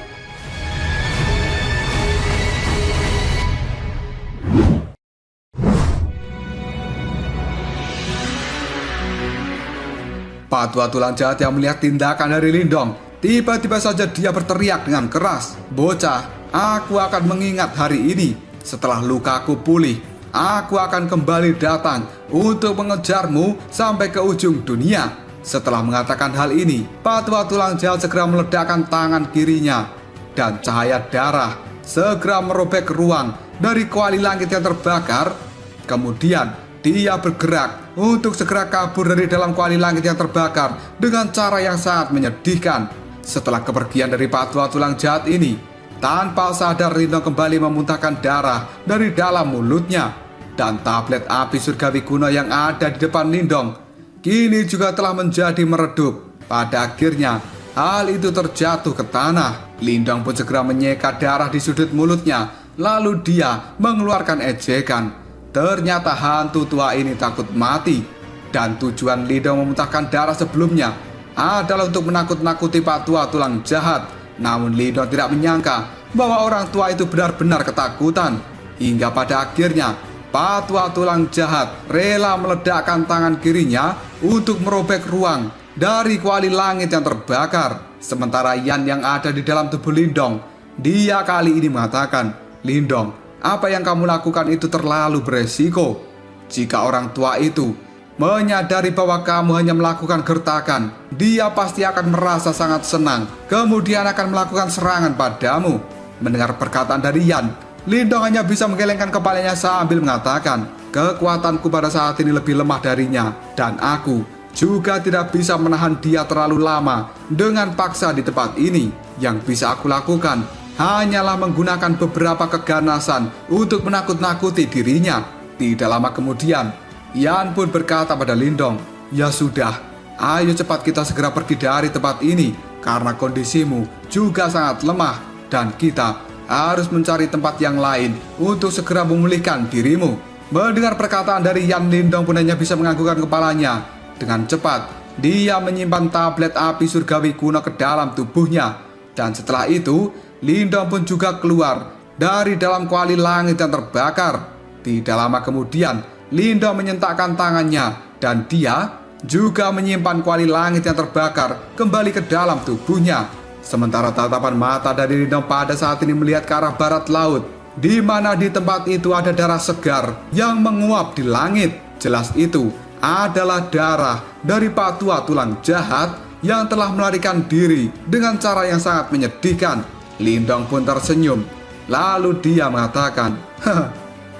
Patua Tulang Jahat yang melihat tindakan dari Lindong, tiba-tiba saja dia berteriak dengan keras, "Bocah, aku akan mengingat hari ini. Setelah lukaku pulih, aku akan kembali datang untuk mengejarmu sampai ke ujung dunia." Setelah mengatakan hal ini, Patua Tulang Jahat segera meledakkan tangan kirinya dan cahaya darah segera merobek ruang dari kuali langit yang terbakar. Kemudian dia bergerak untuk segera kabur dari dalam kuali langit yang terbakar dengan cara yang sangat menyedihkan. Setelah kepergian dari Patua Tulang Jahat ini, tanpa sadar Lindong kembali memuntahkan darah dari dalam mulutnya. Dan tablet api surgawi kuno yang ada di depan Lindong kini juga telah menjadi meredup. Pada akhirnya hal itu terjatuh ke tanah. Lindong pun segera menyeka darah di sudut mulutnya. Lalu dia mengeluarkan ejekan. Ternyata hantu tua ini takut mati. Dan tujuan Lindong memuntahkan darah sebelumnya adalah untuk menakut-nakuti Patua Tulang Jahat. Namun Lindong tidak menyangka bahwa orang tua itu benar-benar ketakutan. Hingga pada akhirnya Patua Tulang Jahat rela meledakkan tangan kirinya untuk merobek ruang dari kuali langit yang terbakar. Sementara Yan yang ada di dalam tubuh Lindong, dia kali ini mengatakan, "Lindong, apa yang kamu lakukan itu terlalu beresiko. Jika orang tua itu menyadari bahwa kamu hanya melakukan gertakan, dia pasti akan merasa sangat senang, kemudian akan melakukan serangan padamu." Mendengar perkataan dari Yan, Lindong hanya bisa menggelengkan kepalanya sambil mengatakan, "Kekuatanku pada saat ini lebih lemah darinya, dan aku juga tidak bisa menahan dia terlalu lama dengan paksa di tempat ini. Yang bisa aku lakukan hanyalah menggunakan beberapa keganasan untuk menakut-nakuti dirinya." Tidak lama kemudian, Yan pun berkata pada Lindong, "Ya sudah, ayo cepat kita segera pergi dari tempat ini, karena kondisimu juga sangat lemah, dan kita harus mencari tempat yang lain untuk segera memulihkan dirimu." Mendengar perkataan dari Yan, Lindong pun hanya bisa menganggukkan kepalanya. Dengan cepat, dia menyimpan tablet api surgawi kuno ke dalam tubuhnya. Dan setelah itu, Lindong pun juga keluar dari dalam kuali langit yang terbakar. Tidak lama kemudian, Lindong menyentakkan tangannya dan dia juga menyimpan kuali langit yang terbakar kembali ke dalam tubuhnya. Sementara tatapan mata dari Lindong pada saat ini melihat ke arah barat laut. di mana di tempat itu ada darah segar yang menguap di langit. Jelas itu adalah darah dari Pak Tua Tulang Jahat yang telah melarikan diri dengan cara yang sangat menyedihkan. Lindong pun tersenyum. Lalu dia mengatakan,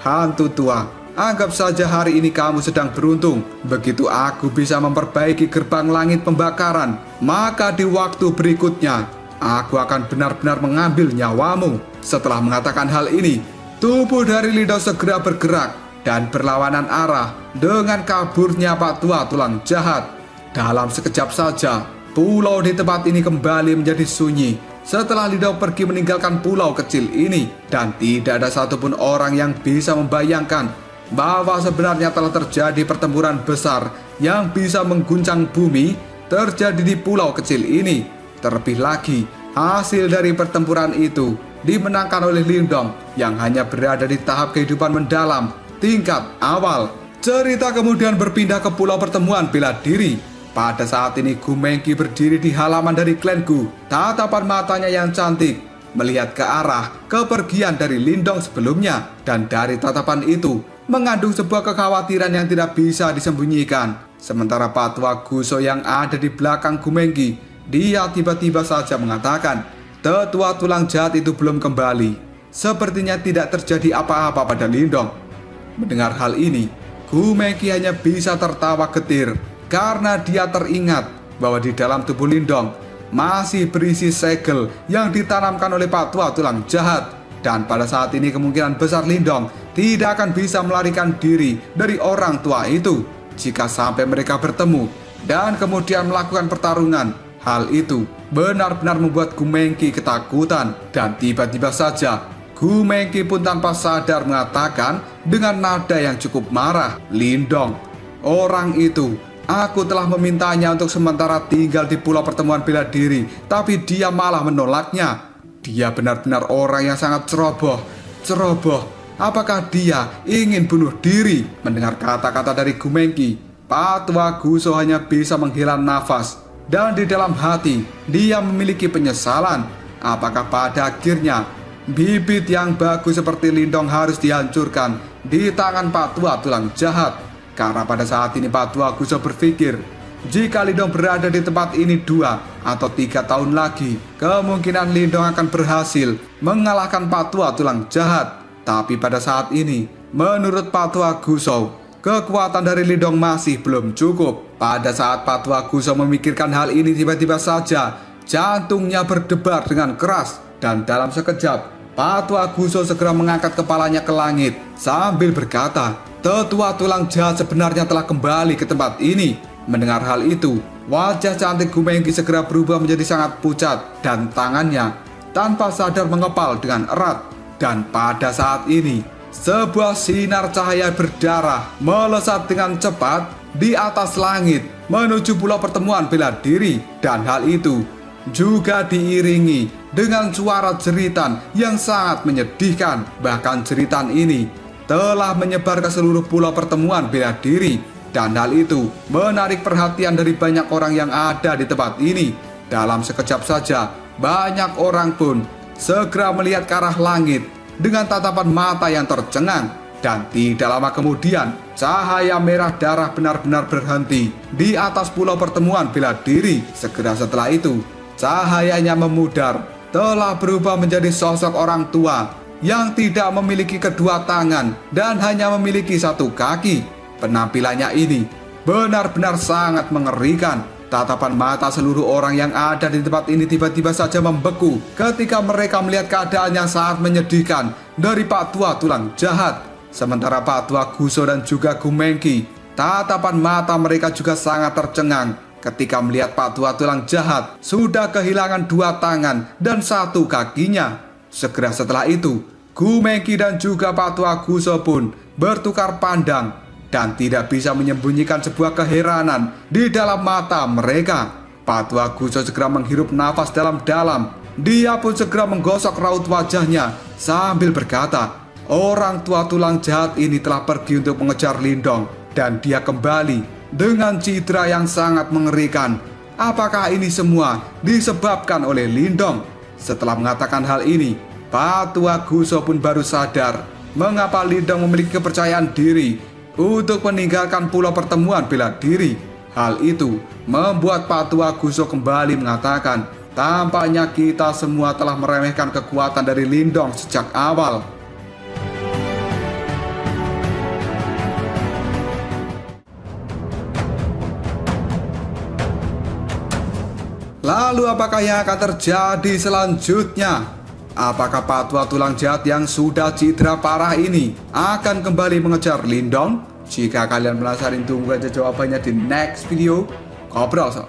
hantu tua, anggap saja hari ini kamu sedang beruntung. Begitu aku bisa memperbaiki gerbang langit pembakaran, maka di waktu berikutnya aku akan benar-benar mengambil nyawamu. Setelah mengatakan hal ini, tubuh dari Lindong segera bergerak dan berlawanan arah dengan kaburnya Pak Tua Tulang Jahat. Dalam sekejap saja, pulau di tempat ini kembali menjadi sunyi setelah Lindong pergi meninggalkan pulau kecil ini. Dan tidak ada satupun orang yang bisa membayangkan bahwa sebenarnya telah terjadi pertempuran besar yang bisa mengguncang bumi terjadi di pulau kecil ini. Terlebih lagi, hasil dari pertempuran itu dimenangkan oleh Lindong yang hanya berada di tahap kehidupan mendalam tingkat awal. Cerita kemudian berpindah ke pulau pertemuan bela diri. Pada saat ini Gu Mengki berdiri di halaman dari klan Gu. Tatapan matanya yang cantik melihat ke arah kepergian dari Lindong sebelumnya. Dan dari tatapan itu mengandung sebuah kekhawatiran yang tidak bisa disembunyikan. Sementara Pak Tua Guso yang ada di belakang Gu Mengki, dia tiba-tiba saja mengatakan, Tetua Tulang Jahat itu belum kembali. Sepertinya tidak terjadi apa-apa pada Lindong. Mendengar hal ini, Gu Mengki hanya bisa tertawa getir karena dia teringat bahwa di dalam tubuh Lindong masih berisi segel yang ditanamkan oleh Pak Tua Tulang Jahat. Dan pada saat ini kemungkinan besar Lindong tidak akan bisa melarikan diri dari orang tua itu. Jika sampai mereka bertemu dan kemudian melakukan pertarungan, hal itu benar-benar membuat Gu Mengki ketakutan. Dan tiba-tiba saja Gu Mengki pun tanpa sadar mengatakan dengan nada yang cukup marah, Lindong, orang itu, aku telah memintanya untuk sementara tinggal di pulau pertemuan bela diri, tapi dia malah menolaknya. Dia benar-benar orang yang sangat ceroboh. Apakah dia ingin bunuh diri? Mendengar kata-kata dari Gu Mengki, Pak Tua Guso hanya bisa menghela nafas. Dan di dalam hati, dia memiliki penyesalan. Apakah pada akhirnya bibit yang bagus seperti Lindong harus dihancurkan di tangan Pak Tua Tulang Jahat? Karena pada saat ini Pak Tua Guso berpikir, jika Lindong berada di tempat ini 2 atau 3 tahun lagi, kemungkinan Lindong akan berhasil mengalahkan Pak Tua Tulang Jahat. Tapi pada saat ini, menurut Pak Tua Guso, kekuatan dari Lindong masih belum cukup. Pada saat Pak Tua Guso memikirkan hal ini, tiba-tiba saja jantungnya berdebar dengan keras. Dan dalam sekejap, Pak Tua Guso segera mengangkat kepalanya ke langit sambil berkata, Tetua Tulang Jahat sebenarnya telah kembali ke tempat ini. Mendengar hal itu, wajah cantik Gu Mengki segera berubah menjadi sangat pucat dan tangannya tanpa sadar mengepal dengan erat. Dan pada saat ini, sebuah sinar cahaya berdarah melesat dengan cepat di atas langit menuju pulau pertemuan bela diri. Dan hal itu juga diiringi dengan suara jeritan yang sangat menyedihkan. Bahkan jeritan ini telah menyebar ke seluruh pulau pertemuan bela diri. Dan hal itu menarik perhatian dari banyak orang yang ada di tempat ini. Dalam sekejap saja, banyak orang pun segera melihat ke arah langit dengan tatapan mata yang tercengang. Dan tidak lama kemudian, cahaya merah darah benar-benar berhenti di atas pulau pertemuan bela diri. Segera setelah itu, cahayanya memudar, telah berubah menjadi sosok orang tua yang tidak memiliki kedua tangan dan hanya memiliki satu kaki. Penampilannya ini benar-benar sangat mengerikan. Tatapan mata seluruh orang yang ada di tempat ini tiba-tiba saja membeku ketika mereka melihat keadaan yang sangat menyedihkan dari Pak Tua Tulang Jahat. Sementara Pak Tua Guso dan juga Gu Mengki, tatapan mata mereka juga sangat tercengang ketika melihat Pak Tua Tulang Jahat sudah kehilangan 2 tangan dan 1 kakinya. Segera setelah itu, Gu Mengki dan juga Pak Tua Guso pun bertukar pandang dan tidak bisa menyembunyikan sebuah keheranan di dalam mata mereka. Pak Tua Guso segera menghirup nafas dalam-dalam. Dia pun segera menggosok raut wajahnya sambil berkata, orang tua tulang jahat ini telah pergi untuk mengejar Lindong. Dan dia kembali dengan citra yang sangat mengerikan. Apakah ini semua disebabkan oleh Lindong? Setelah mengatakan hal ini, Pak Tua Guso pun baru sadar mengapa Lindong memiliki kepercayaan diri untuk meninggalkan pulau pertemuan bela diri. Hal itu membuat Pak Tua Guso kembali mengatakan, tampaknya kita semua telah meremehkan kekuatan dari Lindong sejak awal. Lalu apakah yang akan terjadi selanjutnya? Apakah Pak Tua Tulang Jahat yang sudah cedera parah ini akan kembali mengejar Lindong? Jika kalian penasaran, tunggu aja jawabannya di next video. Ngobrol sob.